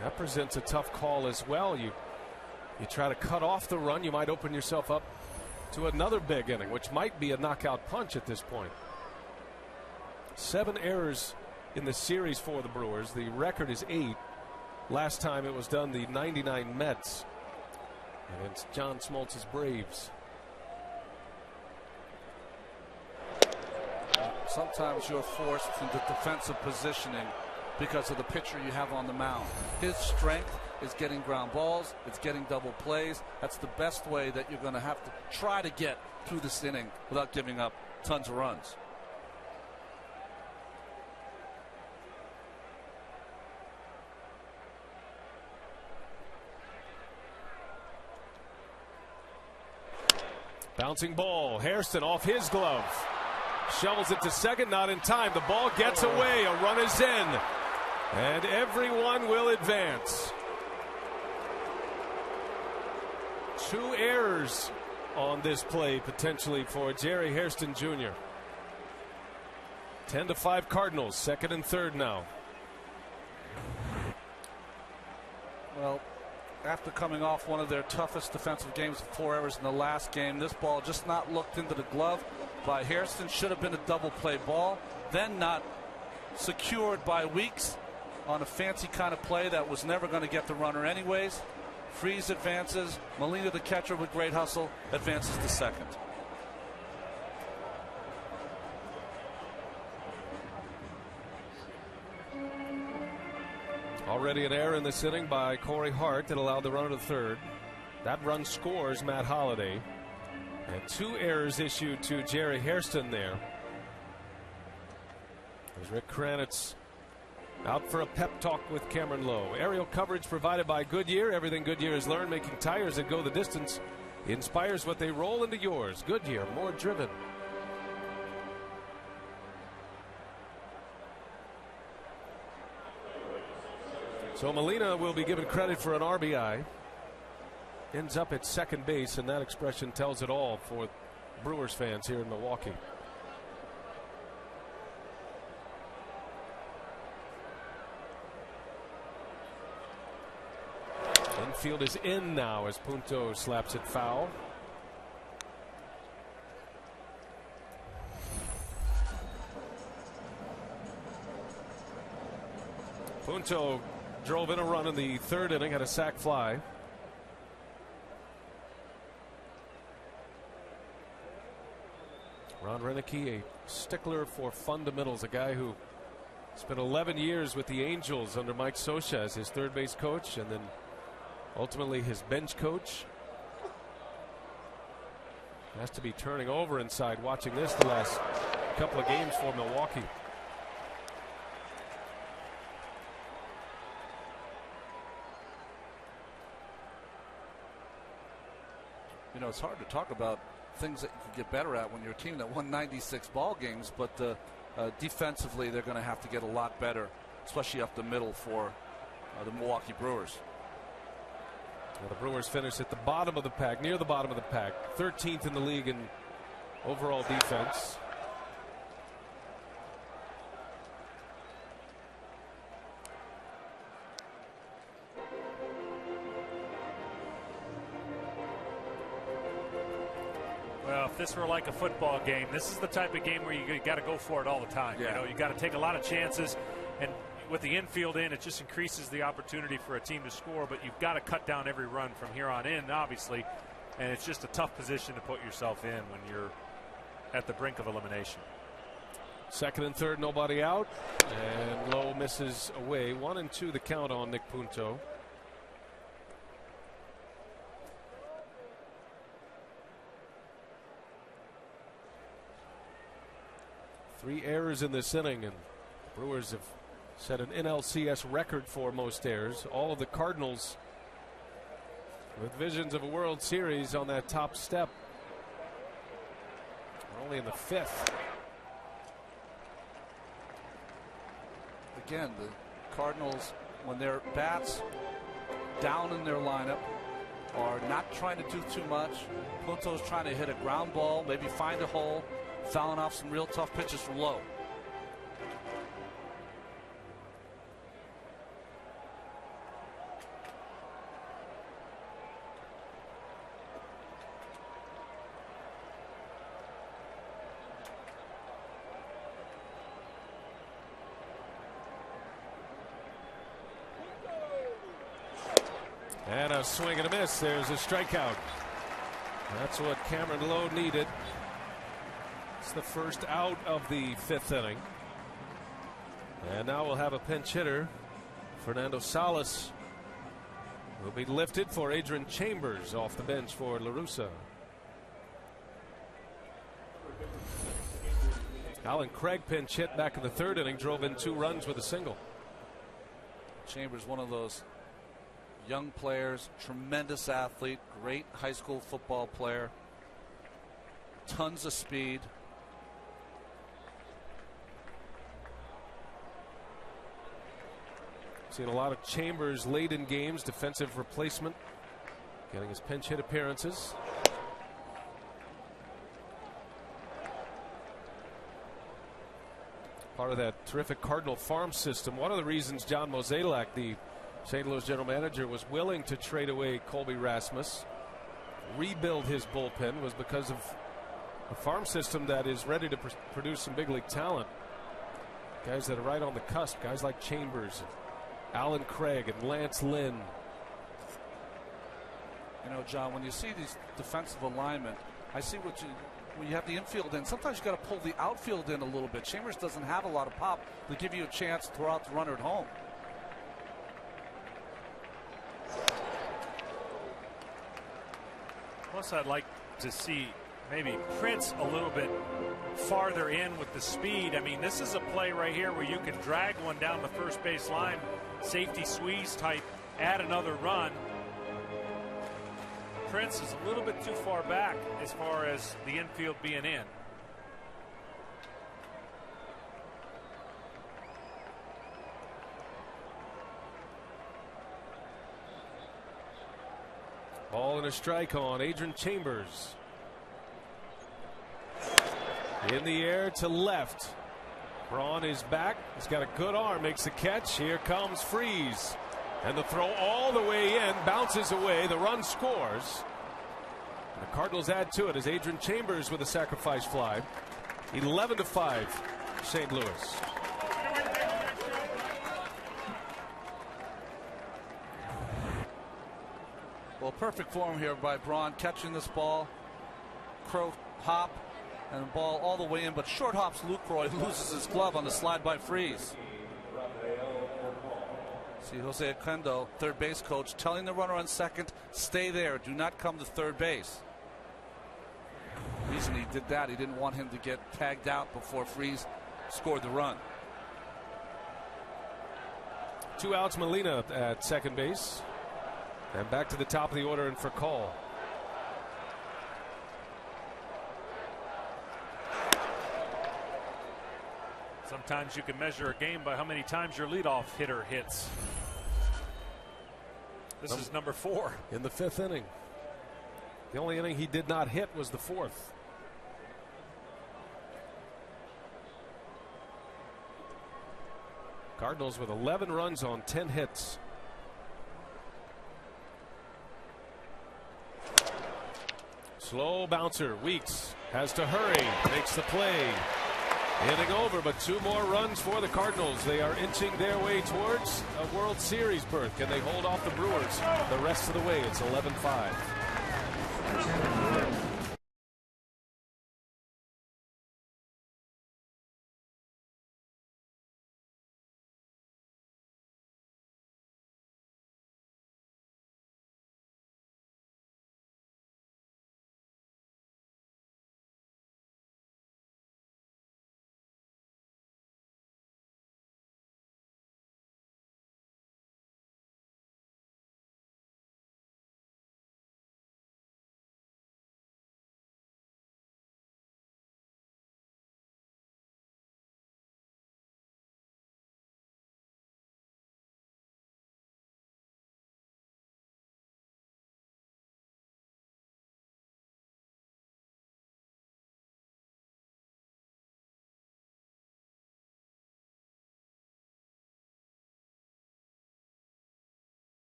That presents a tough call as well. You try to cut off the run, you might open yourself up to another big inning, which might be a knockout punch at this point. 7 errors in the series for the Brewers. The record is 8. Last time it was done, the '99 Mets against John Smoltz's Braves. Sometimes you're forced into defensive positioning because of the pitcher you have on the mound. His strength is getting ground balls, it's getting double plays. That's the best way that you're going to have to try to get through this inning without giving up tons of runs. Bouncing ball. Hairston off his glove. Shovels it to second, not in time. The ball gets away. A run is in. And everyone will advance. 2 errors on this play potentially for Jerry Hairston Jr. 10-5 Cardinals, 2nd and 3rd now. Well, after coming off one of their toughest defensive games, 4 errors in the last game, this ball just not looked into the glove by Hairston. Should have been a double play ball, then not secured by Weeks on a fancy kind of play that was never going to get the runner anyways. Freese advances. Molina, the catcher with great hustle, advances to second. Already an error in this inning by Corey Hart that allowed the runner to third. That run scores Matt Holliday. And 2 errors issued to Jerry Hairston there. There's Rick Kranitz out for a pep talk with Cameron Lowe. Aerial coverage provided by Goodyear. Everything Goodyear has learned, making tires that go the distance, inspires what they roll into yours. Goodyear, more driven. So Molina will be given credit for an RBI. Ends up at second base, and that expression tells it all for Brewers fans here in Milwaukee. Infield is in now as Punto slaps it foul. Punto drove in a run in the third inning, had a sac fly. Ron Renicky, a stickler for fundamentals, a guy who spent 11 years with the Angels under Mike Scioscia as his third base coach, and then ultimately his bench coach. Has to be turning over inside watching this the last couple of games for Milwaukee. You know, it's hard to talk about things that you can get better at when you're a team that won 96 ball games, but defensively they're going to have to get a lot better, especially up the middle for the Milwaukee Brewers. Well, the Brewers finished at the bottom of the pack, near the bottom of the pack, 13th in the league in overall defense. Well, if this were like a football game, this is the type of game where you got to go for it all the time. Yeah. You know, you got to take a lot of chances, and with the infield in, it just increases the opportunity for a team to score, but you've got to cut down every run from here on in, obviously, and it's just a tough position to put yourself in when you're at the brink of elimination. Second and third, nobody out, and Lowe misses away. 1-2 the count on Nick Punto. Three errors in this inning, and Brewers have set an NLCS record for most errors. All of the Cardinals with visions of a World Series on that top step. We're only in the fifth. Again, the Cardinals, when their bats down in their lineup, are not trying to do too much. Punto's trying to hit a ground ball, maybe find a hole, fouling off some real tough pitches from Lowe. And a swing and a miss. There's a strikeout. That's what Cameron Lowe needed. It's the first out of the fifth inning. And now we'll have a pinch hitter. Fernando Salas will be lifted for Adrian Chambers off the bench for La Russa. Alan Craig pinch hit back in the third inning, drove in 2 runs with a single. Chambers, one of those young players, tremendous athlete, great high school football player, tons of speed. Seen a lot of Chambers late in games, defensive replacement, getting his pinch hit appearances. Part of that terrific Cardinal farm system. One of the reasons John Mozeliak, the St. Louis general manager, was willing to trade away Colby Rasmus, rebuild his bullpen, was because of a farm system that is ready to produce some big league talent. Guys that are right on the cusp, guys like Chambers, Alan Craig, and Lance Lynn. You know, John, when you see these defensive alignment, I see when you have the infield in, sometimes you got to pull the outfield in a little bit. Chambers doesn't have a lot of pop to give you a chance to throw out the runner at home. Plus, I'd like to see maybe Prince a little bit farther in with the speed. I mean, this is a play right here where you can drag one down the first base line, safety squeeze type, add another run. Prince is a little bit too far back as far as the infield being in. Ball and a strike on Adrian Chambers. In the air to left. Braun is back. He's got a good arm. Makes the catch. Here comes Freeze. And the throw all the way in. Bounces away. The run scores. And the Cardinals add to it as Adrian Chambers with a sacrifice fly. 11-5 St. Louis. Well, perfect form here by Braun, catching this ball. Crow hop, and the ball all the way in, but short hops Lucroy, loses his glove on the slide by Freeze. See Jose Oquendo, third base coach, telling the runner on second, stay there, do not come to third base. The reason he did that, he didn't want him to get tagged out before Freeze scored the run. 2 outs, Molina at second base. And back to the top of the order and for Cole. Sometimes you can measure a game by how many times your leadoff hitter hits. This is number 4. In the 5th inning. The only inning he did not hit was the 4th. Cardinals with 11 runs on 10 hits. Slow bouncer. Weeks has to hurry. Makes the play. Inning over, but 2 more runs for the Cardinals. They are inching their way towards a World Series berth. Can they hold off the Brewers the rest of the way? It's 11-5.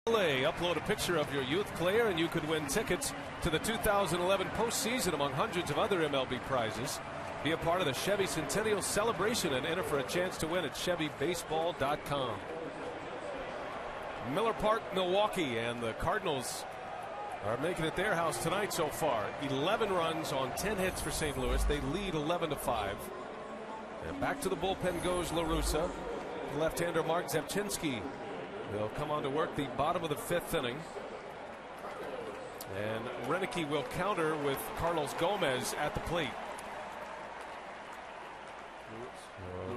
Upload a picture of your youth player and you could win tickets to the 2011 postseason among hundreds of other MLB prizes. Be a part of the Chevy Centennial Celebration and enter for a chance to win at ChevyBaseball.com. Miller Park, Milwaukee, and the Cardinals are making it their house tonight so far. 11 runs on 10 hits for St. Louis. They lead 11-5. And back to the bullpen goes La Russa. Left-hander Mark Zepchinski will come on to work the bottom of the 5th inning. And Renicky will counter with Carlos Gomez at the plate.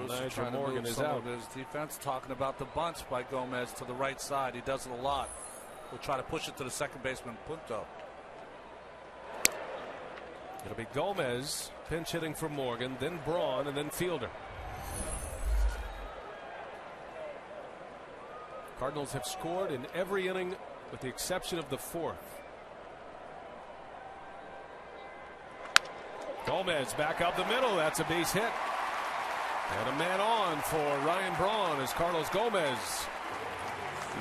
Nigel Morgan is out. His defense talking about the bunch by Gomez to the right side. He does it a lot. We'll try to push it to the second baseman, Punto. It'll be Gomez pinch hitting for Morgan, then Braun, and then Fielder. Cardinals have scored in every inning with the exception of the 4th. Gomez back up the middle. That's a base hit. And a man on for Ryan Braun as Carlos Gomez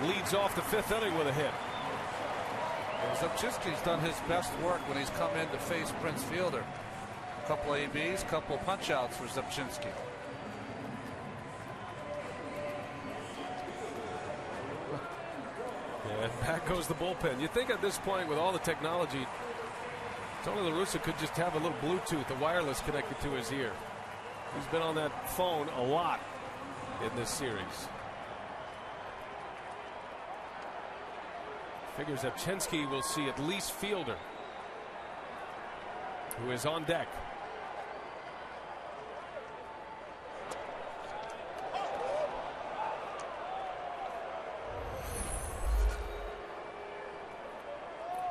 leads off the 5th inning with a hit. Zabczynski's done his best work when he's come in to face Prince Fielder. A couple ABs, couple punch outs for Zabczynski. And back goes the bullpen. You think at this point with all the technology, Tony La Russa could just have a little Bluetooth, a wireless connected to his ear. He's been on that phone a lot in this series. Figures Zabczynski will see at least Fielder, who is on deck.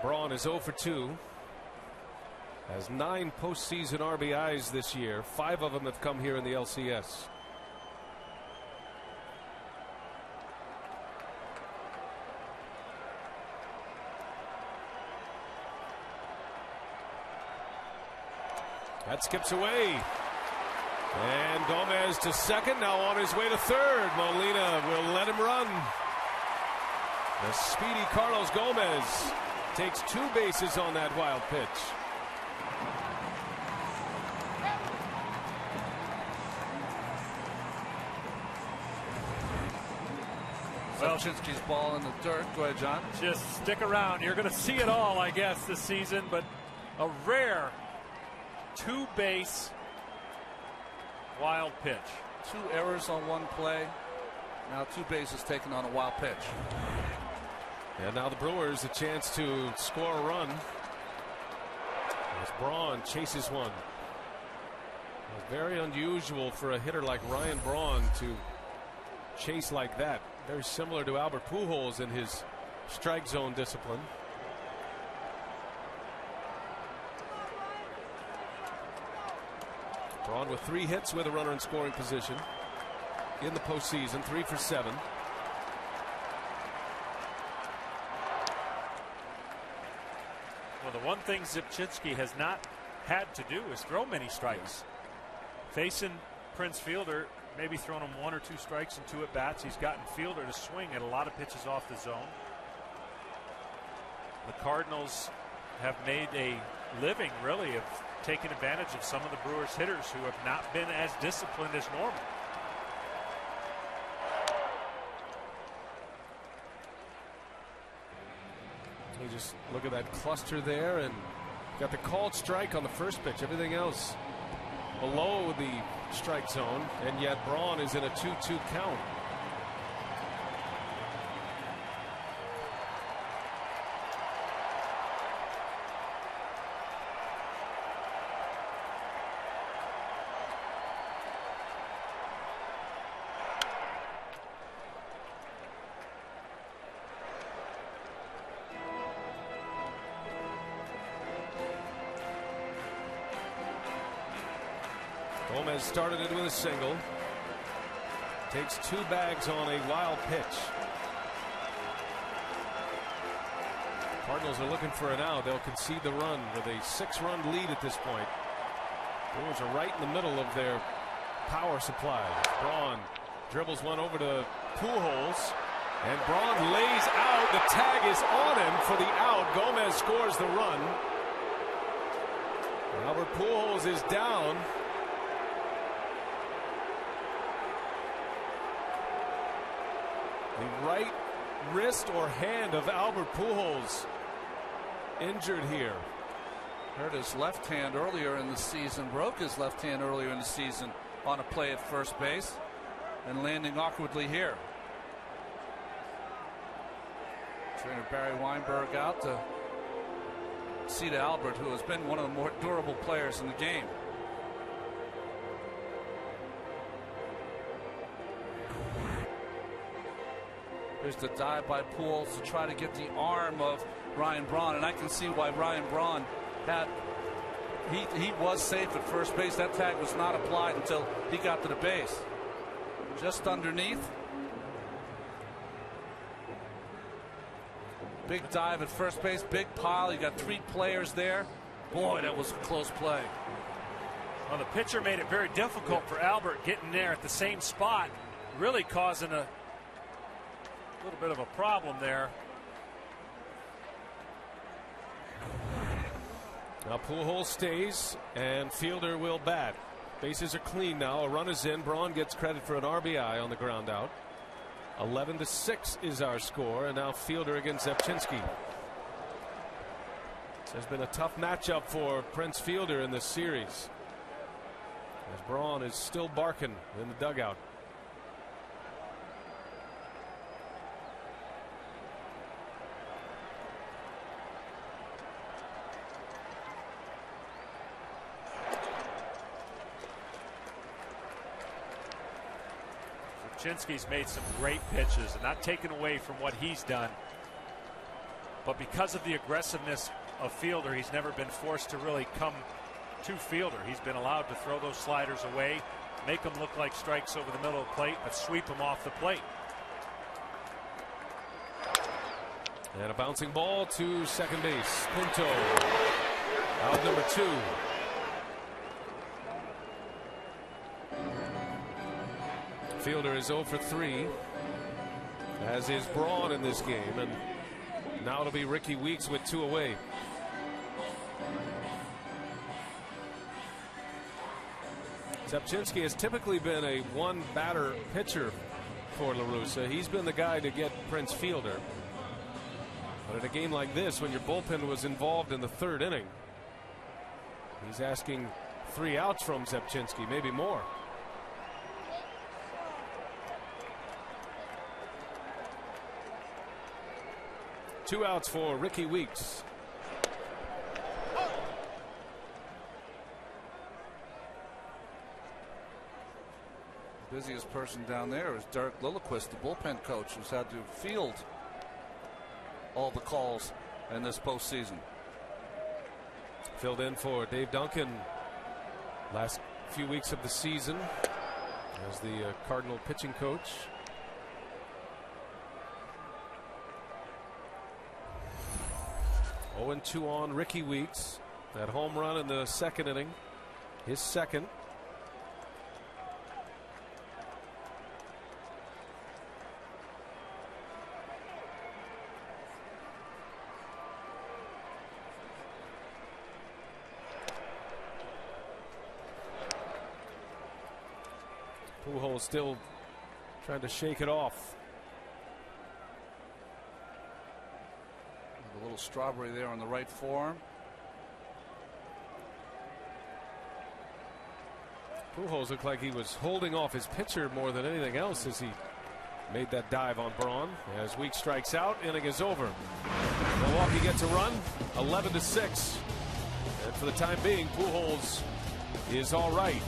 Braun is 0 for 2. Has 9 postseason RBIs this year. 5 of them have come here in the LCS. That skips away. And Gomez to second, now on his way to third. Molina will let him run. The speedy Carlos Gomez takes 2 bases on that wild pitch. Zabczynski's ball in the dirt. Go ahead, John. Just stick around. You're going to see it all, I guess, this season. But a rare 2-base wild pitch. 2 errors on 1 play. Now 2 bases taken on a wild pitch. And now the Brewers a chance to score a run as Braun chases one. Very unusual for a hitter like Ryan Braun to chase like that. Very similar to Albert Pujols in his strike zone discipline. Braun with 3 hits with a runner in scoring position in the postseason, 3 for 7. Well, the one thing Zabczynski has not had to do is throw many strikes. Facing Prince Fielder, maybe thrown him 1 or 2 strikes and 2 at bats. He's gotten Fielder to swing at a lot of pitches off the zone. The Cardinals have made a living, really, of taking advantage of some of the Brewers hitters who have not been as disciplined as normal. You just look at that cluster there, and got the called strike on the first pitch. Everything else below the strike zone, and yet Braun is in a 2-2 count. Gomez started it with a single. Takes 2 bags on a wild pitch. Cardinals are looking for an out. They'll concede the run with a 6-run lead at this point. Brewers are right in the middle of their power supply. Braun dribbles one over to Pujols, and Braun lays out. The tag is on him for the out. Gomez scores the run. Albert Pujols is down. The right wrist or hand of Albert Pujols injured here. Hurt his left hand earlier in the season, broke his left hand earlier in the season on a play at first base, and landing awkwardly here. Trainer Barry Weinberg out to see to Albert, who has been one of the more durable players in the game. Here's the dive by Pujols to try to get the arm of Ryan Braun, and I can see why Ryan Braun had he was safe at first base. That tag was not applied until he got to the base. Just underneath. Big dive at first base, big pile. You got 3 players there. Boy, that was a close play. Well, the pitcher made it very difficult for Albert getting there at the same spot, really causing a little bit of a problem there. Now Pujols stays and Fielder will bat. Bases are clean now. A run is in. Braun gets credit for an RBI on the ground out. 11-6 is our score, and now Fielder against Zepchinski. This has been a tough matchup for Prince Fielder in this series, as Braun is still barking in the dugout. Zepchinski's made some great pitches, and not taken away from what he's done. But because of the aggressiveness of Fielder, he's never been forced to really come to Fielder. He's been allowed to throw those sliders away, make them look like strikes over the middle of the plate, but sweep them off the plate. And a bouncing ball to second base. Pinto out number 2. Fielder is 0 for 3, as is Braun in this game, and now it'll be Ricky Weeks with 2 away. Zepchinski has typically been a one-batter pitcher for La Russa. He's been the guy to get Prince Fielder. But in a game like this, when your bullpen was involved in the 3rd inning, he's asking 3 outs from Zepchinski, maybe more. Two outs for Ricky Weeks. The busiest person down there is Derek Lilliquist, the bullpen coach, who's had to field all the calls in this postseason. Filled in for Dave Duncan last few weeks of the season as the Cardinal pitching coach. Oh, 0-2 on Ricky Weeks. That home run in the 2nd inning, his 2nd. Pujols still trying to shake it off. A little strawberry there on the right forearm. Pujols looked like he was holding off his pitcher more than anything else as he made that dive on Braun. As Weeks strikes out, inning is over. Milwaukee gets a run, 11-6. And for the time being, Pujols is all right.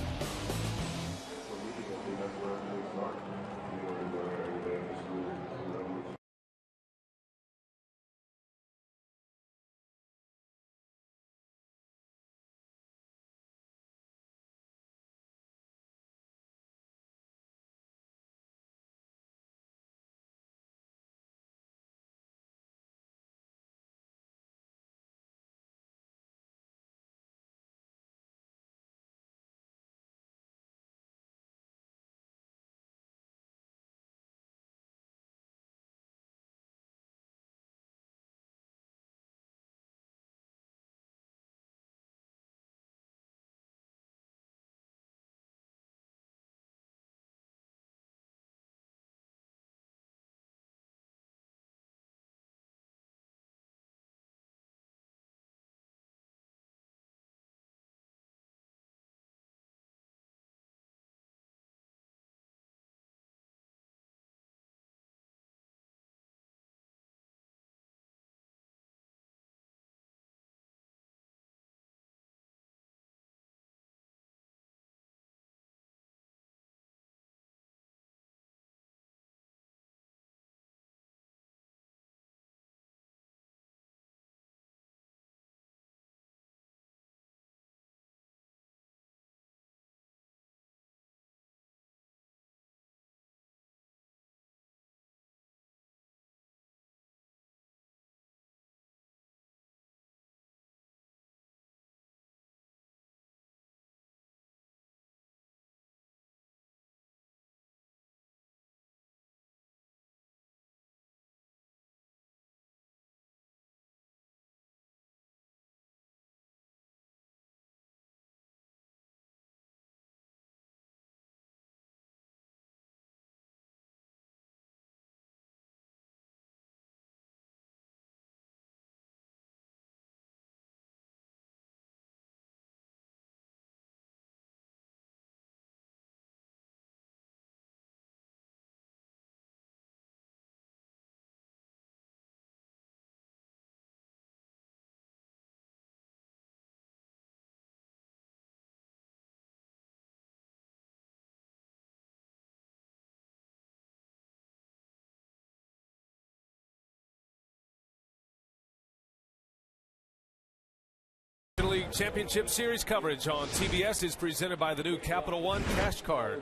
Championship Series coverage on TBS is presented by the new Capital One Cash Card.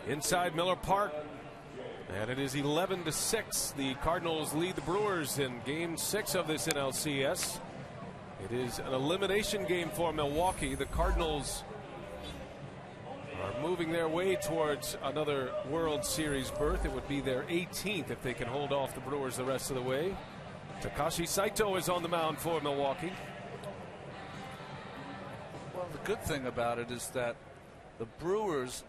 Inside Miller Park, and it is 11-6. The Cardinals lead the Brewers in Game 6 of this NLCS. It is an elimination game for Milwaukee. The Cardinals are moving their way towards another World Series berth. It would be their 18th if they can hold off the Brewers the rest of the way. Takashi Saito is on the mound for Milwaukee. Well, the good thing about it is that the Brewers,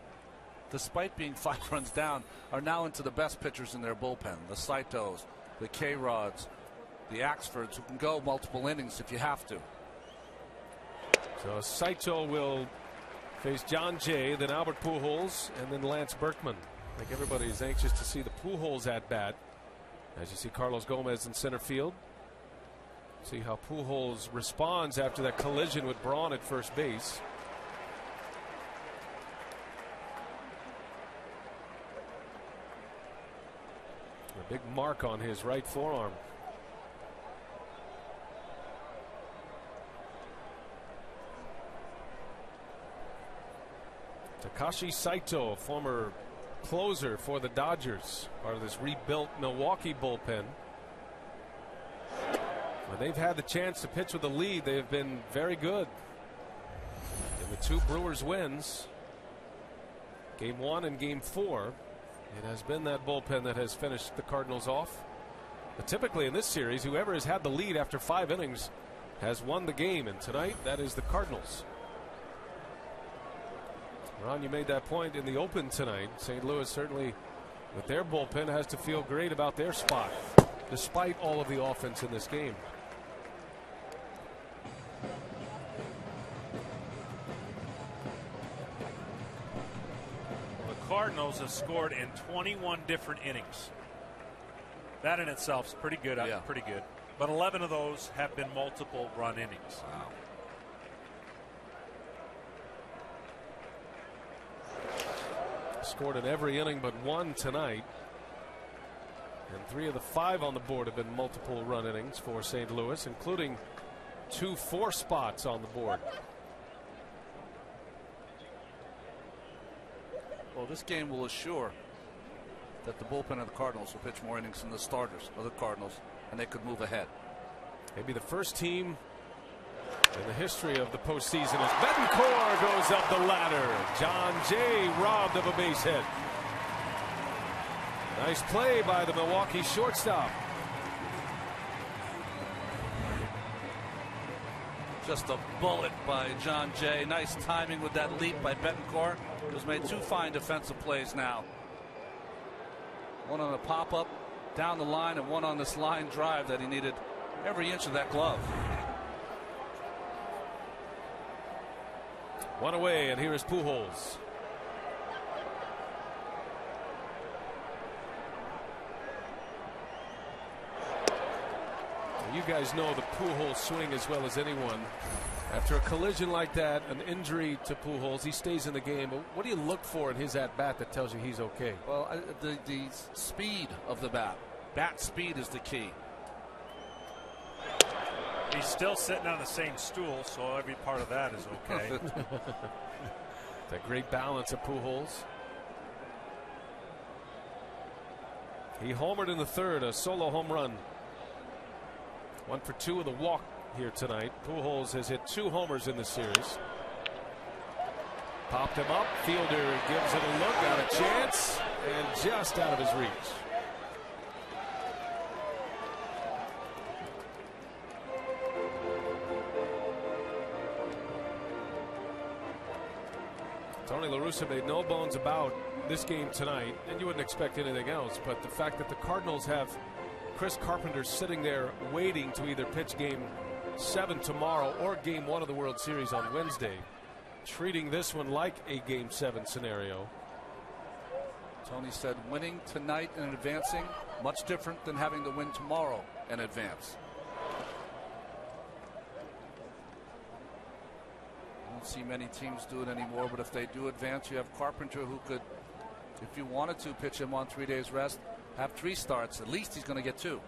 despite being 5 runs down, are now into the best pitchers in their bullpen. The Saitos, the K-Rods, the Axfords, who can go multiple innings if you have to. So Saito will face John Jay, then Albert Pujols, and then Lance Berkman. I think everybody is anxious to see the Pujols at bat. As you see Carlos Gomez in center field. See how Pujols responds after that collision with Braun at first base. A big mark on his right forearm. Takashi Saito, former closer for the Dodgers, part of this rebuilt Milwaukee bullpen. When they've had the chance to pitch with a lead, they have been very good. In the 2 Brewers wins, Game 1 and Game 4, it has been that bullpen that has finished the Cardinals off. But typically in this series, whoever has had the lead after 5 innings has won the game, and tonight that is the Cardinals. Ron, you made that point in the open tonight. St. Louis certainly, with their bullpen, has to feel great about their spot, despite all of the offense in this game. The Cardinals have scored in 21 different innings. That in itself is pretty good. Yeah. Pretty good. But 11 of those have been multiple run innings. Wow. Scored in every inning but 1 tonight. And 3 of the 5 on the board have been multiple run innings for St. Louis, including 2 4 spots on the board. Well, this game will assure that the bullpen of the Cardinals will pitch more innings than the starters of the Cardinals, and they could move ahead. Maybe the first team in the history of the postseason as Betancourt goes up the ladder. John Jay robbed of a base hit. Nice play by the Milwaukee shortstop. Just a bullet by John Jay. Nice timing with that leap by Betancourt. He's made 2 fine defensive plays now. One on a pop-up down the line and one on this line drive that he needed every inch of that glove. 1 away, and here is Pujols. You guys know the Pujols swing as well as anyone. After a collision like that, an injury to Pujols, he stays in the game. But what do you look for in his at-bat that tells you he's okay? Well, the speed of the bat. Bat speed is the key. He's still sitting on the same stool, so every part of that is okay. That great balance of Pujols. He homered in the 3rd, a solo home run. 1 for 2 with a walk here tonight. Pujols has hit 2 homers in the series. Popped him up. Fielder gives it a look, got a chance, and just out of his reach. Tony La Russa made no bones about this game tonight, and you wouldn't expect anything else, but the fact that the Cardinals have Chris Carpenter sitting there waiting to either pitch Game 7 tomorrow or Game 1 of the World Series on Wednesday, treating this one like a Game 7 scenario. Tony said winning tonight and advancing, much different than having to win tomorrow and advance. I don't see many teams do it anymore, but if they do advance, you have Carpenter who could, if you wanted to, pitch him on 3 days rest, have 3 starts. At least he's going to get 2.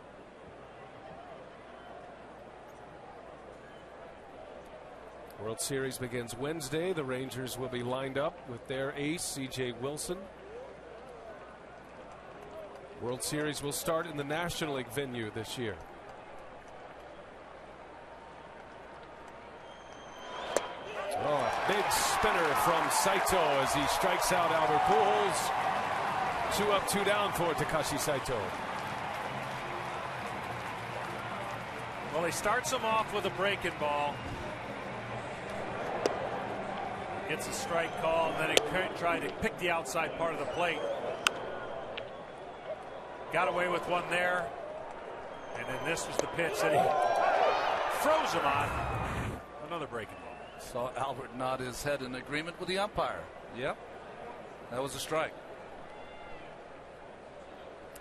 World Series begins Wednesday. The Rangers will be lined up with their ace, C.J. Wilson. World Series will start in the National League venue this year. Oh, a big spinner from Saito as he strikes out Albert Pujols. 2 up, 2 down for Takashi Saito. Well, he starts him off with a breaking ball. Gets a strike call, and then he tried to pick the outside part of the plate. Got away with one there. And then this was the pitch that he froze him on. Another breaking ball. Saw Albert nod his head in agreement with the umpire. Yep. That was a strike.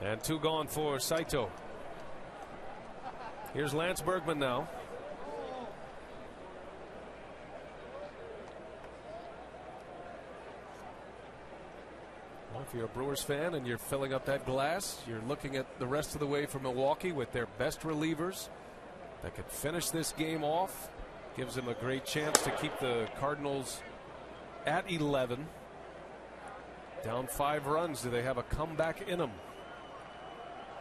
And 2 gone for Saito. Here's Lance Bergman now. Well, if you're a Brewers fan and you're filling up that glass, you're looking at the rest of the way for Milwaukee with their best relievers that could finish this game off. Gives them a great chance to keep the Cardinals at 11. Down 5 runs. Do they have a comeback in them?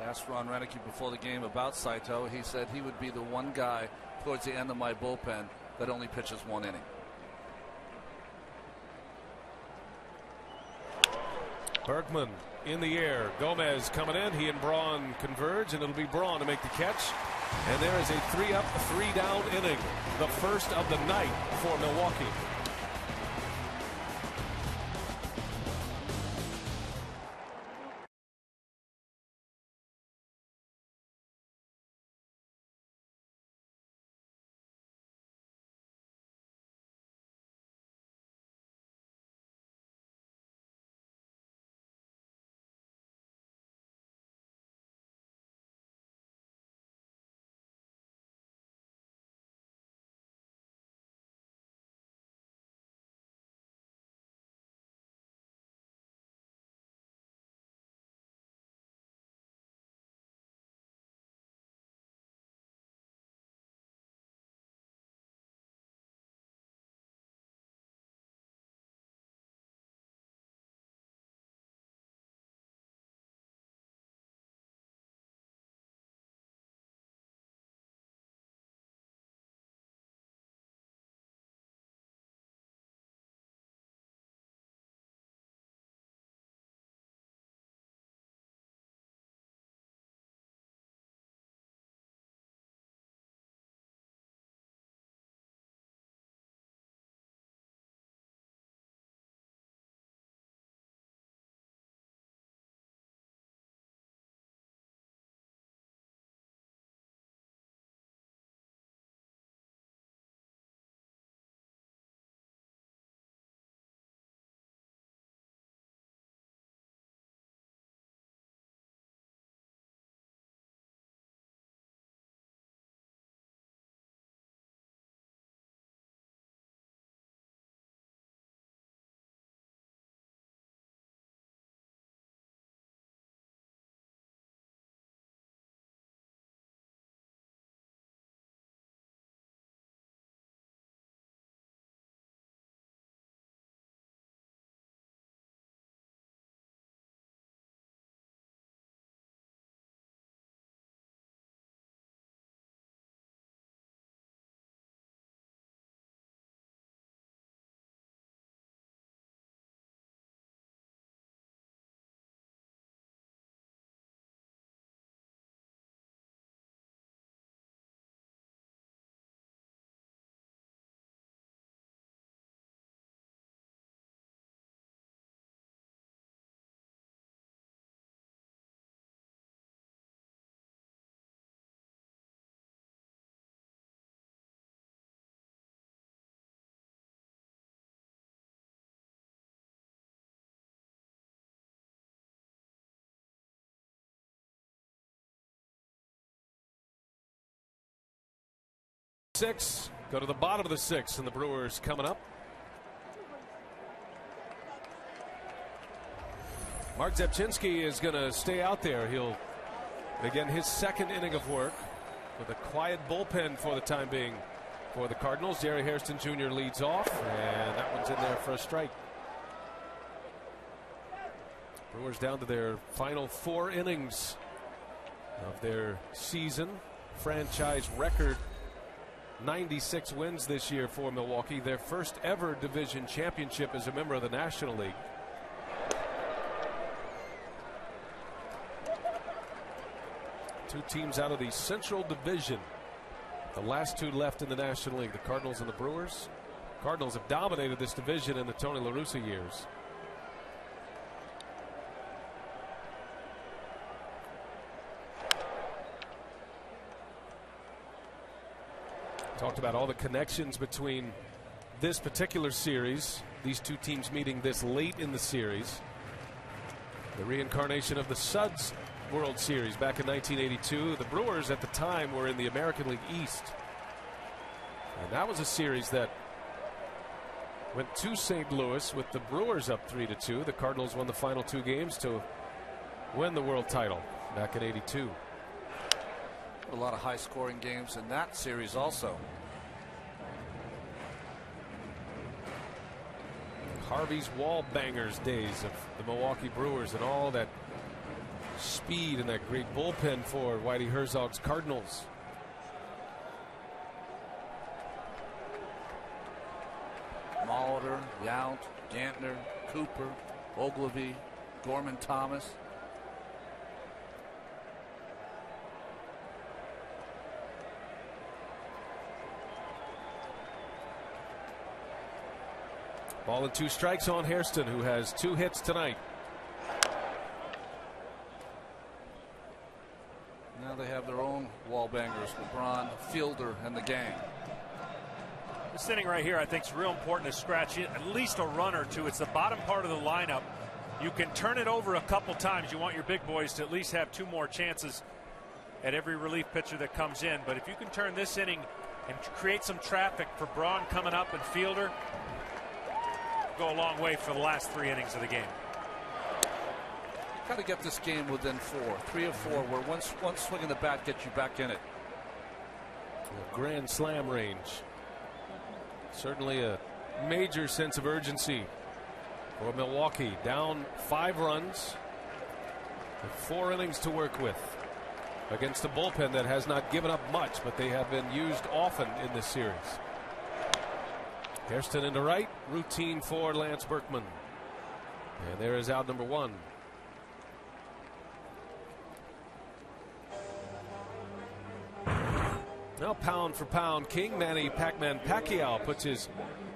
Asked Ron Renicky before the game about Saito. He said he would be the one guy towards the end of my bullpen that only pitches 1 inning. Bergman in the air. Gomez coming in. He and Braun converge, and it'll be Braun to make the catch. And there is a 3 up, 3 down inning. The first of the night for Milwaukee. Six. Go to the bottom of the 6th, and the Brewers coming up. Mark Zepchinski is going to stay out there. He'll begin his 2nd inning of work with a quiet bullpen for the time being for the Cardinals. Jerry Hairston Jr. leads off, and that one's in there for a strike. Brewers down to their final 4 innings of their season. Franchise record 96 wins this year for Milwaukee. Their first ever division championship as a member of the National League. Two teams out of the Central Division. The last two left in the National League, the Cardinals and the Brewers. Cardinals have dominated this division in the Tony La Russa years. Talked about all the connections between this particular series, these two teams meeting this late in the series. The reincarnation of the Suds World Series back in 1982. The Brewers at the time were in the American League East. And that was a series that went to St. Louis with the Brewers up 3-2. The Cardinals won the final 2 games to win the world title back in '82. A lot of high-scoring games in that series also. Harvey's wall bangers days of the Milwaukee Brewers and all that speed and that great bullpen for Whitey Herzog's Cardinals. Molitor, Yount, Gantner, Cooper, Ogilvy, Gorman Thomas. Ball and 2 strikes on Hairston, who has 2 hits tonight. Now they have their own wall bangers, LeBron, Fielder, and the gang. This inning right here, I think, is real important to scratch in at least a run or 2. It's the bottom part of the lineup. You can turn it over a couple times. You want your big boys to at least have 2 more chances at every relief pitcher that comes in. But if you can turn this inning and create some traffic for Braun coming up and Fielder, go a long way for the last 3 innings of the game. Got to get this game within 4, 3 of 4, where one swing in the bat gets you back in it. Grand slam range. Certainly a major sense of urgency for Milwaukee. Down 5 runs with 4 innings to work with against a bullpen that has not given up much, but they have been used often in this series. Hairston into right, routine for Lance Berkman. And there is out number 1. Now pound for pound king Manny Pac-Man Pacquiao puts his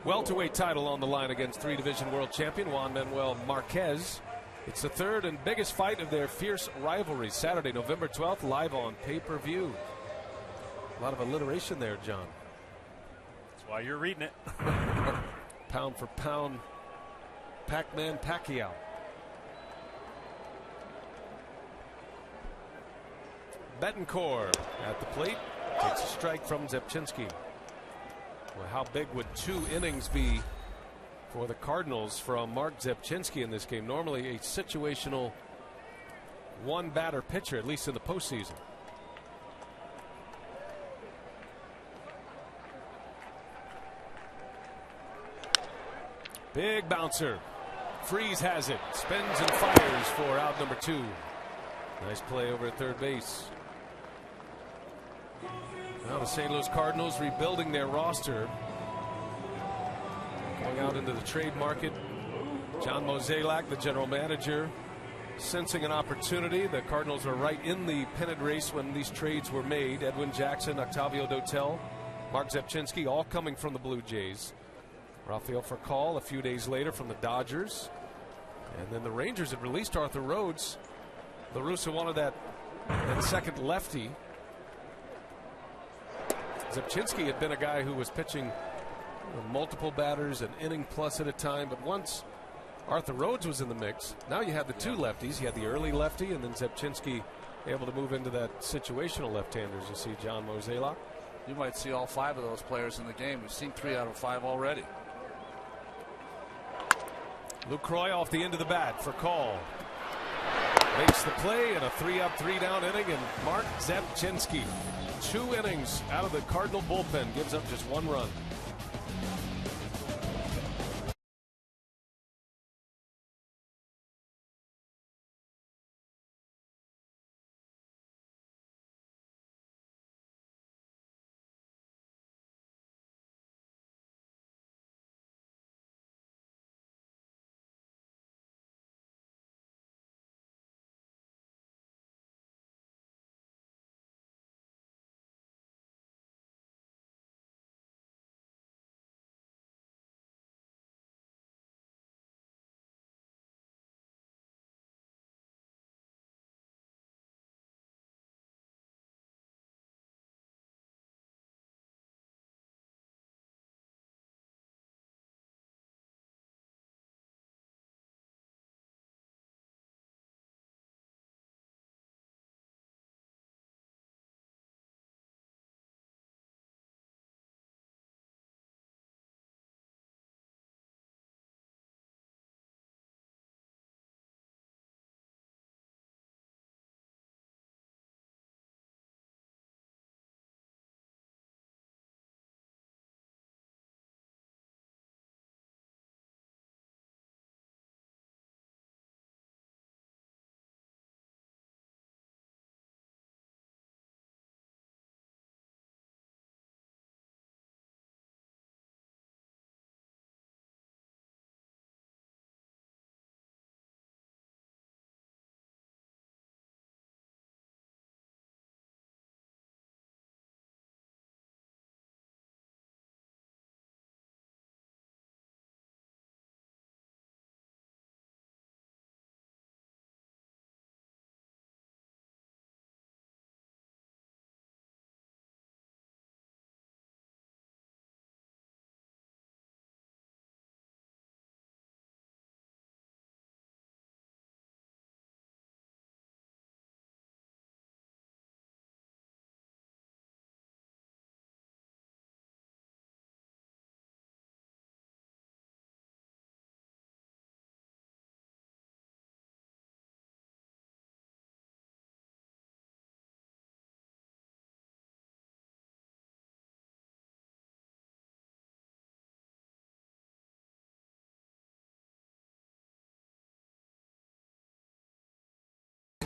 welterweight title on the line against 3-division world champion Juan Manuel Marquez. It's the 3rd and biggest fight of their fierce rivalry. Saturday, November 12th, live on pay-per-view. A lot of alliteration there, John. That's why you're reading it. Pound for pound Pac-Man Pacquiao. Betancourt at the plate takes a strike from Zepchinski. Well, how big would 2 innings be for the Cardinals from Mark Zepchinski in this game? Normally a situational 1-batter pitcher, at least in the postseason. Big bouncer. Freeze has it. Spins and fires for out number 2. Nice play over at third base. Now the St. Louis Cardinals rebuilding their roster. Going out into the trade market. John Mozeliak, the general manager, sensing an opportunity. The Cardinals were right in the pennant race when these trades were made. Edwin Jackson, Octavio Dotel, Mark Zepchinski, all coming from the Blue Jays. Rafael Furcal a few days later from the Dodgers. And then the Rangers had released Arthur Rhodes. La Russa wanted that second lefty. Zepchinski had been a guy who was pitching multiple batters, an inning plus at a time. But once Arthur Rhodes was in the mix, now you had the 2 lefties. You had the early lefty, and then Zepchinski able to move into that situational left-handers. You see John Mozeliak. You might see all 5 of those players in the game. We've seen 3 out of 5 already. Lucroy off the end of the bat for call. makes the play in a 3-up, 3-down inning, and Mark Zabczynski, 2 innings out of the Cardinal bullpen, gives up just 1 run.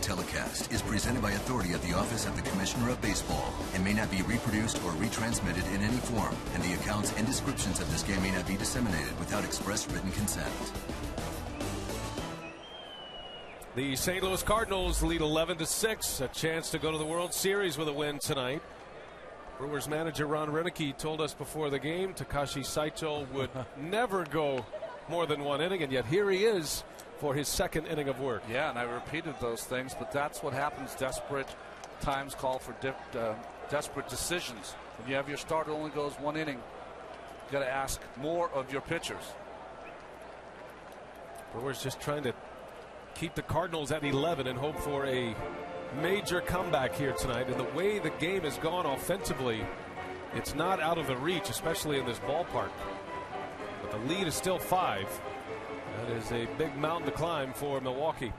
Telecast is presented by authority of the Office of the Commissioner of Baseball and may not be reproduced or retransmitted in any form, and the accounts and descriptions of this game may not be disseminated without express written consent. The St. Louis Cardinals lead 11-6, a chance to go to the World Series with a win tonight. Brewers manager Ron Renicky told us before the game Takashi Saito would never go more than 1 inning, and yet here he is for his 2nd inning of work. Yeah, and I repeated those things, but that's what happens. Desperate times call for desperate decisions. When you have your starter only goes 1 inning, you got to ask more of your pitchers. Brewers just trying to keep the Cardinals at 11 and hope for a major comeback here tonight. And the way the game has gone offensively, it's not out of the reach, especially in this ballpark. But the lead is still 5. That is a big mountain to climb for Milwaukee.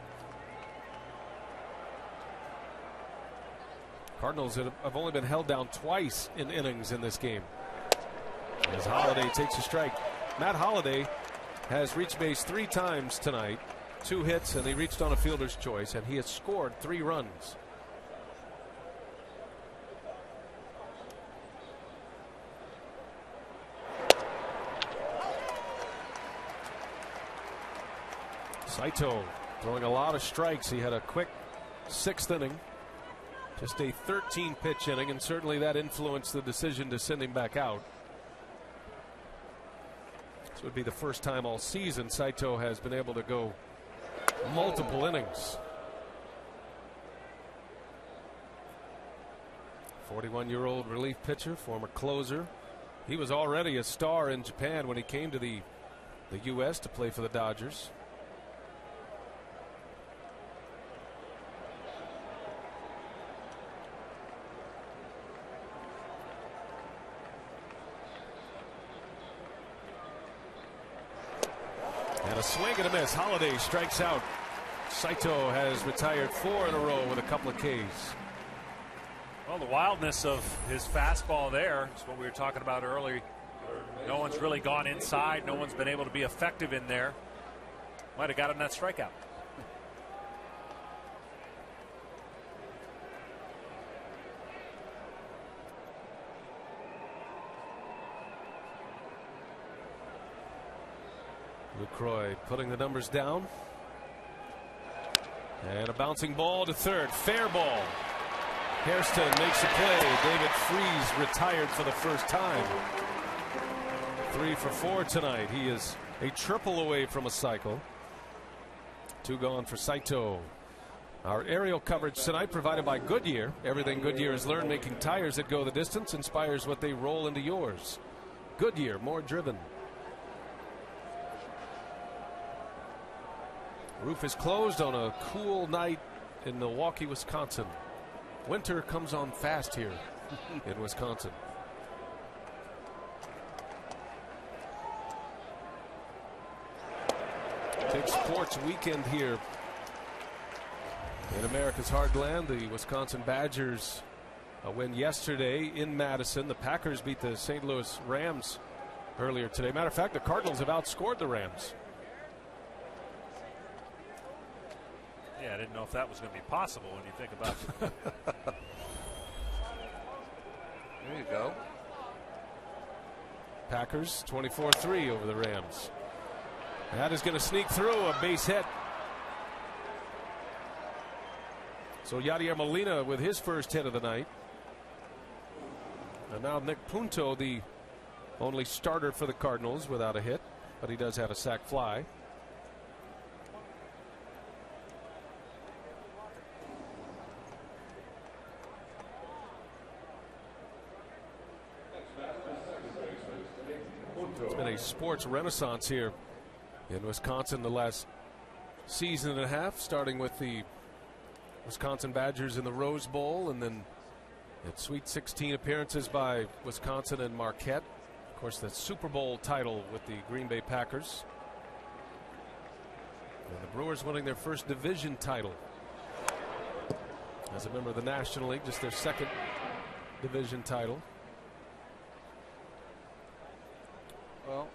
Cardinals have only been held down twice in innings in this game. As Holliday takes a strike. Matt Holliday has reached base 3 times tonight. 2 hits, and he reached on a fielder's choice, and he has scored 3 runs. Saito throwing a lot of strikes. He had a quick 6th inning, just a 13-pitch inning, and certainly that influenced the decision to send him back out. This would be the first time all season Saito has been able to go multiple innings. 41-year-old relief pitcher, former closer. He was already a star in Japan when he came to the U.S. to play for the Dodgers. And a swing and a miss. Holliday strikes out Saito has retired 4 in a row with a couple of Ks. Well, the wildness of his fastball there is what we were talking about earlier. No one's really gone inside. No one's been able to be effective in there. Might have got him that strikeout. Lucroy putting the numbers down. And a bouncing ball to third. Fair ball. Hairston makes a play. David Freese retired for the first time. 3 for 4 tonight. He is a triple away from a cycle. 2 gone for Saito. Our aerial coverage tonight provided by Goodyear. Everything Goodyear has learned making tires that go the distance inspires what they roll into yours. Goodyear, more driven. Roof is closed on a cool night in Milwaukee, Wisconsin. Winter comes on fast here in Wisconsin. Big sports weekend here in America's heartland. The Wisconsin Badgers a win yesterday in Madison. The Packers beat the St. Louis Rams earlier today. Matter of fact, the Cardinals have outscored the Rams. Yeah, I didn't know if that was going to be possible when you think about it. There you go. Packers 24-3 over the Rams. That is going to sneak through a base hit. So Yadier Molina with his first hit of the night. And now Nick Punto, the only starter for the Cardinals without a hit, but he does have a sac fly. It's been a sports renaissance here in Wisconsin the last season and a half, starting with the Wisconsin Badgers in the Rose Bowl, and then at Sweet 16 appearances by Wisconsin and Marquette. Of course, the Super Bowl title with the Green Bay Packers. And the Brewers winning their first division title as a member of the National League, just their second division title. Well,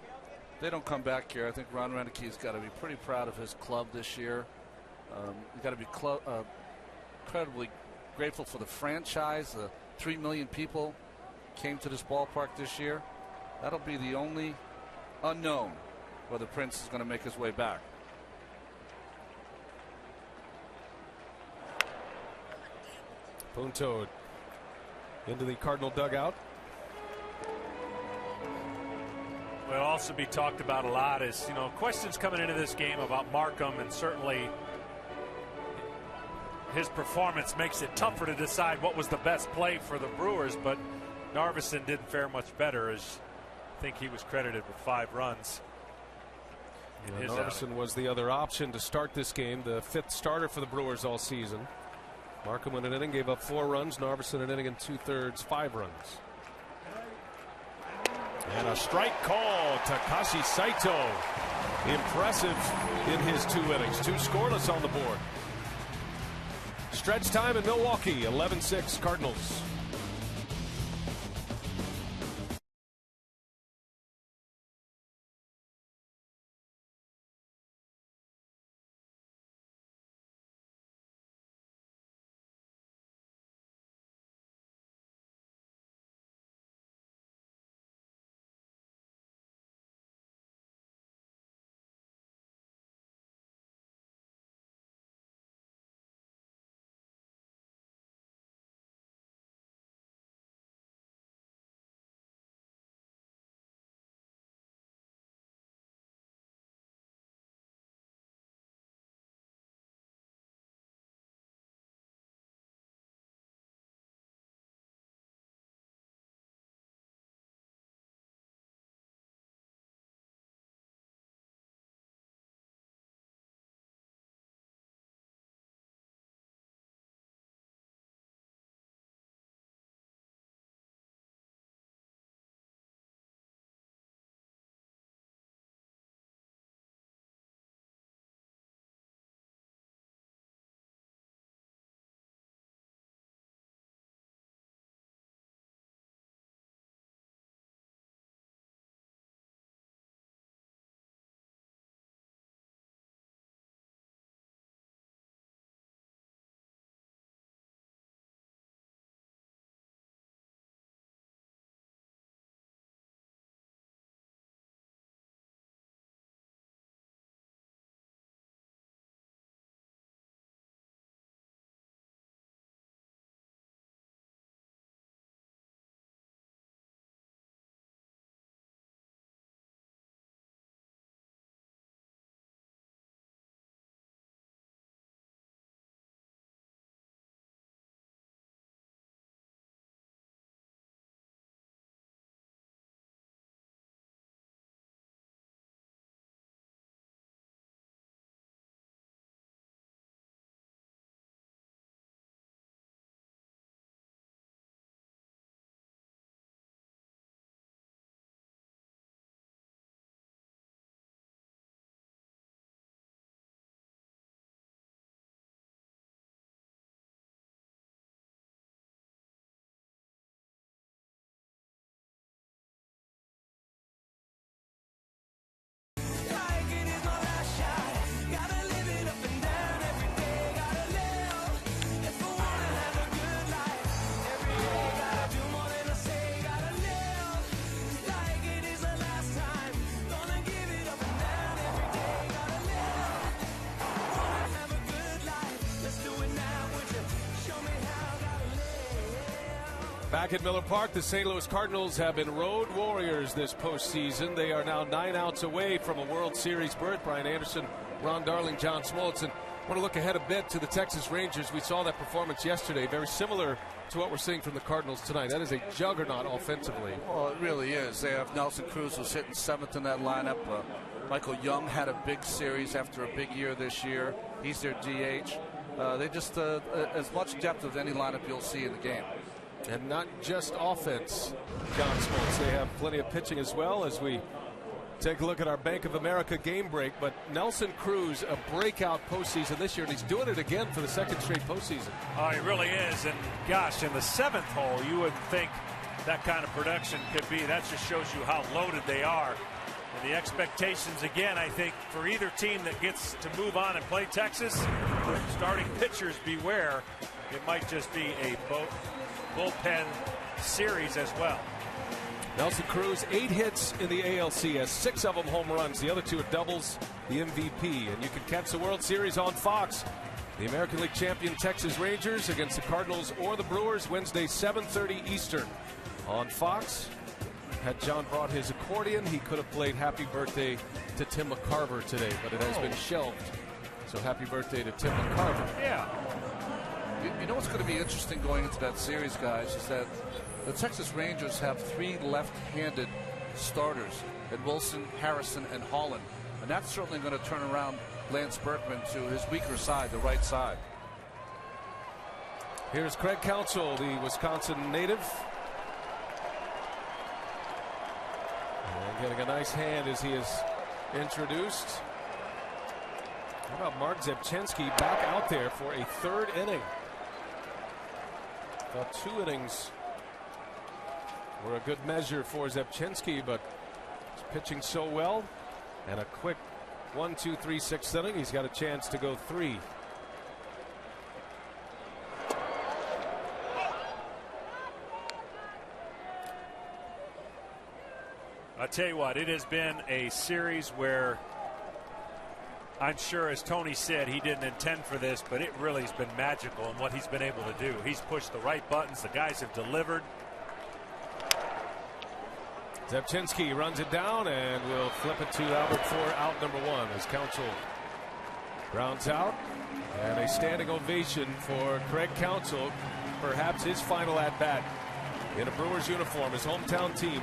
they don't come back here. I think Ron Renick's got to be pretty proud of his club this year. You've got to be incredibly grateful for the franchise. 3 million people came to this ballpark this year. That'll be the only unknown whether Prince is going to make his way back. Punto into the Cardinal dugout. Will also be talked about a lot is, questions coming into this game about Markham, and certainly his performance makes it tougher to decide what was the best play for the Brewers, but Narveson didn't fare much better, as I think he was credited with 5 runs. Narveson was the other option to start this game, the 5th starter for the Brewers all season. Markham in an inning gave up 4 runs. Narveson an inning and 2/3, 5 runs. And a strike call. Takashi Saito, impressive in his 2 innings. 2 scoreless on the board. Stretch time in Milwaukee, 11-6 Cardinals. Back at Miller Park, the St. Louis Cardinals have been road warriors this postseason. They are now 9 outs away from a World Series berth. Brian Anderson, Ron Darling, John Smoltz. And I want to look ahead a bit to the Texas Rangers. We saw that performance yesterday, very similar to what we're seeing from the Cardinals tonight. That is a juggernaut offensively. Well, it really is. They have Nelson Cruz, who's hitting 7th in that lineup. Michael Young had a big series after a big year this year. He's their DH. They just as much depth as any lineup you'll see in the game. And not just offense, John Smoltz. They have plenty of pitching as well as we take a look at our Bank of America game break. But Nelson Cruz, a breakout postseason this year, and he's doing it again for the 2nd straight postseason. Oh, he really is. And gosh, in the 7th hole, you wouldn't think that kind of production could be. That just shows you how loaded they are. And the expectations, again, I think, for either team that gets to move on and play Texas, starting pitchers beware. It might just be a bullpen series as well. Nelson Cruz, 8 hits in the ALCS, 6 of them home runs. The other 2 are doubles, the MVP. And you can catch the World Series on Fox. The American League champion Texas Rangers against the Cardinals or the Brewers, Wednesday, 7:30 Eastern on Fox. Had John brought his accordion, he could have played Happy Birthday to Tim McCarver today, but it has been shelved. So happy birthday to Tim McCarver. Yeah. You know what's going to be interesting going into that series, guys, is that the Texas Rangers have 3 left-handed starters in Wilson, Harrison, and Holland. And that's certainly going to turn around Lance Berkman to his weaker side, the right side. Here's Craig Counsell, the Wisconsin native. And getting a nice hand as he is introduced. How about Mark Zebchenski back out there for a 3rd inning? Thought 2 innings were a good measure for Zebchenski, but he's pitching so well. And a quick 1, 2, 3, 6th inning. He's got a chance to go 3. I tell you what, it has been a series where I'm sure, as Tony said, he didn't intend for this, but it really has been magical in what he's been able to do. He's pushed the right buttons. The guys have delivered. Zebchenski runs it down and will flip it to Albert for out number 1 as Counsell grounds out. And a standing ovation for Craig Counsell, perhaps his final at bat in a Brewers uniform, his hometown team.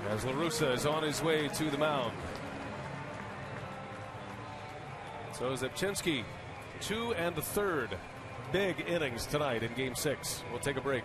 As La Russa is on his way to the mound. So Zebchenski, 2 and the 3rd big innings tonight in Game 6. We'll take a break.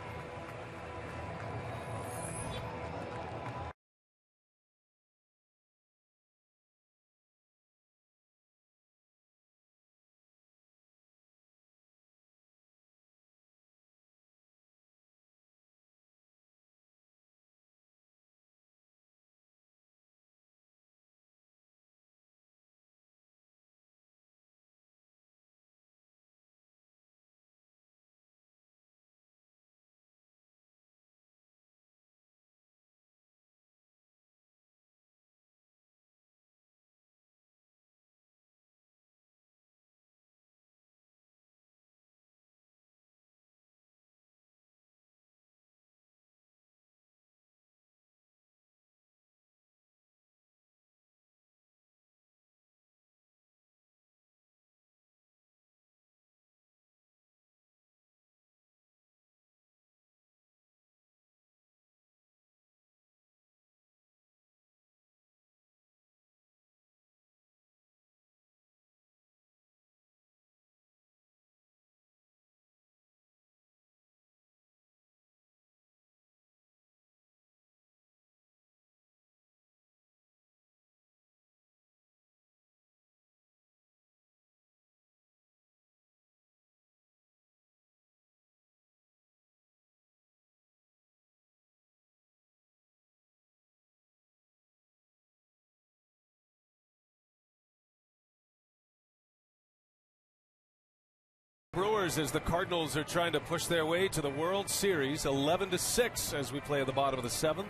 Brewers as the Cardinals are trying to push their way to the World Series, 11-6 as we play at the bottom of the 7th.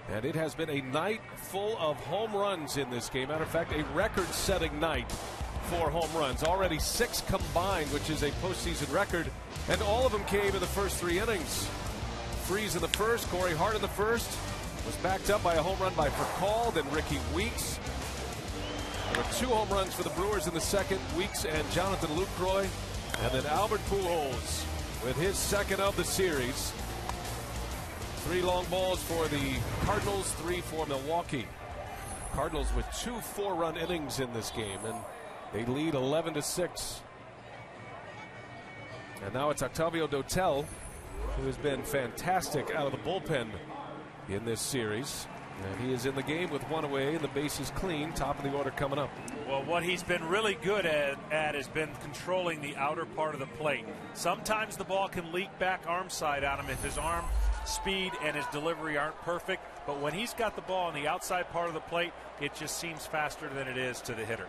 And it has been a night full of home runs in this game. Matter of fact, a record-setting night 4 home runs, already 6 combined, which is a postseason record, and all of them came in the first 3 innings. Freeze in the first, Corey Hart in the first, was backed up by a home run by Furcal, then Ricky Weeks. There were 2 home runs for the Brewers in the second, Weeks and Jonathan Lucroy, and then Albert Pujols with his second of the series. 3 long balls for the Cardinals, 3 for Milwaukee. Cardinals with 2 4-run innings in this game, and they lead 11-6. And now it's Octavio Dotel, who has been fantastic out of the bullpen in this series. And he is in the game with 1 away, and the base is clean. Top of the order coming up. Well, what he's been really good at has been controlling the outer part of the plate. Sometimes the ball can leak back arm side on him if his arm speed and his delivery aren't perfect. But when he's got the ball on the outside part of the plate, it just seems faster than it is to the hitter.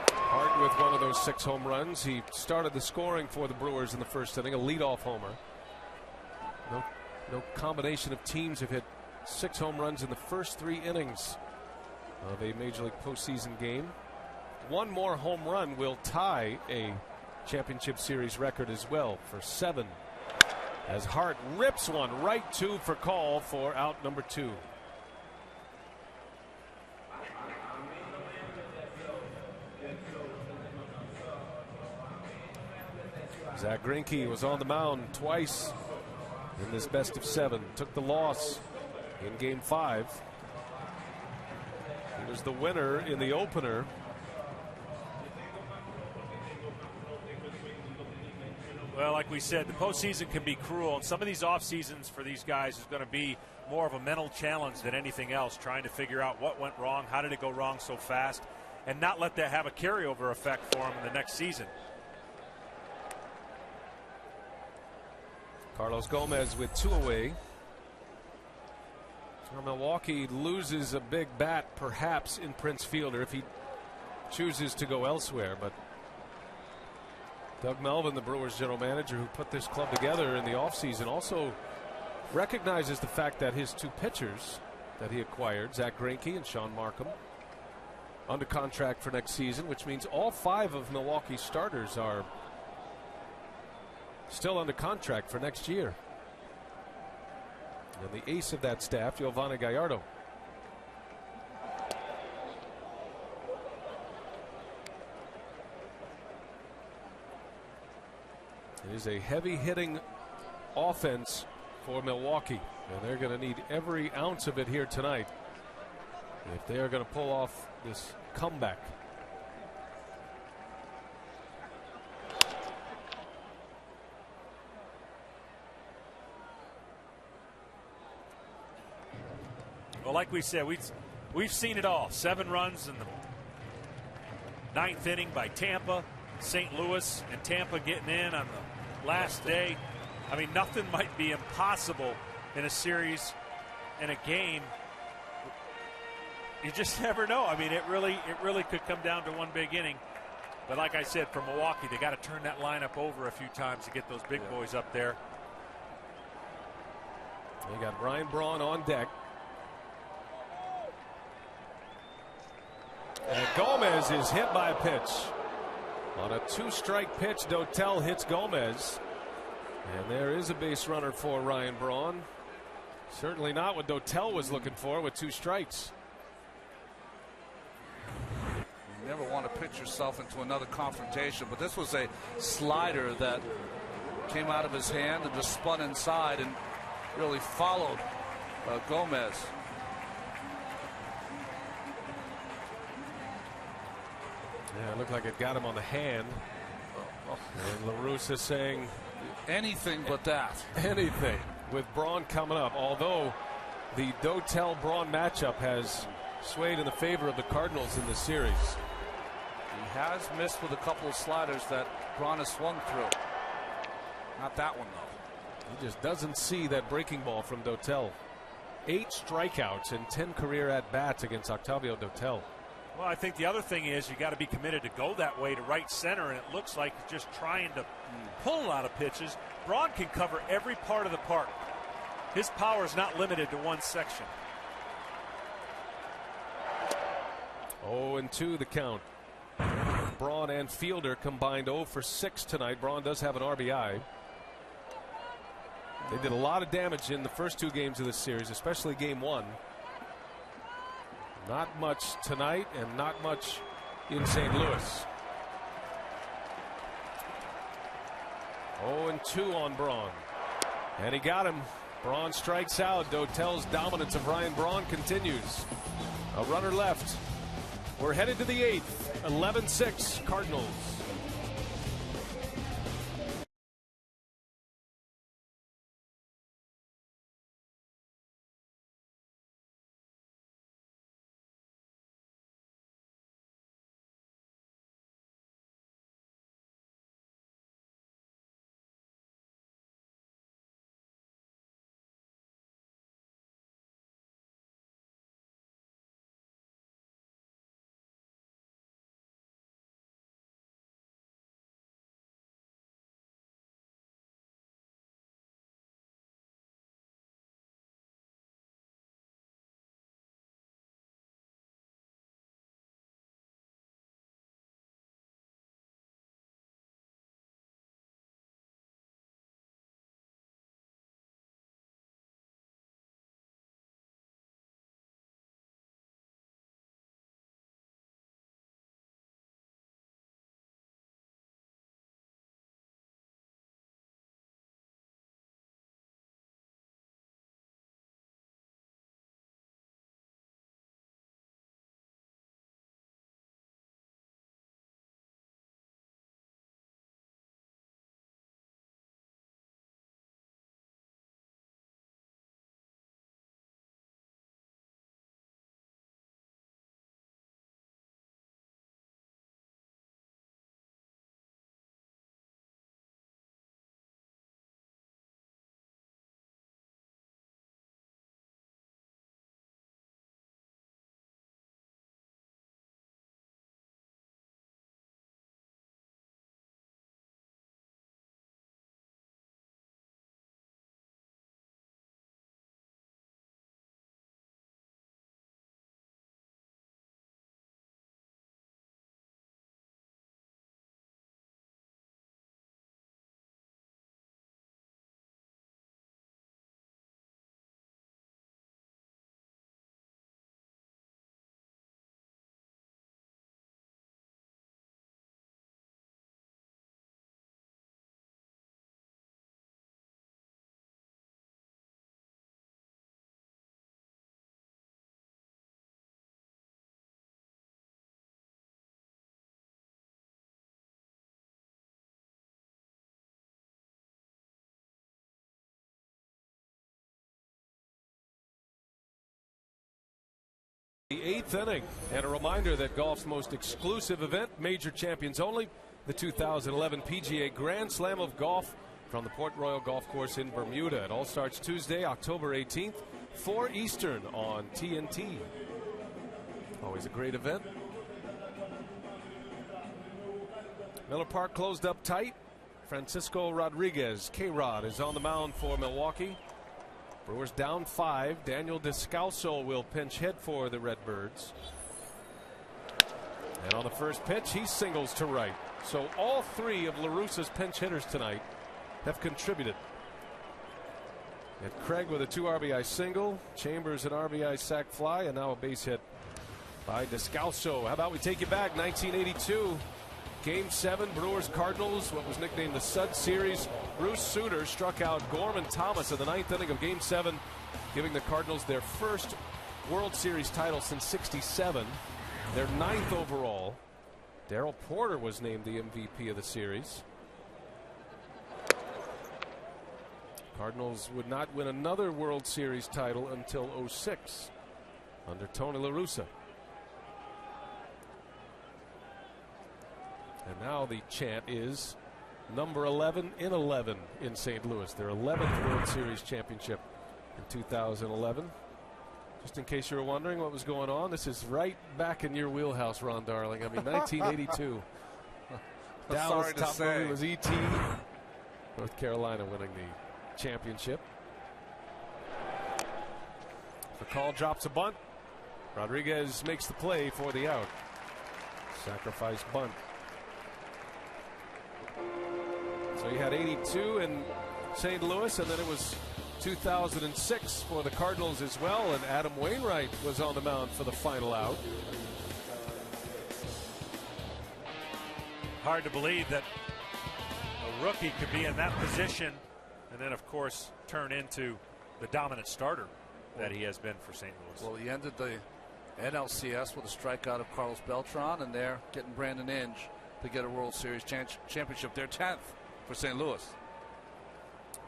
Hart with one of those 6 home runs. He started the scoring for the Brewers in the first inning, a leadoff homer. No combination of teams have hit 6 home runs in the first 3 innings of a Major League postseason game. 1 more home run will tie a championship series record as well for 7. As Hart rips one right to Furcal for out number 2. Zach Greinke was on the mound twice in this best of 7. Took the loss in game 5. He was the winner in the opener. Well, like we said, the postseason can be cruel, and some of these off seasons for these guys is going to be more of a mental challenge than anything else, trying to figure out what went wrong, how did it go wrong so fast, and not let that have a carryover effect for them in the next season. Carlos Gomez with 2 away. Well, Milwaukee loses a big bat perhaps in Prince Fielder if he chooses to go elsewhere, but Doug Melvin, the Brewers general manager who put this club together in the offseason, also recognizes the fact that his 2 pitchers that he acquired, Zach Greinke and Sean Markham, under contract for next season, which means all 5 of Milwaukee's starters are still under contract for next year. And the ace of that staff, Giovanni Gallardo. It is a heavy hitting offense for Milwaukee, and they're going to need every ounce of it here tonight if they are going to pull off this comeback. Well, like we said, we've seen it all. 7 runs in the 9th inning by Tampa, St. Louis, and Tampa getting in on the last day. I mean, nothing might be impossible in a series, in a game. You just never know. I mean, it really could come down to one big inning. But like I said, for Milwaukee, they got to turn that lineup over a few times to get those big boys up there. They got Ryan Braun on deck. And Gomez is hit by a pitch. On a 2-strike pitch, Dotel hits Gomez. And there is a base runner for Ryan Braun. Certainly not what Dotel was looking for with 2 strikes. You never want to pitch yourself into another confrontation, but this was a slider that came out of his hand and just spun inside and really followed Gomez. Yeah, it looked like it got him on the hand. And La Russa saying anything but that. Anything with Braun coming up. Although the Dotel-Braun matchup has swayed in the favor of the Cardinals in this series. He has missed with a couple of sliders that Braun has swung through. Not that one, though. He just doesn't see that breaking ball from Dotel. 8 strikeouts and 10 career at-bats against Octavio Dotel. Well, I think the other thing is you got to be committed to go that way to right center, and it looks like he's just trying to pull a lot of pitches. Braun can cover every part of the park. His power is not limited to one section. 0-2 the count. Braun and Fielder combined 0 for 6 tonight. Braun does have an RBI. They did a lot of damage in the first 2 games of this series, especially game 1. Not much tonight and not much in St. Louis. 0-2 on Braun. And he got him. Braun strikes out. Dotel's dominance of Ryan Braun continues. A runner left. We're headed to the 8th. 11-6 Cardinals. The 8th inning, and a reminder that golf's most exclusive event, Major Champions Only, the 2011 PGA Grand Slam of Golf from the Port Royal Golf Course in Bermuda. It all starts Tuesday, October 18th, 4 Eastern on TNT. Always a great event. Miller Park closed up tight. Francisco Rodriguez, K-Rod, is on the mound for Milwaukee. Brewers down 5. Daniel Descalso will pinch hit for the Redbirds. And on the first pitch, he singles to right. So all 3 of La Russa's pinch hitters tonight have contributed. And Craig with a 2 RBI single, Chambers an RBI sac fly, and now a base hit by Descalso. How about we take you back, 1982. Game 7, Brewers Cardinals, what was nicknamed the Sud Series. Bruce Sutter struck out Gorman Thomas in the 9th inning of Game 7, giving the Cardinals their first World Series title since '67, their 9th overall. Darrell Porter was named the MVP of the series. Cardinals would not win another World Series title until '06 under Tony La Russa. And now the chant is number 11 in 11 in St. Louis. Their 11th World Series championship in 2011. Just in case you were wondering what was going on, this is right back in your wheelhouse, Ron Darling. I mean, 1982. Dallas top movie was E.T. North Carolina winning the championship. The call drops a bunt. Rodriguez makes the play for the out. Sacrifice bunt. So he had 82 in St. Louis, and then it was 2006 for the Cardinals as well, and Adam Wainwright was on the mound for the final out. Hard to believe that a rookie could be in that position and then, of course, turn into the dominant starter that he has been for St. Louis. Well, he ended the NLCS with a strikeout of Carlos Beltran, and they're getting Brandon Inge to get a World Series championship. They're 10th for St. Louis.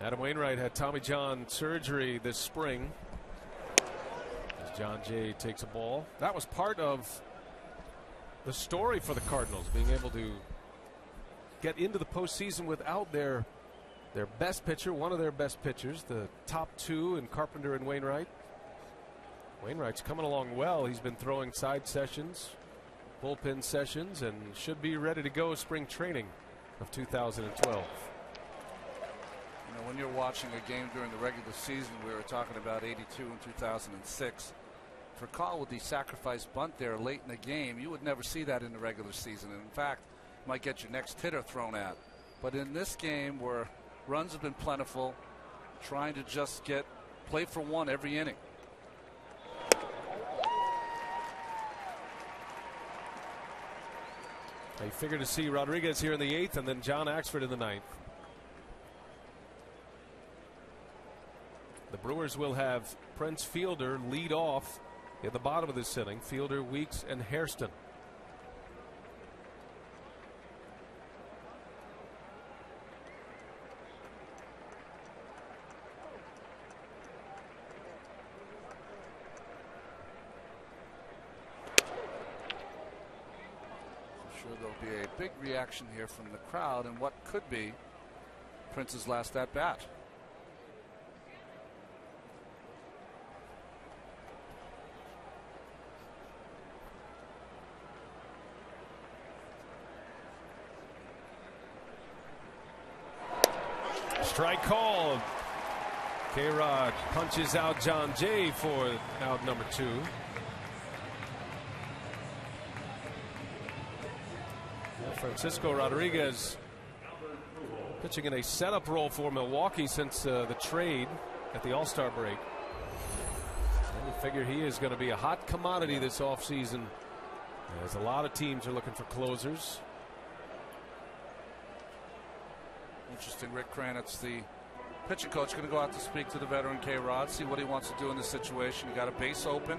Adam Wainwright had Tommy John surgery this spring as John Jay takes a ball. That was part of the story for the Cardinals, being able to get into the postseason without their best pitcher, one of their best pitchers, the top two in Carpenter and Wainwright. Wainwright's coming along well. He's been throwing side sessions, bullpen sessions, and should be ready to go spring training of 2012. You know, when you're watching a game during the regular season, we were talking about 82 in 2006. For call with the sacrifice bunt there late in the game, you would never see that in the regular season. And in fact, might get your next hitter thrown at. But in this game where runs have been plentiful, trying to just play for one every inning. They figure to see Rodriguez here in the 8th and then John Axford in the 9th. The Brewers will have Prince Fielder lead off in the bottom of this inning. Fielder, Weeks, and Hairston. There'll be a big reaction here from the crowd and what could be Prince's last at bat. Strike called. K-Rod punches out John Jay for out number 2. Francisco Rodriguez pitching in a setup role for Milwaukee since the trade at the All-Star break. And you figure he is going to be a hot commodity this offseason, as a lot of teams are looking for closers. Interesting. Rick Kranitz, the pitching coach, going to go out to speak to the veteran K-Rod, see what he wants to do in this situation. You got a base open.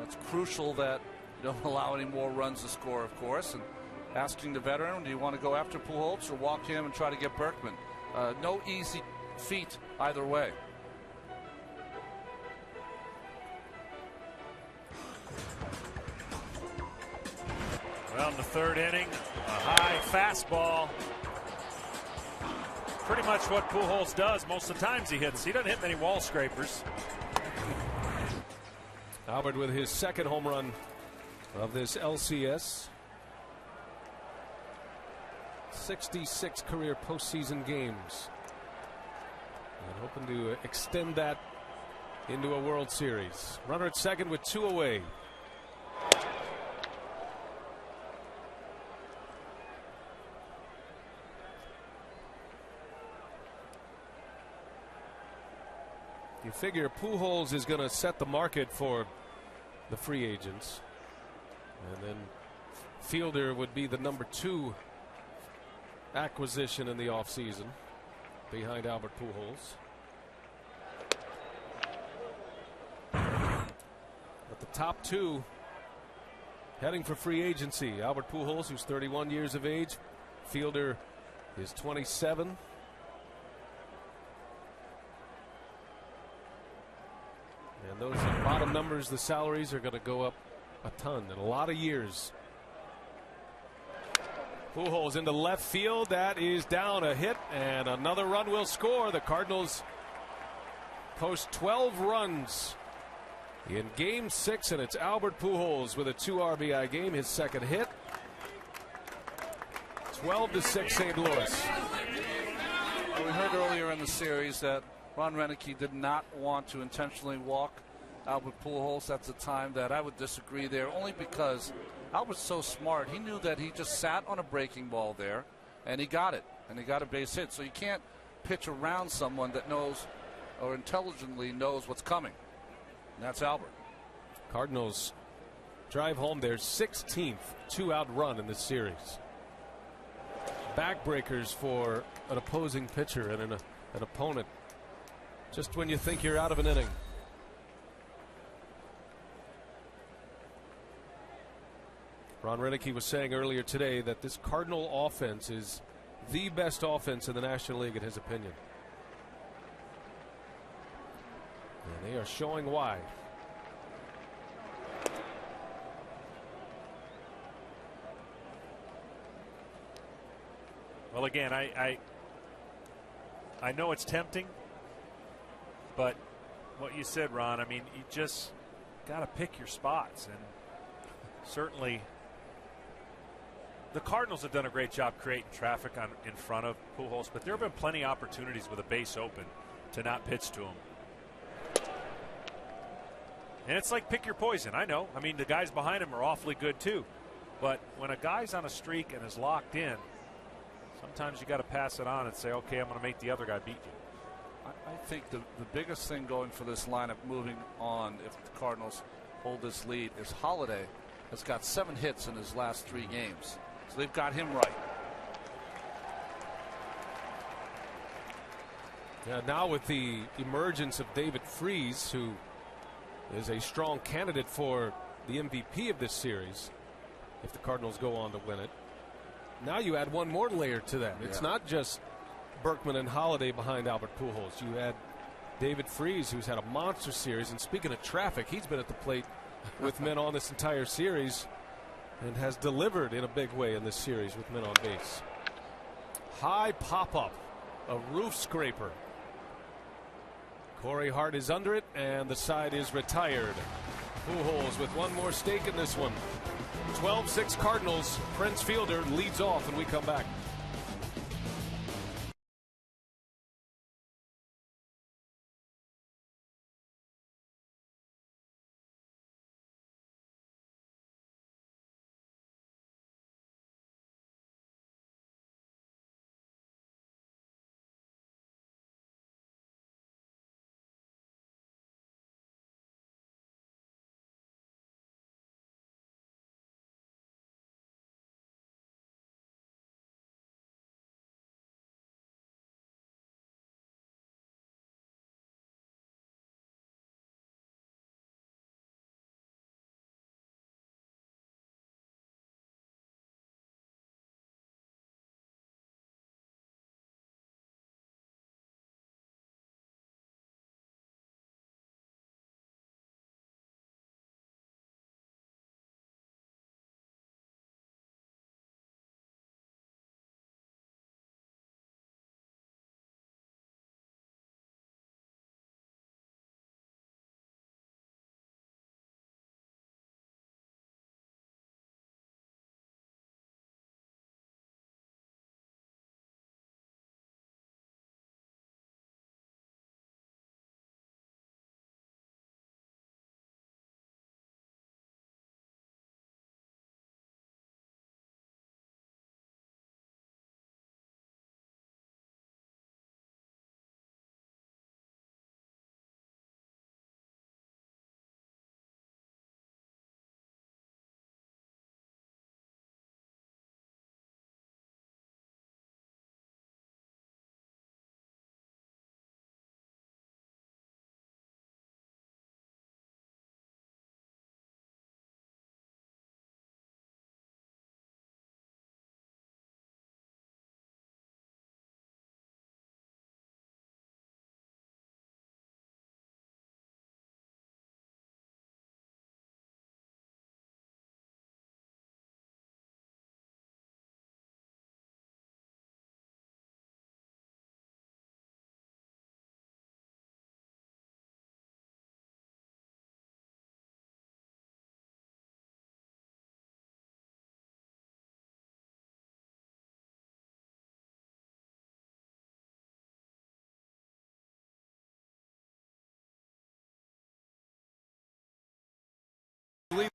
It's crucial that you don't allow any more runs to score, of course. And asking the veteran, do you want to go after Pujols or walk him and try to get Berkman? No easy feat either way. Well, in the 3rd inning, a high fastball. Pretty much what Pujols does most of the times he hits. He doesn't hit many wall scrapers. Albert with his 2nd home run of this LCS. 66 career postseason games. And hoping to extend that into a World Series. Runner at 2nd with 2 away. You figure Pujols is going to set the market for the free agents. And then Fielder would be the number 2 acquisition in the offseason behind Albert Pujols. But the top 2 heading for free agency. Albert Pujols, who's 31 years of age. Fielder is 27. And those bottom numbers, the salaries are going to go up a ton in a lot of years. Pujols into left field. That is down, a hit, and another run will score. The Cardinals post 12 runs in Game 6, and it's Albert Pujols with a 2 RBI game, his 2nd hit. 12-6 St. Louis. We heard earlier in the series that Ron Renneke did not want to intentionally walk Albert Pujols. That's a time that I would disagree there, only because Albert's so smart. He knew that he just sat on a breaking ball there, and he got it, and he got a base hit. So you can't pitch around someone that knows or intelligently knows what's coming. And that's Albert. Cardinals drive home their 16th two-out run in this series. Backbreakers for an opposing pitcher and an opponent just when you think you're out of an inning. Ron Renicky was saying earlier today that this Cardinal offense is the best offense in the National League in his opinion. And they are showing why. Well, again, I know it's tempting, but what you said, Ron, I mean, you just got to pick your spots. And certainly the Cardinals have done a great job creating traffic in front of Pujols, but there have been plenty of opportunities with a base open to not pitch to him. And it's like pick your poison. I know. I mean, the guys behind him are awfully good too. But when a guy's on a streak and is locked in, sometimes you got to pass it on and say, okay, I'm going to make the other guy beat you. I think the biggest thing going for this lineup moving on, if the Cardinals hold this lead, is Holiday has got 7 hits in his last 3 games. So they've got him right. Yeah, now with the emergence of David Freese, who is a strong candidate for the MVP of this series, if the Cardinals go on to win it. Now you add one more layer to that. It's not just Berkman and Holiday behind Albert Pujols. You add David Freese, who's had a monster series. And speaking of traffic, he's been at the plate with men on this entire series and has delivered in a big way in this series with men on base. High pop-up, a roof scraper. Corey Hart is under it, and the side is retired. Pujols with one more stake in this one. 12-6 Cardinals. Prince Fielder leads off, and we come back.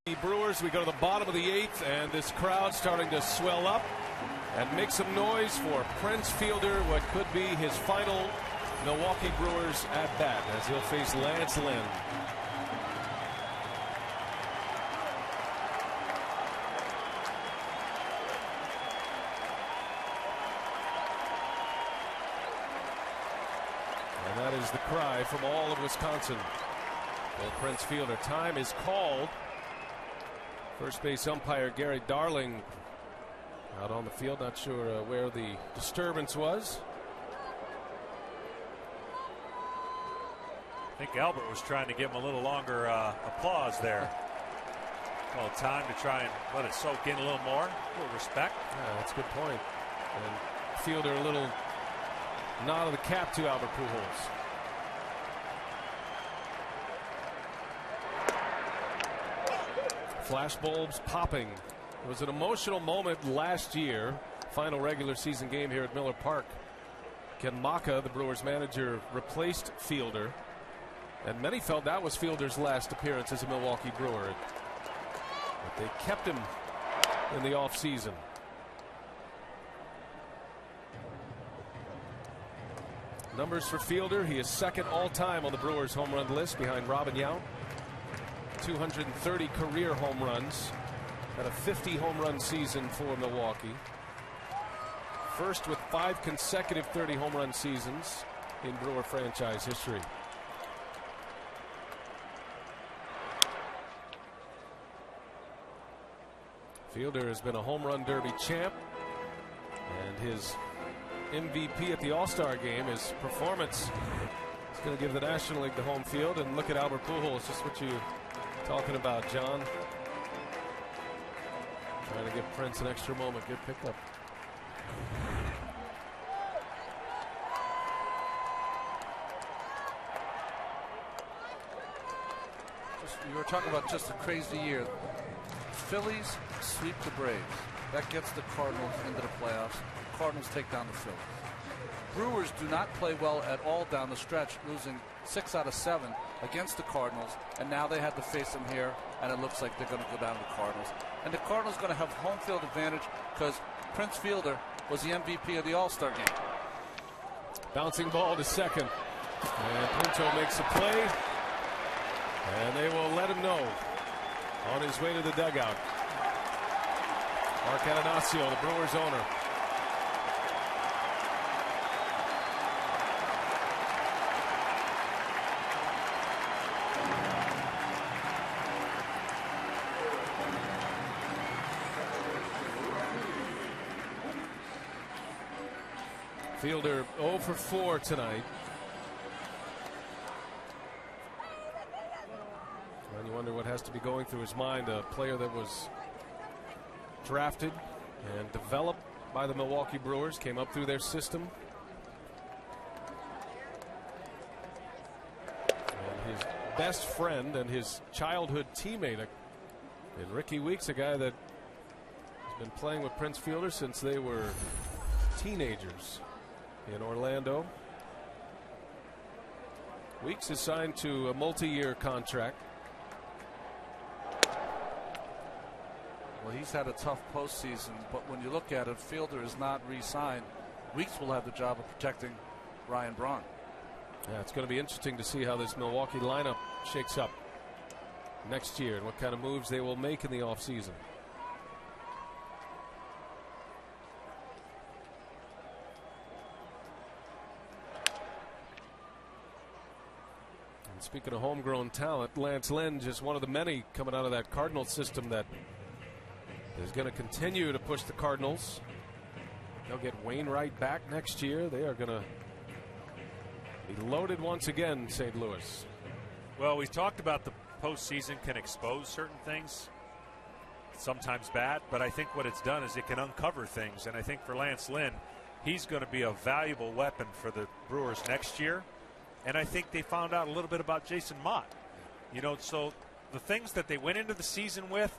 The Brewers, we go to the bottom of the 8th, and this crowd starting to swell up and make some noise for Prince Fielder, what could be his final Milwaukee Brewers at bat, as he'll face Lance Lynn. And that is the cry from all of Wisconsin. Well, Prince Fielder, time is called. First base umpire Gary Darling out on the field, not sure where the disturbance was. I think Albert was trying to give him a little longer applause there. Well, time to try and let it soak in a little more. A little respect. Yeah, that's a good point. And Fielder a little nod of the cap to Albert Pujols. Flashbulbs popping. It was an emotional moment last year. Final regular season game here at Miller Park. Ken Maka, the Brewers manager, replaced Fielder. And many felt that was Fielder's last appearance as a Milwaukee Brewer. But they kept him in the offseason. Numbers for Fielder. He is second all-time on the Brewers home run list behind Robin Yount. 230 career home runs. Had a 50 home run season for Milwaukee. First with 5 consecutive 30 home run seasons in Brewer franchise history. Fielder has been a home run derby champ, and his MVP at the All-Star game, his performance is going to give the National League the home field. And look at Albert Pujols, just what you talking about, John. Trying to give Prince an extra moment. Good pickup. You were talking about just a crazy year. Phillies sweep the Braves. That gets the Cardinals into the playoffs. Cardinals take down the Phillies. Brewers do not play well at all down the stretch, losing 6 out of 7 against the Cardinals, and now they had to face them here, and it looks like they're going to go down to the Cardinals. And the Cardinals are going to have home field advantage because Prince Fielder was the MVP of the All-Star game. Bouncing ball to second, and Pinto makes a play, and they will let him know on his way to the dugout. Mark Atanasio, the Brewers owner. Fielder 0 for 4 tonight. And you wonder what has to be going through his mind. A player that was drafted and developed by the Milwaukee Brewers, came up through their system. And his best friend and his childhood teammate in Ricky Weeks, a guy that has been playing with Prince Fielder since they were teenagers in Orlando. Weeks is signed to a multi-year contract. Well, he's had a tough postseason, but when you look at it, Fielder is not re-signed. Weeks will have the job of protecting Ryan Braun. Yeah, it's going to be interesting to see how this Milwaukee lineup shakes up next year and what kind of moves they will make in the offseason. Speaking of homegrown talent, Lance Lynn, just one of the many coming out of that Cardinals system that is going to continue to push the Cardinals. They'll get Wainwright back next year. They are going to be loaded once again, St. Louis. Well, we talked about the postseason can expose certain things, sometimes bad, but I think what it's done is it can uncover things. And I think for Lance Lynn, he's going to be a valuable weapon for the Brewers next year. And I think they found out a little bit about Jason Mott. You know, so the things that they went into the season with,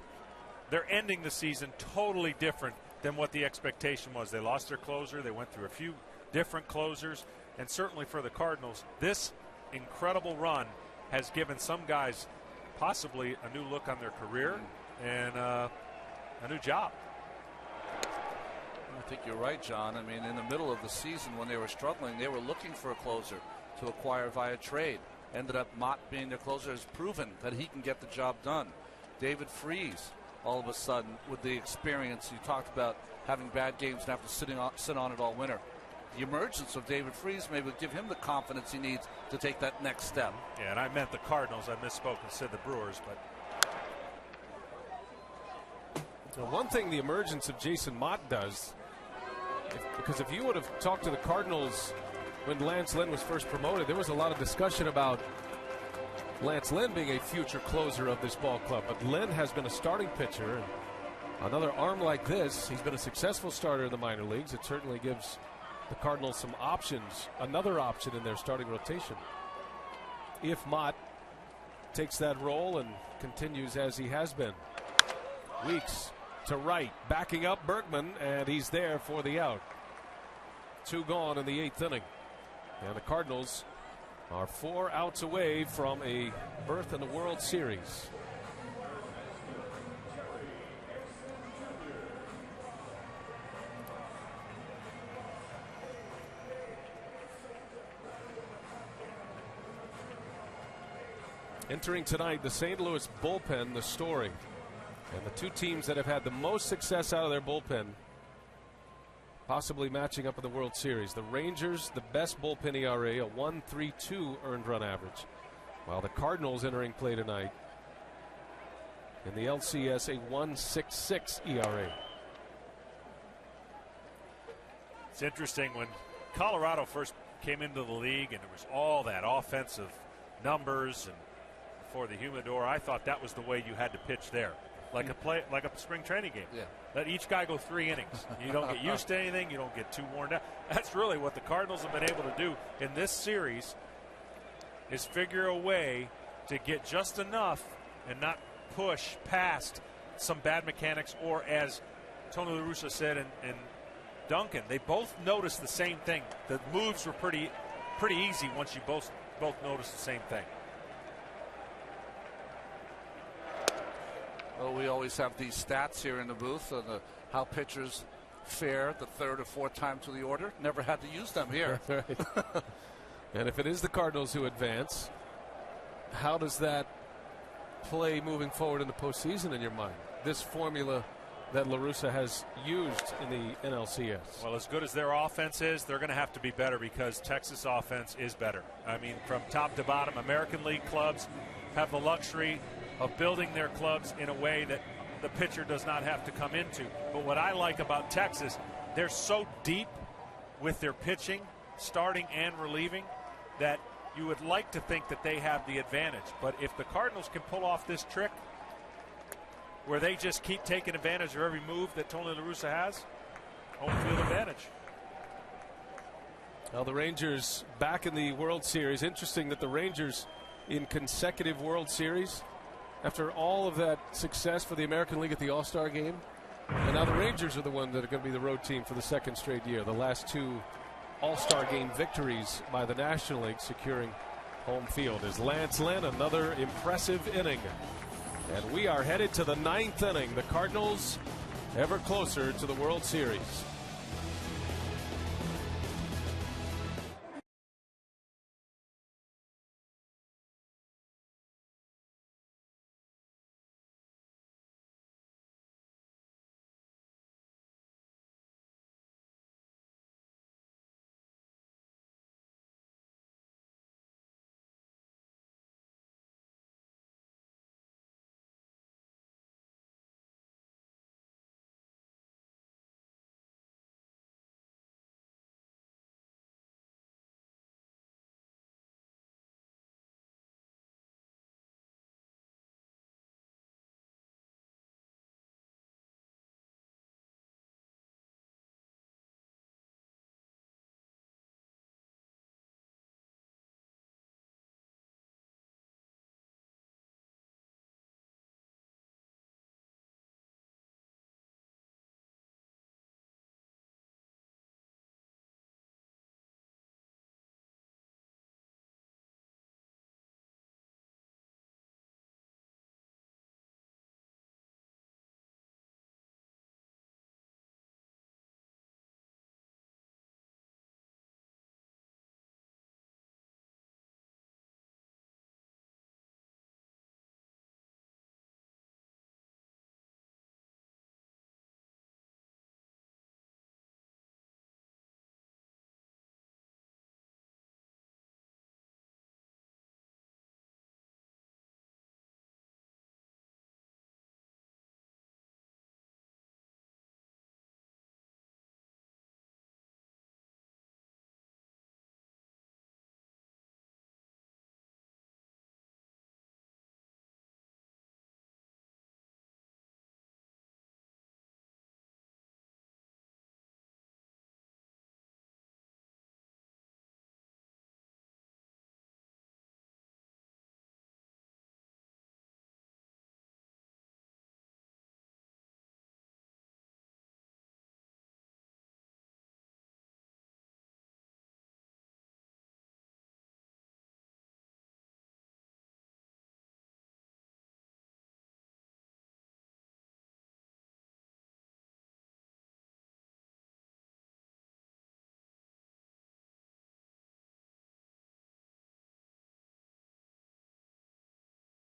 they're ending the season totally different than what the expectation was. They lost their closer. They went through a few different closers. And certainly for the Cardinals, this incredible run has given some guys possibly a new look on their career. and a new job. I think you're right, John. I mean, in the middle of the season when they were struggling, they were looking for a closer to acquire via trade. Ended up Mott being their closer, has proven that he can get the job done. David Freese, all of a sudden, with the experience, you talked about having bad games and have to sit on it all winter. The emergence of David Freese maybe will give him the confidence he needs to take that next step. Yeah, and I meant the Cardinals. I misspoke and said the Brewers, but so one thing the emergence of Jason Mott does, because if you would have talked to the Cardinals when Lance Lynn was first promoted, there was a lot of discussion about Lance Lynn being a future closer of this ball club. But Lynn has been a starting pitcher, and another arm like this, he's been a successful starter in the minor leagues. It certainly gives the Cardinals some options, another option in their starting rotation. If Mott takes that role and continues as he has been. Weeks to right, backing up Bergman, and he's there for the out. 2 gone in the 8th inning. And the Cardinals are 4 outs away from a berth in the World Series. Entering tonight, the St. Louis bullpen, the story. And the 2 teams that have had the most success out of their bullpen possibly matching up in the World Series. The Rangers, the best bullpen ERA, a 1.32 earned run average, while the Cardinals entering play tonight in the LCS, a 1.66 ERA. it's interesting when Colorado first came into the league and there was all that offensive numbers and for the humidor, I thought that was the way you had to pitch there. Like a spring training game. Yeah. Let each guy go 3 innings. You don't get used to anything. You don't get too worn down. That's really what the Cardinals have been able to do in this series, is figure a way to get just enough and not push past some bad mechanics, or as Tony La Russa said and Duncan, they both noticed the same thing. The moves were pretty easy once you both noticed the same thing. Well, we always have these stats here in the booth on how pitchers fare the 3rd or 4th time to the order. Never had to use them here. Right. And if it is the Cardinals who advance, how does that play moving forward in the postseason in your mind? This formula that La Russa has used in the NLCS. Well, as good as their offense is, they're going to have to be better because Texas offense is better. I mean, from top to bottom, American League clubs have the luxury of building their clubs in a way that the pitcher does not have to come into. But what I like about Texas, they're so deep with their pitching, starting and relieving, that you would like to think that they have the advantage. But if the Cardinals can pull off this trick where they just keep taking advantage of every move that Tony La Russa has, home field advantage. Well, the Rangers back in the World Series. Interesting that the Rangers in consecutive World Series after all of that success for the American League at the All-Star game. And now the Rangers are the one that are going to be the road team for the 2nd straight year. The last 2 All-Star game victories by the National League securing home field. Is Lance Lynn, another impressive inning. And we are headed to the 9th inning. The Cardinals ever closer to the World Series.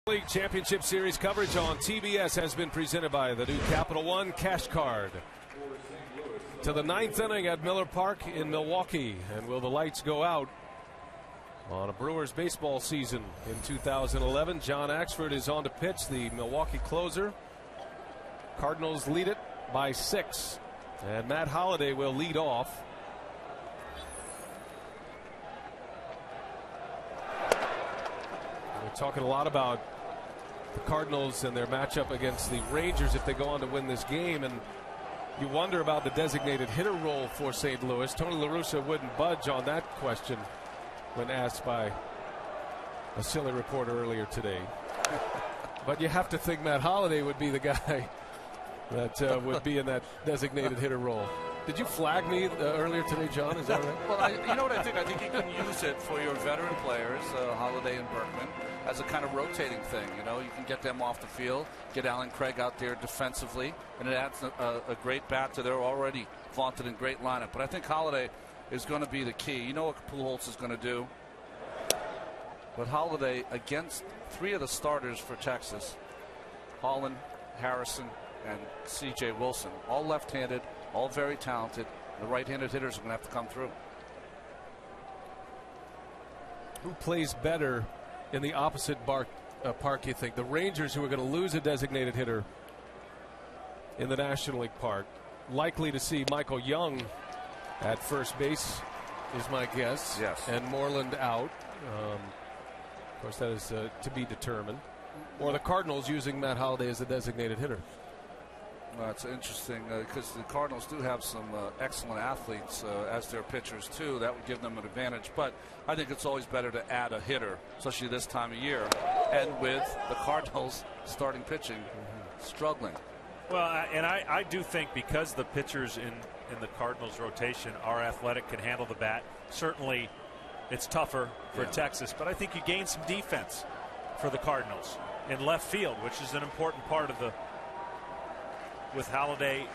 League Championship Series coverage on TBS has been presented by the new Capital One Cash Card. To the 9th inning at Miller Park in Milwaukee. And will the lights go out on a Brewers baseball season in 2011? John Axford is on to pitch, the Milwaukee closer. Cardinals lead it by 6. And Matt Holliday will lead off. We're talking a lot about the Cardinals and their matchup against the Rangers if they go on to win this game. And you wonder about the designated hitter role for St. Louis. Tony La Russa wouldn't budge on that question when asked by a silly reporter earlier today. But you have to think Matt Holliday would be the guy that would be in that designated hitter role. Did you flag me earlier today, John? Is that right? Well, you know what I think? I think you can use it for your veteran players, Holliday and Berkman, as a kind of rotating thing. You know, you can get them off the field, get Alan Craig out there defensively, and it adds a great bat to their already vaunted and great lineup. But I think Holliday is going to be the key. You know what Pujols is going to do? But Holliday, against 3 of the starters for Texas, Holland, Harrison, and C.J. Wilson, all left-handed, all very talented. The right-handed hitters are going to have to come through. Who plays better in the opposite park, you think? The Rangers, who are going to lose a designated hitter in the National League Park. Likely to see Michael Young at first base is my guess. Yes. And Moreland out. Of course, that is to be determined. Or the Cardinals using Matt Holliday as a designated hitter. Well, it's interesting because the Cardinals do have some excellent athletes as their pitchers too. That would give them an advantage. But I think it's always better to add a hitter, especially this time of year, and with the Cardinals starting pitching struggling. Well, and I do think because the pitchers in the Cardinals rotation are athletic, can handle the bat. Certainly, it's tougher for Texas, but I think you gain some defense for the Cardinals in left field, which is an important part of the. With Holliday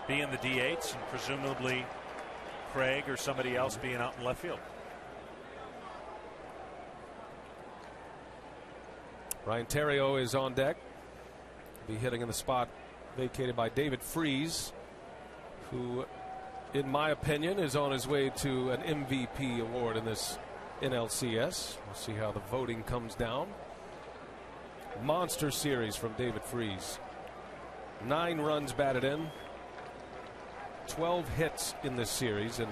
being the DH and presumably Craig or somebody else being out in left field. Ryan Theriot is on deck. Be hitting in the spot vacated by David Freese, who, in my opinion, is on his way to an MVP award in this NLCS. We'll see how the voting comes down. Monster series from David Freese. 9 runs batted in, 12 hits in this series, and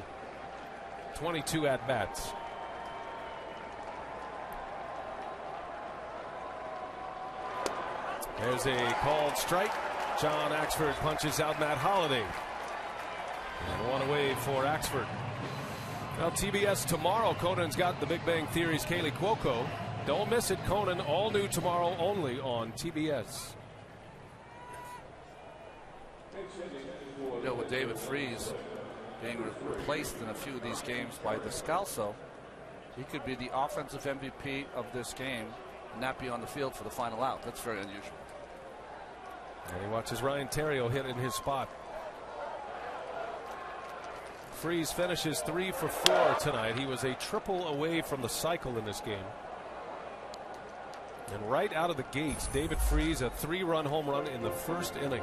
22 at-bats. There's a called strike. John Axford punches out Matt Holliday. And 1 away for Axford. Well, TBS tomorrow. Conan's got the Big Bang Theory's Kaylee Cuoco. Don't miss it, Conan. All new tomorrow only on TBS. You know, with David Freese being replaced in a few of these games by Descalso, he could be the offensive MVP of this game and not be on the field for the final out. That's very unusual. And he watches Ryan Theriot hit in his spot. Freese finishes 3 for 4 tonight. He was a triple away from the cycle in this game. And right out of the gates, David Freese, a 3-run home run in the first inning.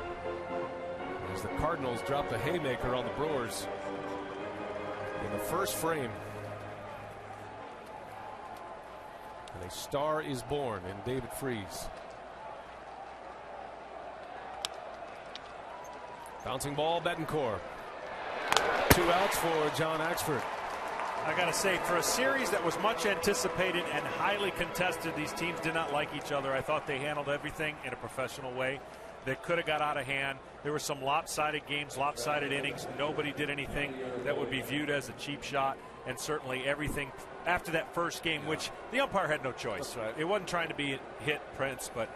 As the Cardinals drop the haymaker on the Brewers in the first frame. And a star is born in David Freese. Bouncing ball, Betancourt. 2 outs for John Axford. I got to say, for a series that was much anticipated and highly contested, these teams did not like each other. I thought they handled everything in a professional way. They could have got out of hand. There were some lopsided games, lopsided innings. Nobody did anything that would be viewed as a cheap shot. And certainly everything after that first game, which the umpire had no choice. Right. It wasn't trying to be hit Prince, but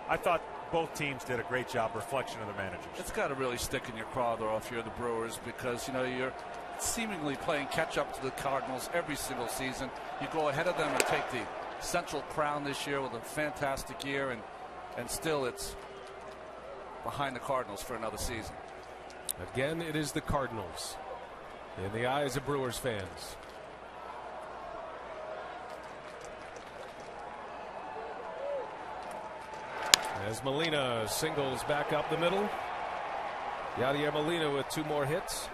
I thought both teams did a great job, reflection of the managers. It's got to really stick in your craw, though, if you're the Brewers, because, you know, you're seemingly playing catch-up to the Cardinals every single season. You go ahead of them and take the Central Crown this year with a fantastic year, and still it's behind the Cardinals for another season. Again, it is the Cardinals in the eyes of Brewers fans. As Molina singles back up the middle. Yadier Molina with 2 more hits.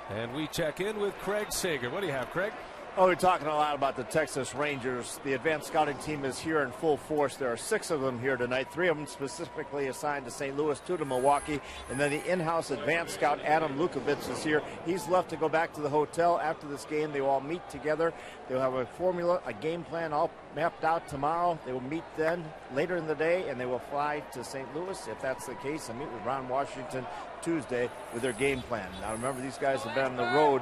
And we check in with Craig Sager. What do you have, Craig? Oh, we're talking a lot about the Texas Rangers. The advanced scouting team is here in full force. There are 6 of them here tonight, 3 of them specifically assigned to St. Louis, 2 to Milwaukee, and then the in-house advanced scout Adam Lukovich is here. He's left to go back to the hotel after this game. They will all meet together. They'll have a formula, a game plan all mapped out tomorrow. They will meet then later in the day, and they will fly to St. Louis, if that's the case, and meet with Ron Washington Tuesday with their game plan. Now remember, these guys have been on the road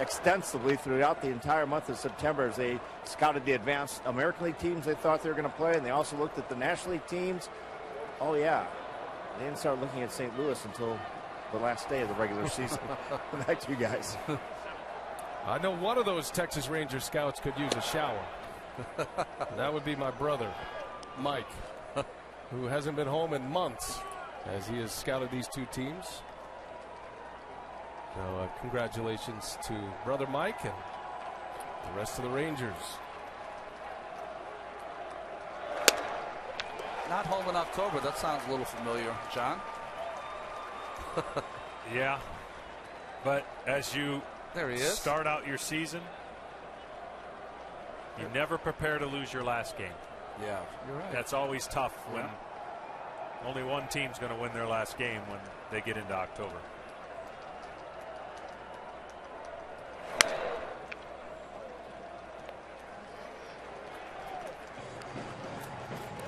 extensively throughout the entire month of September as they scouted the advanced American League teams they thought they were going to play, and they also looked at the National League teams. Oh yeah, they didn't start looking at St. Louis until the last day of the regular season. Back to you guys. I know one of those Texas Ranger scouts could use a shower. That would be my brother, Mike, who hasn't been home in months as he has scouted these 2 teams. So congratulations to brother Mike and the rest of the Rangers. Not home in October. That sounds a little familiar, John. Yeah, but as you there he is. Start out your season, you never prepare to lose your last game. Yeah, you're right. That's always tough when only one team's going to win their last game when they get into October.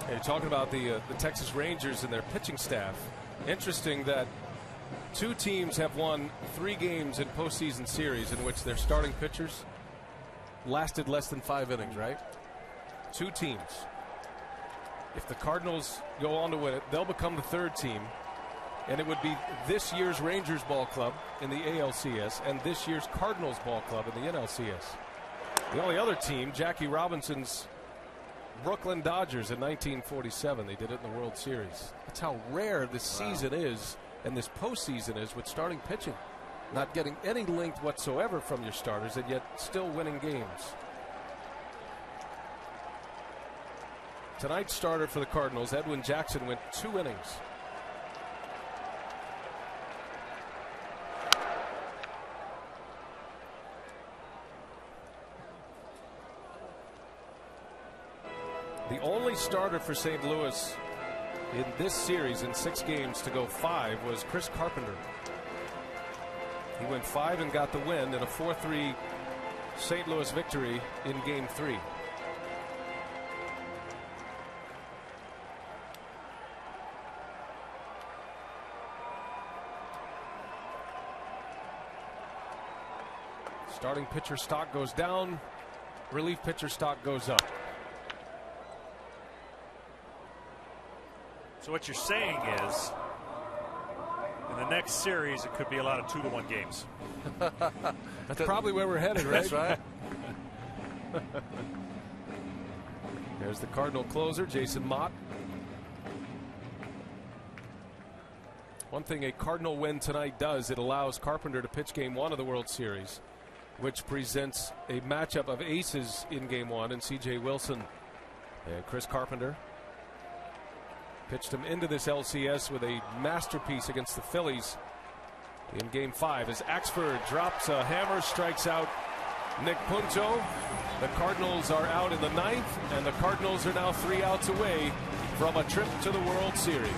Hey, talking about the Texas Rangers and their pitching staff. Interesting that 2 teams have won 3 games in postseason series in which their starting pitchers lasted less than 5 innings, right? 2 teams. If the Cardinals go on to win it, they'll become the 3rd team. And it would be this year's Rangers ball club in the ALCS and this year's Cardinals ball club in the NLCS. The only other team, Jackie Robinson's Brooklyn Dodgers in 1947. They did it in the World Series. That's how rare this season is and this postseason is with starting pitching. Not getting any length whatsoever from your starters and yet still winning games. Tonight's starter for the Cardinals, Edwin Jackson, went 2 innings. The only starter for St. Louis in this series in 6 games to go 5 was Chris Carpenter. He went 5 and got the win in a 4-3 St. Louis victory in Game 3. Starting pitcher stock goes down, relief pitcher stock goes up. So what you're saying is, in the next series, it could be a lot of 2-1 games. That's probably where we're headed, right? That's right. There's the Cardinal closer, Jason Mott. One thing a Cardinal win tonight does, it allows Carpenter to pitch Game 1 of the World Series, which presents a matchup of aces in Game 1, and C.J. Wilson and Chris Carpenter pitched him into this LCS with a masterpiece against the Phillies in Game 5 as Axford drops a hammer, strikes out Nick Punto. The Cardinals are out in the 9th, and the Cardinals are now 3 outs away from a trip to the World Series.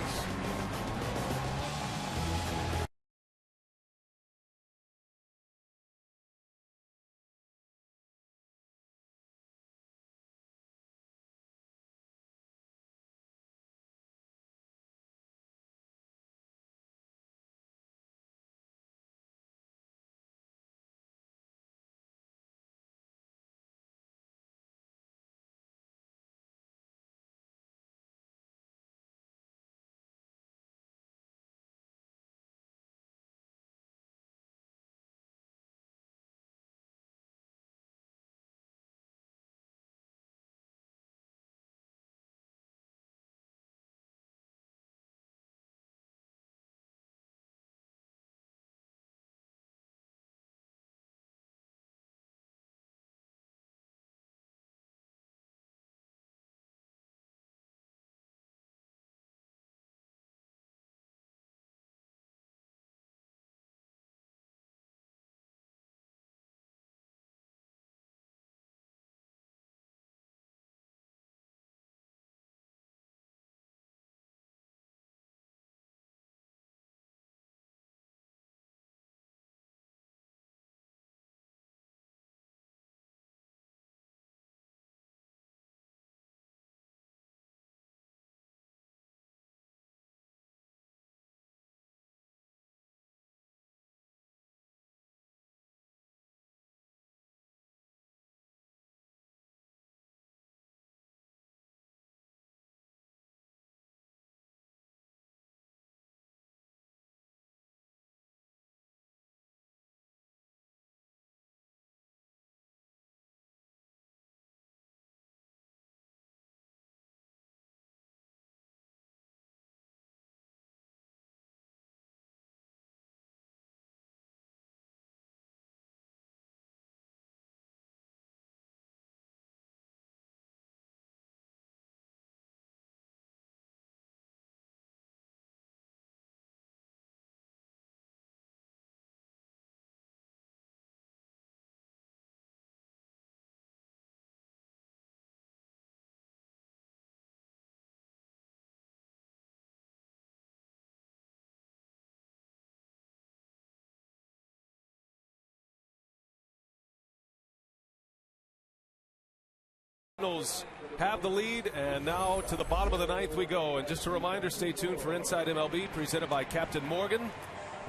Cardinals have the lead, and now to the bottom of the ninth we go. And just a reminder, stay tuned for Inside MLB, presented by Captain Morgan.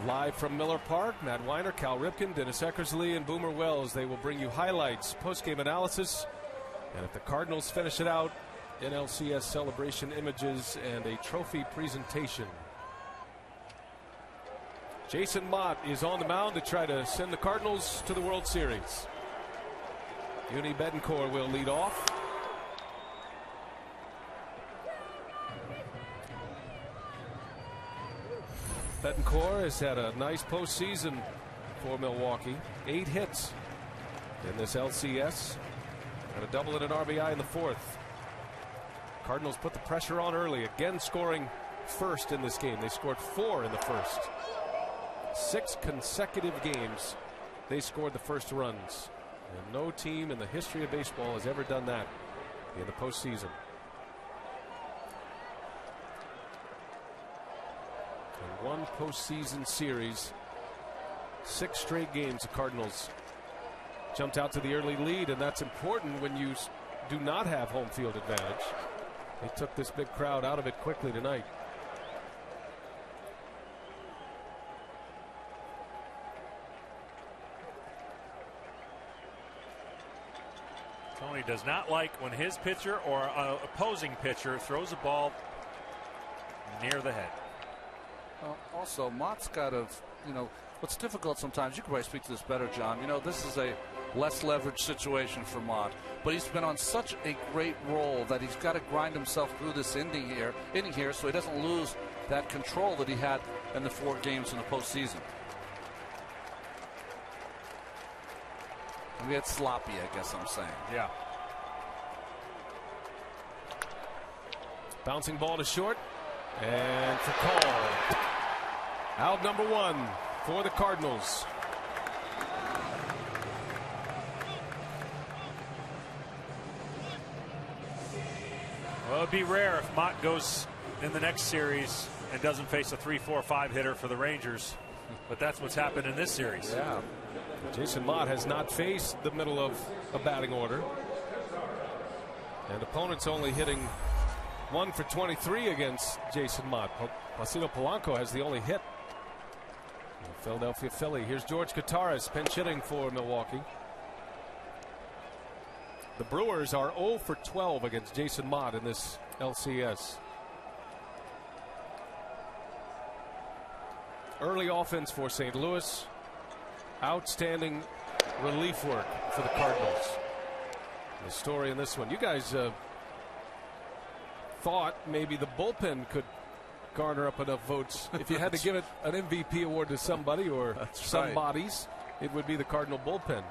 Live from Miller Park, Matt Weiner, Cal Ripken, Dennis Eckersley, and Boomer Wells. They will bring you highlights, post-game analysis, and if the Cardinals finish it out, NLCS celebration images and a trophy presentation. Jason Mott is on the mound to try to send the Cardinals to the World Series. Uni Betancourt will lead off. Betancourt has had a nice postseason for Milwaukee. 8 hits in this LCS, and a double and an RBI in the fourth. Cardinals put the pressure on early, again scoring first in this game. They scored 4 in the first. 6 consecutive games they scored the first runs. And no team in the history of baseball has ever done that in the postseason. In one postseason series, 6 straight games the Cardinals jumped out to the early lead, and that's important when you do not have home field advantage. They took this big crowd out of it quickly tonight. Tony does not like when his pitcher or opposing pitcher throws a ball near the head. Also, Mott's got to, what's difficult sometimes, you can probably speak to this better, John. This is a less leverage situation for Mott, but he's been on such a great roll that he's got to grind himself through this inning here so he doesn't lose that control that he had in the 4 games in the postseason. We get sloppy, I guess I'm saying. Yeah. Bouncing ball to short, and for call. Out number 1 for the Cardinals. Well, it'd be rare if Mott goes in the next series and doesn't face a 3-4-5 hitter for the Rangers, but that's what's happened in this series. Yeah. Jason Mott has not faced the middle of a batting order, and opponents only hitting 1 for 23 against Jason Mott. Placido Polanco has the only hit. Philadelphia Philly. Here's George Kataris pinch hitting for Milwaukee. The Brewers are 0 for 12 against Jason Mott in this LCS. Early offense for St. Louis. Outstanding relief work for the Cardinals. The story in this one. You guys thought maybe the bullpen could garner up enough votes. If you had to give it an MVP award to somebody or some bodies, it would be the Cardinal bullpen.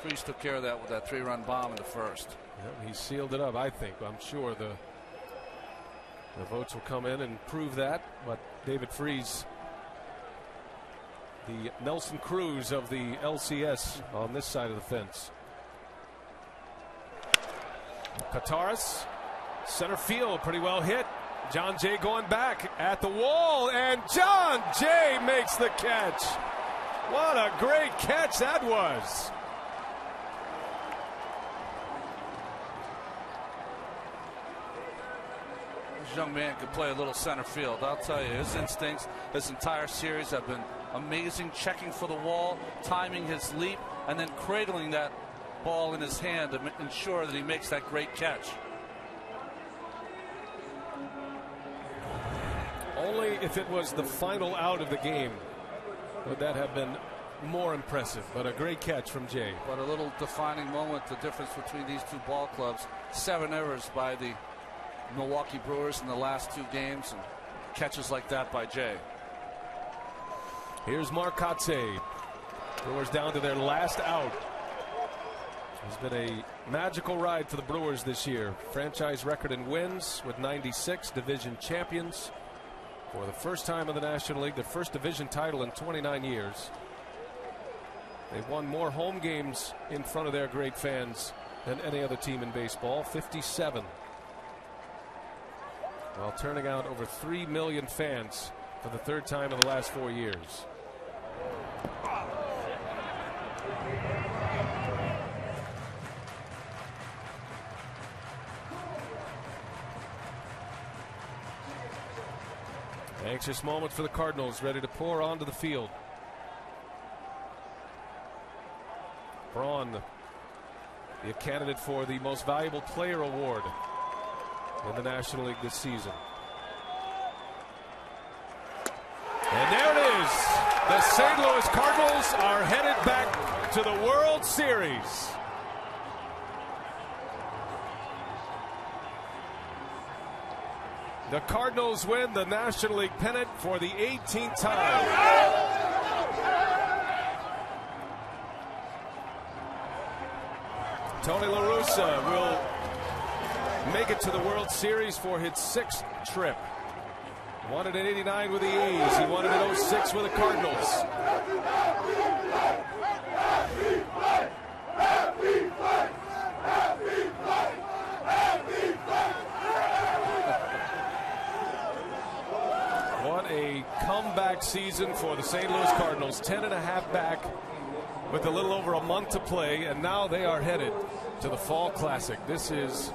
Freese took care of that with that 3-run bomb in the first. Yeah, he sealed it up, I think. I'm sure the votes will come in and prove that. But David Freese, the Nelson Cruz of the LCS on this side of the fence. Kataris, center field, pretty well hit. John Jay going back at the wall, and John Jay makes the catch. What a great catch that was. This young man could play a little center field. I'll tell you, his instincts this entire series have been amazing, checking for the wall, timing his leap, and then cradling that ball in his hand to ensure that he makes that great catch. Only if it was the final out of the game would that have been more impressive, but a great catch from Jay. But a little defining moment, the difference between these two ball clubs. 7 errors by the Milwaukee Brewers in the last 2 games, and catches like that by Jay. Here's Mark Kotsay. Brewers down to their last out. It's been a magical ride for the Brewers this year. Franchise record in wins with 96, division champions for the first time in the National League, their first division title in 29 years. They've won more home games in front of their great fans than any other team in baseball, 57. While turning out over 3 million fans for the 3rd time in the last 4 years. Anxious moment for the Cardinals, ready to pour onto the field. Braun, the candidate for the Most Valuable Player Award in the National League this season. And there it is. The St. Louis Cardinals are headed back to the World Series. The Cardinals win the National League pennant for the 18th time. Tony La Russa will make it to the World Series for his 6th trip. Won it in '89 with the A's. He won it in '06 with the Cardinals. What a comeback season for the St. Louis Cardinals. 10.5 back with a little over a month to play, and now they are headed to the Fall Classic. This is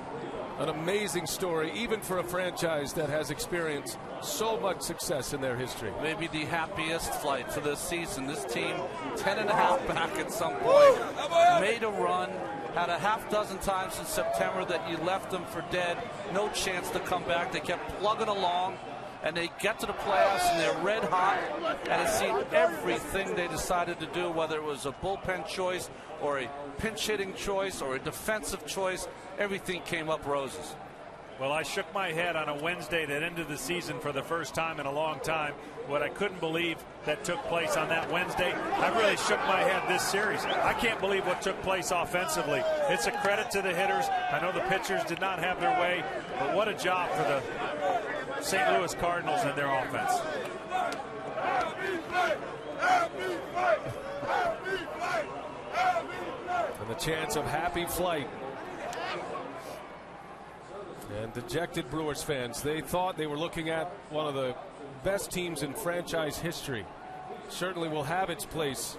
an amazing story, even for a franchise that has experienced so much success in their history. Maybe the happiest flight for this season. This team, 10.5 back at some point, made a run, had a half dozen times in September that you left them for dead, no chance to come back. They kept plugging along, and they get to the playoffs, and they're red hot, and it seemed everything they decided to do, whether it was a bullpen choice or a pinch-hitting choice or a defensive choice, everything came up roses. Well, I shook my head on a Wednesday that ended the season for the first time in a long time. What I couldn't believe that took place on that Wednesday, I really shook my head this series. I can't believe what took place offensively. It's a credit to the hitters. I know the pitchers did not have their way, but what a job for the St. Louis Cardinals and their offense. And the chance of happy flight. And dejected Brewers fans, they thought they were looking at one of the best teams in franchise history. Certainly will have its place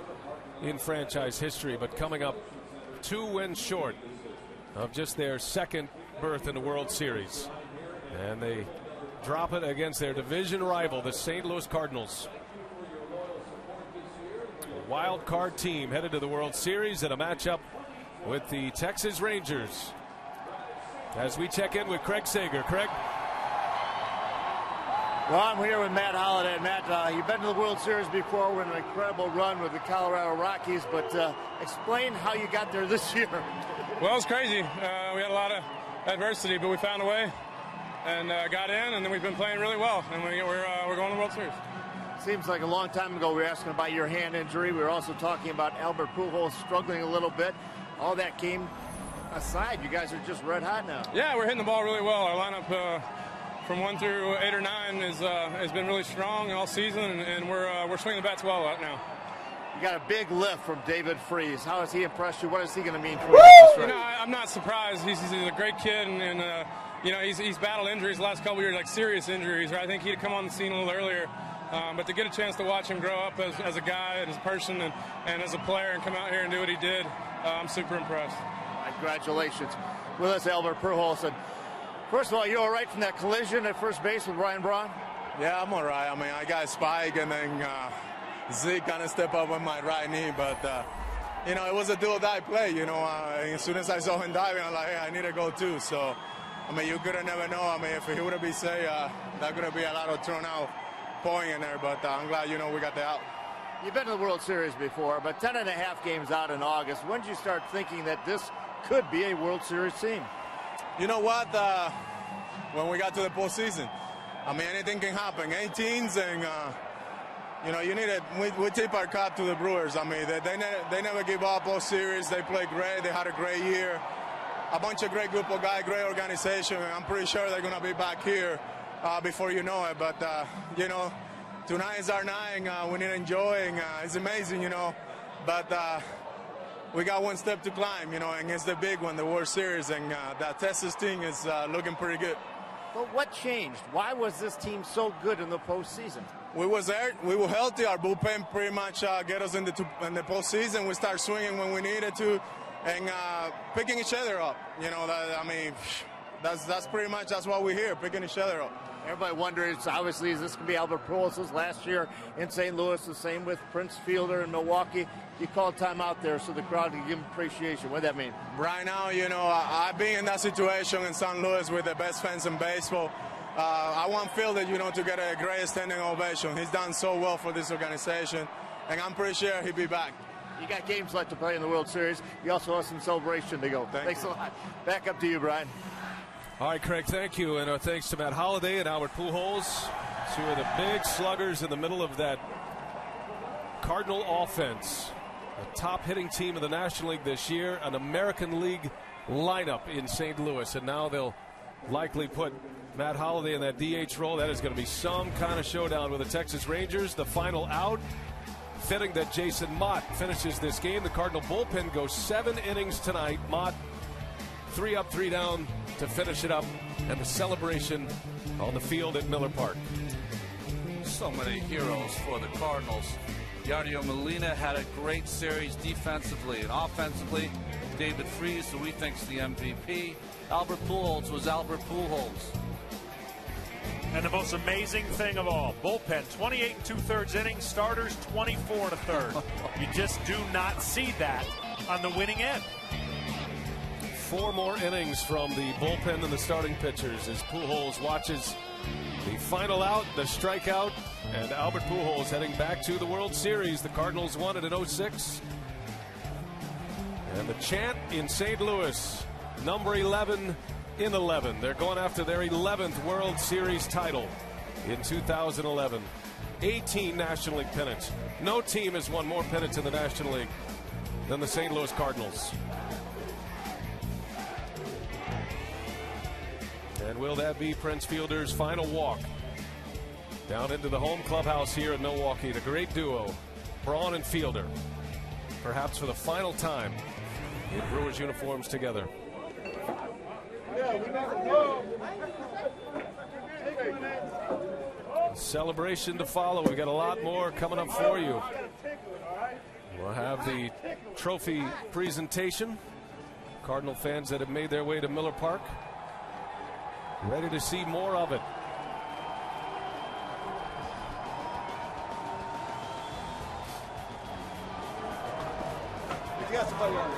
in franchise history, but coming up 2 wins short of just their 2nd berth in the World Series. And they drop it against their division rival, the St. Louis Cardinals. A wild card team headed to the World Series in a matchup with the Texas Rangers. As we check in with Craig Sager. Craig? Well, I'm here with Matt Holliday. Matt, you've been to the World Series before with an incredible run with the Colorado Rockies, but explain how you got there this year. Well, it was crazy. We had a lot of adversity, but we found a way and got in, and then we've been playing really well, and we're going to the World Series. Seems like a long time ago we were asking about your hand injury. We were also talking about Albert Pujols struggling a little bit. All that came aside, you guys are just red hot now. Yeah, we're hitting the ball really well. Our lineup from 1 through 8 or 9 has been really strong all season, and we're swinging the bats well right now. You got a big lift from David Freese. How has he impressed you? What is he going to mean for you? You know, I'm not surprised. He's a great kid, and you know, he's battled injuries the last couple of years, like serious injuries. Right? I think he'd come on the scene a little earlier. But to get a chance to watch him grow up as a guy and as a person and as a player and come out here and do what he did, I'm super impressed. Congratulations. With us, Albert Pujols. First of all, you all right from that collision at first base with Ryan Braun? Yeah, I'm all right. I mean, I got a spike, and then Zeke kind of stepped up with my right knee. But, you know, it was a do-or-die play. You know, as soon as I saw him diving, I'm like, hey, I need to go too. So, I mean, you could have never know. I mean, if he would have been say, that could have been a lot of turnout point in there. But I'm glad, you know, we got the out. You've been to the World Series before, but 10.5 games out in August. When did you start thinking that this could be a World Series team? You know what? When we got to the postseason, I mean, anything can happen. 18s, and you know, you need it. We tip our cap to the Brewers. I mean, they never give up all series. They play great. They had a great year. A bunch of great group of guys, great organization. And I'm pretty sure they're going to be back here before you know it. But you know, tonight is our night. We need to enjoy, and it's amazing, you know. But we got one step to climb, you know, and it's the big one, the World Series, and that Texas team is looking pretty good. But what changed? Why was this team so good in the postseason? We was there. We were healthy. Our bullpen pretty much get us in the postseason. We start swinging when we needed to, and picking each other up. You know, I mean, that's pretty much that's what we're here, picking each other up. Everybody wonders, obviously, is this going to be Albert Pujols' last year in St. Louis? The same with Prince Fielder in Milwaukee. You called time out there so the crowd can give him appreciation. What does that mean? Right now, I've been in that situation in St. Louis with the best fans in baseball. I want Fielder, to get a great standing ovation. He's done so well for this organization, and I'm pretty sure he'll be back. You got games left to play in the World Series. You also have some celebration to go. Thanks a lot. Back up to you, Brian. All right, Craig, thank you. And thanks to Matt Holliday and Albert Pujols, two of the big sluggers in the middle of that Cardinal offense. A top hitting team in the National League this year, an American League lineup in St. Louis. And now they'll likely put Matt Holliday in that DH role. That is going to be some kind of showdown with the Texas Rangers. The final out. Fitting that Jason Mott finishes this game. The Cardinal bullpen goes 7 innings tonight. Mott 3 up, 3 down to finish it up, and the celebration on the field at Miller Park. So many heroes for the Cardinals. Yadier Molina had a great series defensively and offensively. David Freese, who we think is the MVP. Albert Pujols was Albert Pujols. And the most amazing thing of all, bullpen 28 2/3 innings, starters 24 1/3. You just do not see that on the winning end. 4 more innings from the bullpen and the starting pitchers as Pujols watches the final out, the strikeout, and Albert Pujols heading back to the World Series. The Cardinals won it in 06. And the chant in St. Louis, number 11 in 11. They're going after their 11th World Series title in 2011. 18 National League pennants. No team has won more pennants in the National League than the St. Louis Cardinals. And will that be Prince Fielder's final walk down into the home clubhouse here in Milwaukee? The great duo, Braun and Fielder, perhaps for the final time in Brewers uniforms together. Celebration to follow. We've got a lot more coming up for you. We'll have the trophy presentation. Cardinal fans that have made their way to Miller Park, ready to see more of it. If you got somebody on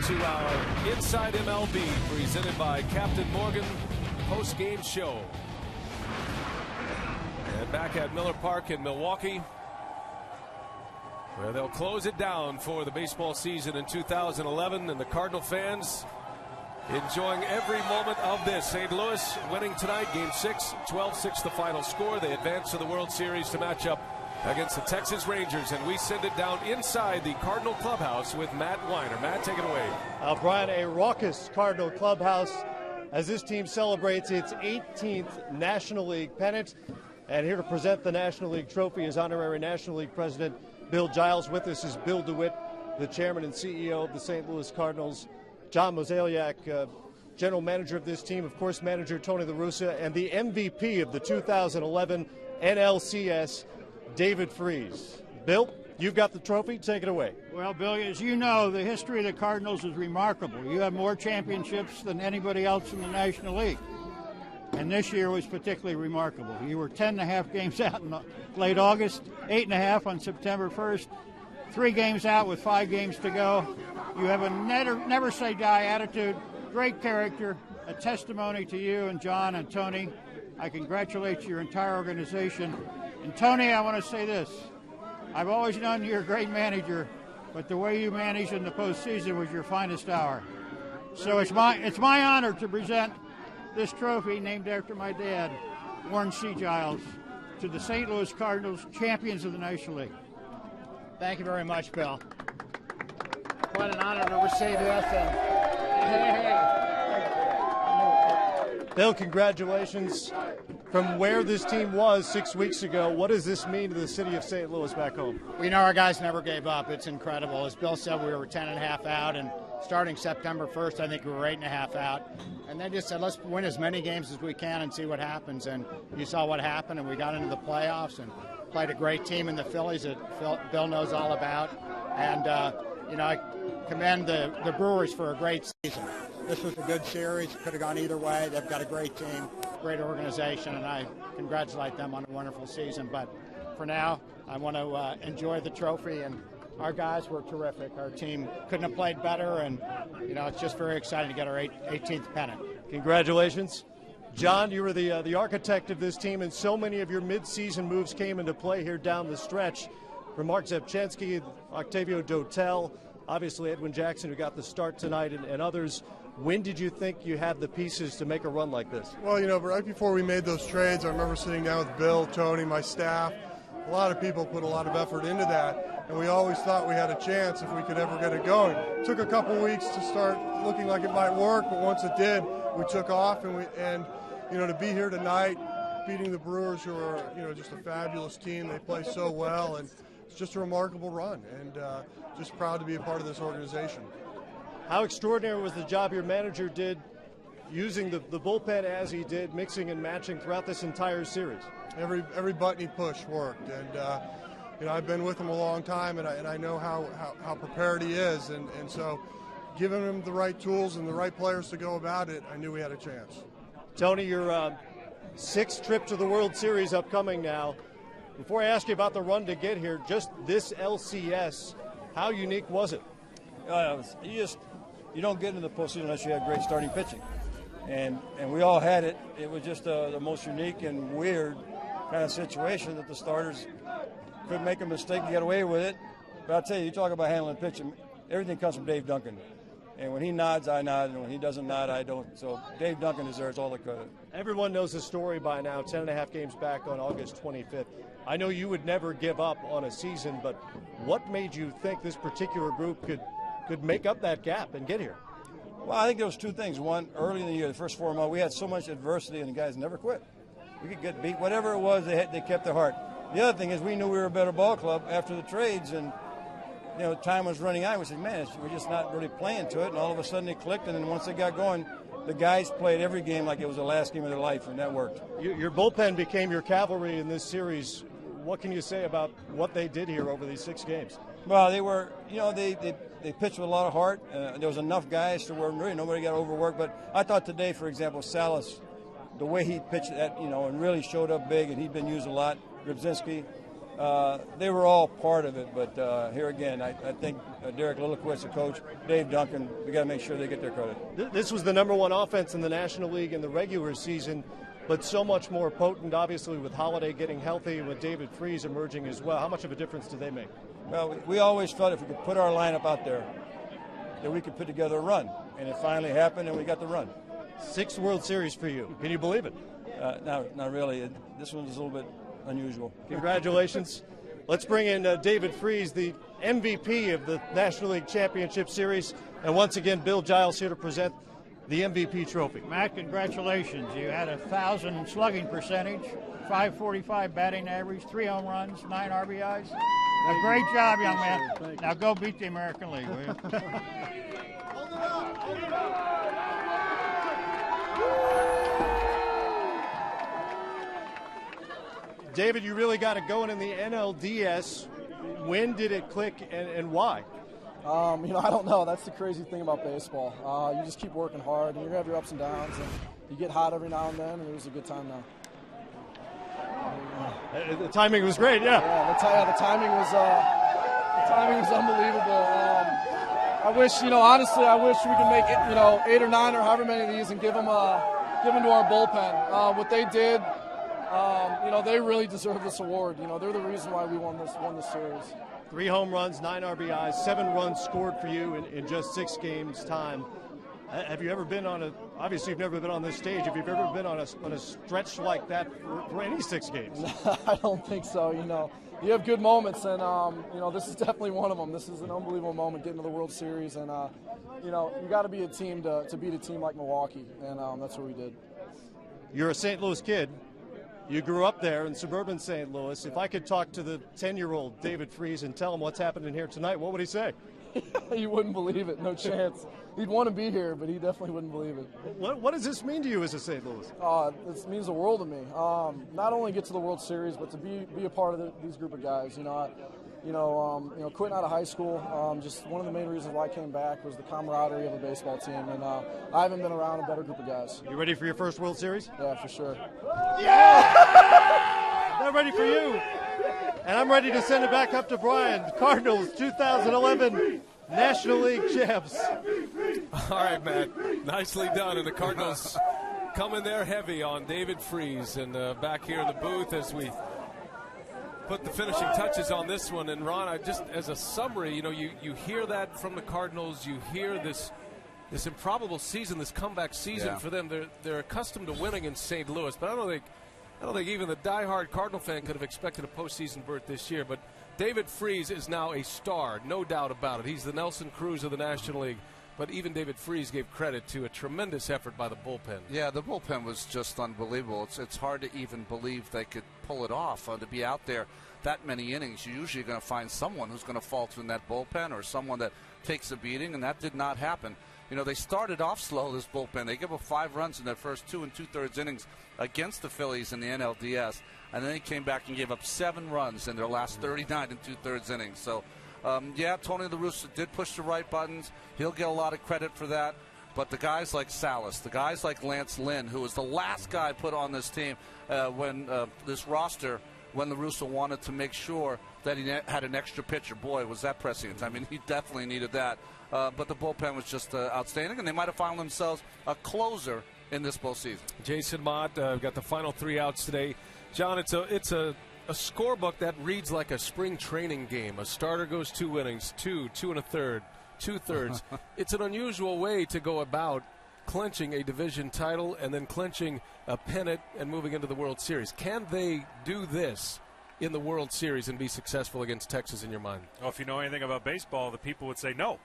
to our Inside MLB, presented by Captain Morgan post-game show. And back at Miller Park in Milwaukee, where they'll close it down for the baseball season in 2011, and the Cardinal fans enjoying every moment of this. St. Louis winning tonight, Game 6, 12-6 the final score. They advance to the World Series to match up against the Texas Rangers, and we send it down inside the Cardinal clubhouse with Matt Weiner. Matt, take it away. Brian, a raucous Cardinal clubhouse as this team celebrates its 18th National League pennant. And here to present the National League trophy is honorary National League President Bill Giles. With us is Bill DeWitt, the chairman and CEO of the St. Louis Cardinals. John Mozeliak, general manager of this team, of course, manager Tony La Russa, and the MVP of the 2011 NLCS, David Freese. Bill, you've got the trophy. Take it away. Well, Bill, as you know, the history of the Cardinals is remarkable. You have more championships than anybody else in the National League. And this year was particularly remarkable. You were 10.5 games out in late August, 8.5 on September 1st, 3 games out with 5 games to go. You have a never say die attitude, great character, a testimony to you and John and Tony. I congratulate your entire organization. And Tony, I want to say this. I've always known you're a great manager, but the way you managed in the postseason was your finest hour. So it's my honor to present this trophy named after my dad, Warren C. Giles, to the St. Louis Cardinals, champions of the National League. Thank you very much, Bill. Quite an honor to receive this. Bill, congratulations. From where this team was 6 weeks ago, what does this mean to the city of St. Louis back home? We know our guys never gave up. It's incredible. As Bill said, we were 10.5 out, and starting September 1st, I think we were 8.5 out. And they just said, let's win as many games as we can and see what happens. And you saw what happened, and we got into the playoffs and played a great team in the Phillies that Bill knows all about. And, I commend the Brewers for a great season. This was a good series. Could have gone either way. They've got a great team, great organization, and I congratulate them on a wonderful season. But for now, I want to enjoy the trophy, and our guys were terrific. Our team couldn't have played better, and, it's just very exciting to get our 18th pennant. Congratulations. John, you were the architect of this team, and so many of your midseason moves came into play here down the stretch. From Mark Zepchenski, Octavio Dotel, obviously Edwin Jackson, who got the start tonight, and others. When did you think you had the pieces to make a run like this? Well, right before we made those trades, I remember sitting down with Bill, Tony, my staff. A lot of people put a lot of effort into that, and we always thought we had a chance if we could ever get it going. It took a couple weeks to start looking like it might work, but once it did, we took off, and to be here tonight, beating the Brewers, who are just a fabulous team. They play so well, and it's just a remarkable run, and just proud to be a part of this organization. How extraordinary was the job your manager did using the bullpen as he did, mixing and matching throughout this entire series? Every button he pushed worked, and I've been with him a long time, and I know how prepared he is, and so giving him the right tools and the right players to go about it, I knew we had a chance. Tony, your sixth trip to the World Series upcoming now. Before I ask you about the run to get here, just this LCS, how unique was it? You don't get into the postseason unless you have great starting pitching. And we all had it. It was just the most unique and weird kind of situation that the starters could make a mistake and get away with it. But I'll tell you talk about handling pitching, everything comes from Dave Duncan. And when he nods, I nod, and when he doesn't nod, I don't. So Dave Duncan deserves all the credit. Everyone knows the story by now, 10.5 games back on August 25th. I know you would never give up on a season, but what made you think this particular group could make up that gap and get here? Well, I think there was two things. One, early in the year, the first 4 months, we had so much adversity, and the guys never quit. We could get beat. Whatever it was, they kept their heart. The other thing is we knew we were a better ball club after the trades, and time was running out. We said, man, we're just not really playing to it, and all of a sudden it clicked, and then once they got going, the guys played every game like it was the last game of their life, and that worked. Your bullpen became your cavalry in this series. What can you say about what they did here over these 6 games? Well, they were, they pitched with a lot of heart. There was enough guys to where really nobody got overworked. But I thought today, for example, Salas, the way he pitched that, and really showed up big, and he'd been used a lot. Grabzinski, They were all part of it, but here again, I think Derek Lilliquist, the coach, Dave Duncan, we got to make sure they get their credit. This was the #1 offense in the National League in the regular season, but so much more potent, obviously, with Holiday getting healthy and with David Freese emerging as well. How much of a difference do they make? Well, we always felt if we could put our lineup out there, that we could put together a run, and it finally happened, and we got the run. 6 World Series for you. Can you believe it? Not really. This one was a little bit unusual. Congratulations. Let's bring in David Freese, the MVP of the National League Championship Series. And once again, Bill Giles here to present the MVP trophy. Matt, congratulations. You had 1,000 slugging percentage, .545 batting average, 3 home runs, 9 RBIs. A great job, young man. Now go beat the American League, will you? David, you really got it going in the NLDS. When did it click and why? I don't know. That's the crazy thing about baseball. You just keep working hard, and you're going to have your ups and downs, and you get hot every now and then, and it was a good time now. The timing was great, yeah. Yeah, the timing was unbelievable. I wish, honestly, we could make it, 8 or 9 or however many of these and give them to our bullpen. What they did, they really deserve this award. They're the reason why we won this series. 3 home runs, 9 RBIs, 7 runs scored for you in just 6 games' time. Have you ever been obviously you've never been on this stage, have you ever been on a stretch like that for any 6 games? I don't think so, You have good moments, and, this is definitely one of them. This is an unbelievable moment, getting to the World Series, and, you got to be a team to beat a team like Milwaukee, and that's what we did. You're a St. Louis kid. You grew up there in suburban St. Louis. If I could talk to the 10-year-old David Freese and tell him what's happening here tonight, what would he say? He wouldn't believe it. No chance. He'd want to be here, but he definitely wouldn't believe it. What does this mean to you as a St. Louis? This means the world to me. Not only get to the World Series, but to be a part of these group of guys. Quitting out of high school, just one of the main reasons why I came back was the camaraderie of a baseball team, and I haven't been around a better group of guys. You ready for your first World Series? Yeah, for sure. Yeah! They're ready for you. And I'm ready to send it back up to Brian. Cardinals 2011 National League champs. All right, Matt. Nicely done. And the Cardinals come in there heavy on David Freese. And back here in the booth as we put the finishing touches on this one. And Ron, just as a summary, you hear that from the Cardinals. You hear this improbable season, this comeback season for them. They're accustomed to winning in St. Louis, but I don't think even the diehard Cardinal fan could have expected a postseason berth this year. But David Freese is now a star, no doubt about it. He's the Nelson Cruz of the National League. But even David Freese gave credit to a tremendous effort by the bullpen. Yeah, the bullpen was just unbelievable. It's hard to even believe they could pull it off. To be out there that many innings, you're usually going to find someone who's going to falter in that bullpen or someone that takes a beating, and that did not happen. They started off slow, this bullpen. They gave up 5 runs in their first 2 2/3 innings against the Phillies in the NLDS, and then they came back and gave up 7 runs in their last 39 2/3 innings. So, Tony La Russa did push the right buttons. He'll get a lot of credit for that. But the guys like Salas, the guys like Lance Lynn, who was the last guy put on this team when this roster, when La Russa wanted to make sure that he had an extra pitcher. Boy, was that prescient. I mean, he definitely needed that. But the bullpen was just outstanding, and they might have found themselves a closer in this postseason. Jason Mott got the final 3 outs today. John, it's a scorebook that reads like a spring training game. A starter goes 2 innings, 2 1/3, 2/3. It's an unusual way to go about clinching a division title and then clinching a pennant and moving into the World Series. Can they do this in the World Series and be successful against Texas in your mind? Well, if you know anything about baseball, the people would say no.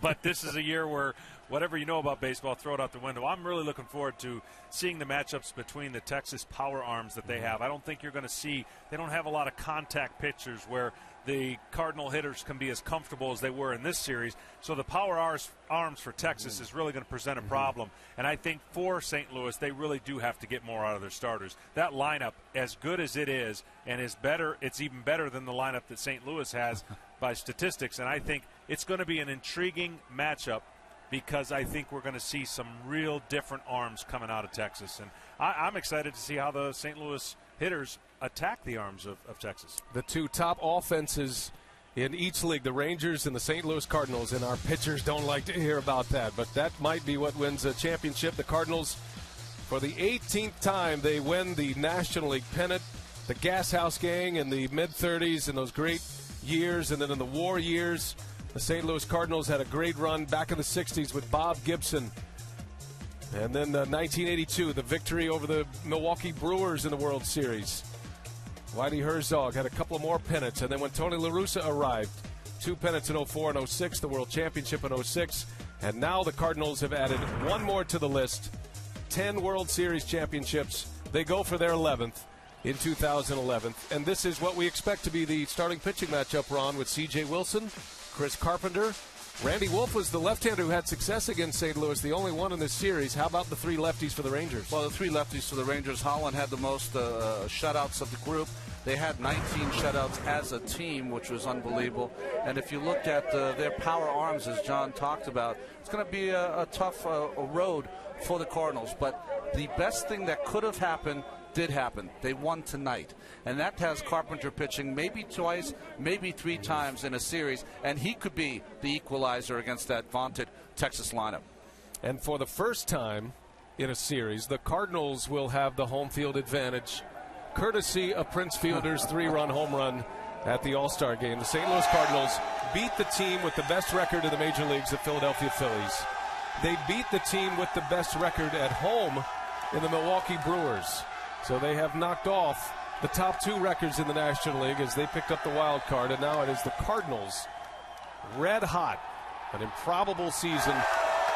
But this is a year where whatever you know about baseball, throw it out the window. I'm really looking forward to seeing the matchups between the Texas power arms that they have. I don't think you're going to see – they don't have a lot of contact pitchers where the Cardinal hitters can be as comfortable as they were in this series. So the power arms for Texas is really going to present a problem. And I think for St. Louis, they really do have to get more out of their starters. That lineup, as good as it is, and is better, it's even better than the lineup that St. Louis has by statistics. And I think it's going to be an intriguing matchup because I think we're going to see some real different arms coming out of Texas. And I'm excited to see how the St. Louis hitters attack the arms of Texas. The two top offenses in each league, the Rangers and the St. Louis Cardinals, and our pitchers don't like to hear about that, but that might be what wins a championship. The Cardinals, for the 18th time, they win the National League pennant. The Gas House Gang in the mid-30s and those great years, and then in the war years, the St. Louis Cardinals had a great run back in the 60s with Bob Gibson. And then 1982, the victory over the Milwaukee Brewers in the World Series. Whitey Herzog had a couple of more pennants. And then when Tony La Russa arrived, 2 pennants in 04 and 06, the World Championship in 06. And now the Cardinals have added one more to the list, 10 World Series championships. They go for their 11th in 2011. And this is what we expect to be the starting pitching matchup, Ron, with C.J. Wilson, Chris Carpenter. Randy Wolf was the left-hander who had success against St. Louis, the only one in this series. How about the 3 lefties for the Rangers? Well, the 3 lefties for the Rangers. Holland had the most shutouts of the group. They had 19 shutouts as a team, which was unbelievable. And if you looked at their power arms, as John talked about, it's going to be a tough road for the Cardinals. But the best thing that could have happened did happen. They won tonight. And that has Carpenter pitching maybe twice, maybe 3 times in a series, and he could be the equalizer against that vaunted Texas lineup. And for the first time in a series, the Cardinals will have the home field advantage, courtesy of Prince Fielder's 3-run home run at the All-Star game. The St. Louis Cardinals beat the team with the best record in the major leagues, the Philadelphia Phillies. They beat the team with the best record at home in the Milwaukee Brewers. So they have knocked off the top 2 records in the National League as they picked up the wild card, and now it is the Cardinals, red hot, an improbable season,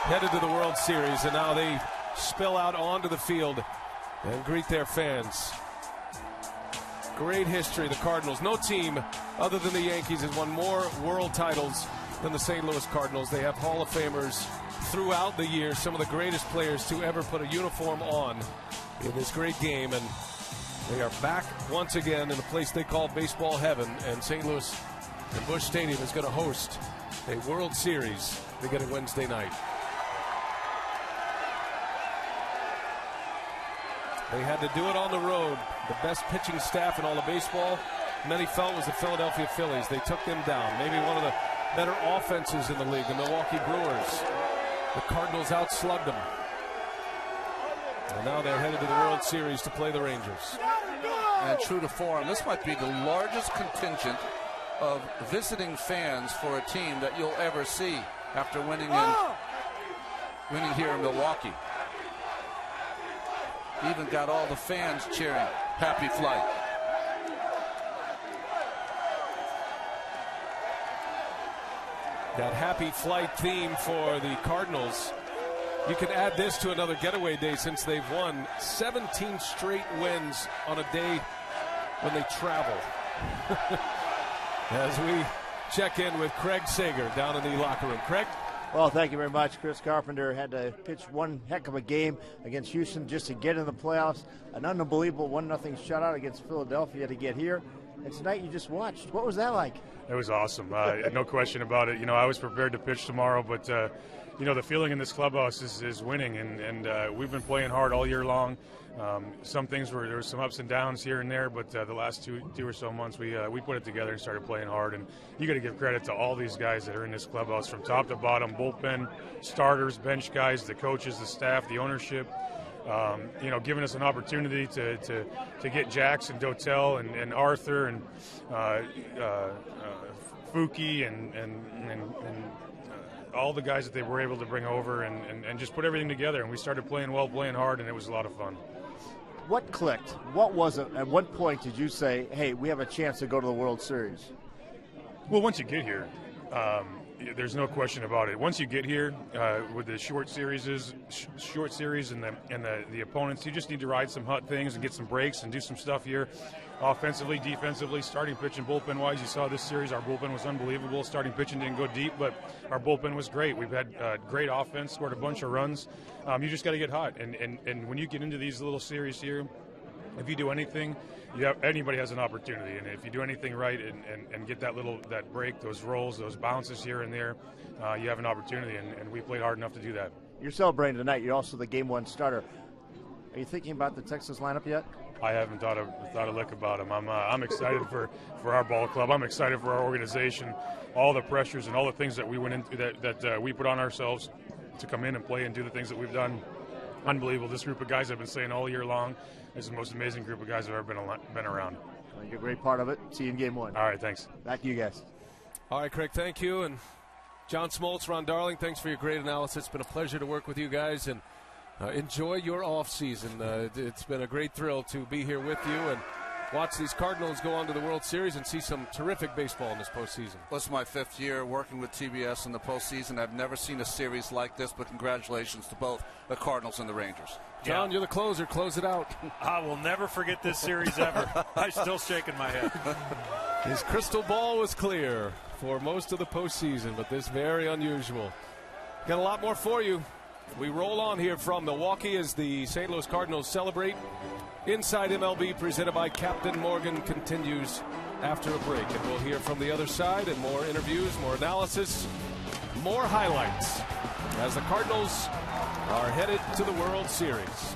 headed to the World Series, and now they spill out onto the field and greet their fans. Great history, the Cardinals. No team other than the Yankees has won more world titles than the St. Louis Cardinals. They have Hall of Famers throughout the years, some of the greatest players to ever put a uniform on in this great game, and they are back once again in the place they call baseball heaven, and St. Louis and Busch Stadium is going to host a World Series beginning Wednesday night. They had to do it on the road. The best pitching staff in all of baseball, many felt, was the Philadelphia Phillies. They took them down. Maybe one of the better offenses in the league, the Milwaukee Brewers. The Cardinals outslugged them. And now they're headed to the World Series to play the Rangers. And true to form, this might be the largest contingent of visiting fans for a team that you'll ever see after winning here in Milwaukee. Even got all the fans cheering Happy Flight. That Happy Flight theme for the Cardinals. You can add this to another getaway day since they've won 17 straight wins on a day when they travel. As we check in with Craig Sager down in the locker room. Craig? Well, thank you very much. Chris Carpenter had to pitch one heck of a game against Houston just to get in the playoffs. An unbelievable 1-0 shutout against Philadelphia to get here. And tonight you just watched. What was that like? It was awesome. No question about it. I was prepared to pitch tomorrow, but, the feeling in this clubhouse is winning, and we've been playing hard all year long. Some things there were some ups and downs here and there, but the last two or so months we put it together and started playing hard. And you got to give credit to all these guys that are in this clubhouse from top to bottom, bullpen, starters, bench guys, the coaches, the staff, the ownership. Giving us an opportunity to get Jackson, Dotel, and Arthur, and Fuki, and all the guys that they were able to bring over, and just put everything together. And we started playing well, playing hard, and it was a lot of fun. What clicked? What was it? At what point did you say, hey, we have a chance to go to the World Series? Well, once you get here, there's no question about it. Once you get here with the short series and the opponents, you just need to ride some hot things and get some breaks and do some stuff here, offensively, defensively, starting pitching, bullpen wise. You saw this series, our bullpen was unbelievable. Starting pitching didn't go deep, but our bullpen was great. We've had great offense, scored a bunch of runs. You just got to get hot, and when you get into these little series here, if you do anything, anybody has an opportunity, and if you do anything right and get that break, those rolls, those bounces here and there, you have an opportunity, and we played hard enough to do that. You're celebrating tonight. You're also the Game 1 starter. Are you thinking about the Texas lineup yet? I haven't thought a lick about him. I'm excited for our ball club. I'm excited for our organization, all the pressures and all the things that we went into that we put on ourselves to come in and play and do the things that we've done. Unbelievable. This group of guys I've been saying all year long is the most amazing group of guys I've ever been around. Well, you're a great part of it. See you in Game 1. All right, thanks. Back to you guys. All right, Craig, thank you. And John Smoltz, Ron Darling, thanks for your great analysis. It's been a pleasure to work with you guys, and enjoy your off season. It's been a great thrill to be here with you and watch these Cardinals go on to the World Series and see some terrific baseball in this postseason. Well, it's my 5th year working with TBS in the postseason. I've never seen a series like this, but congratulations to both the Cardinals and the Rangers. John, you're the closer. Close it out. I will never forget this series ever. I'm still shaking my head. His crystal ball was clear for most of the postseason, but this very unusual. Got a lot more for you. We roll on here from Milwaukee as the St. Louis Cardinals celebrate. Inside MLB, presented by Captain Morgan, continues after a break. And we'll hear from the other side and more interviews, more analysis, more highlights as the Cardinals are headed to the World Series.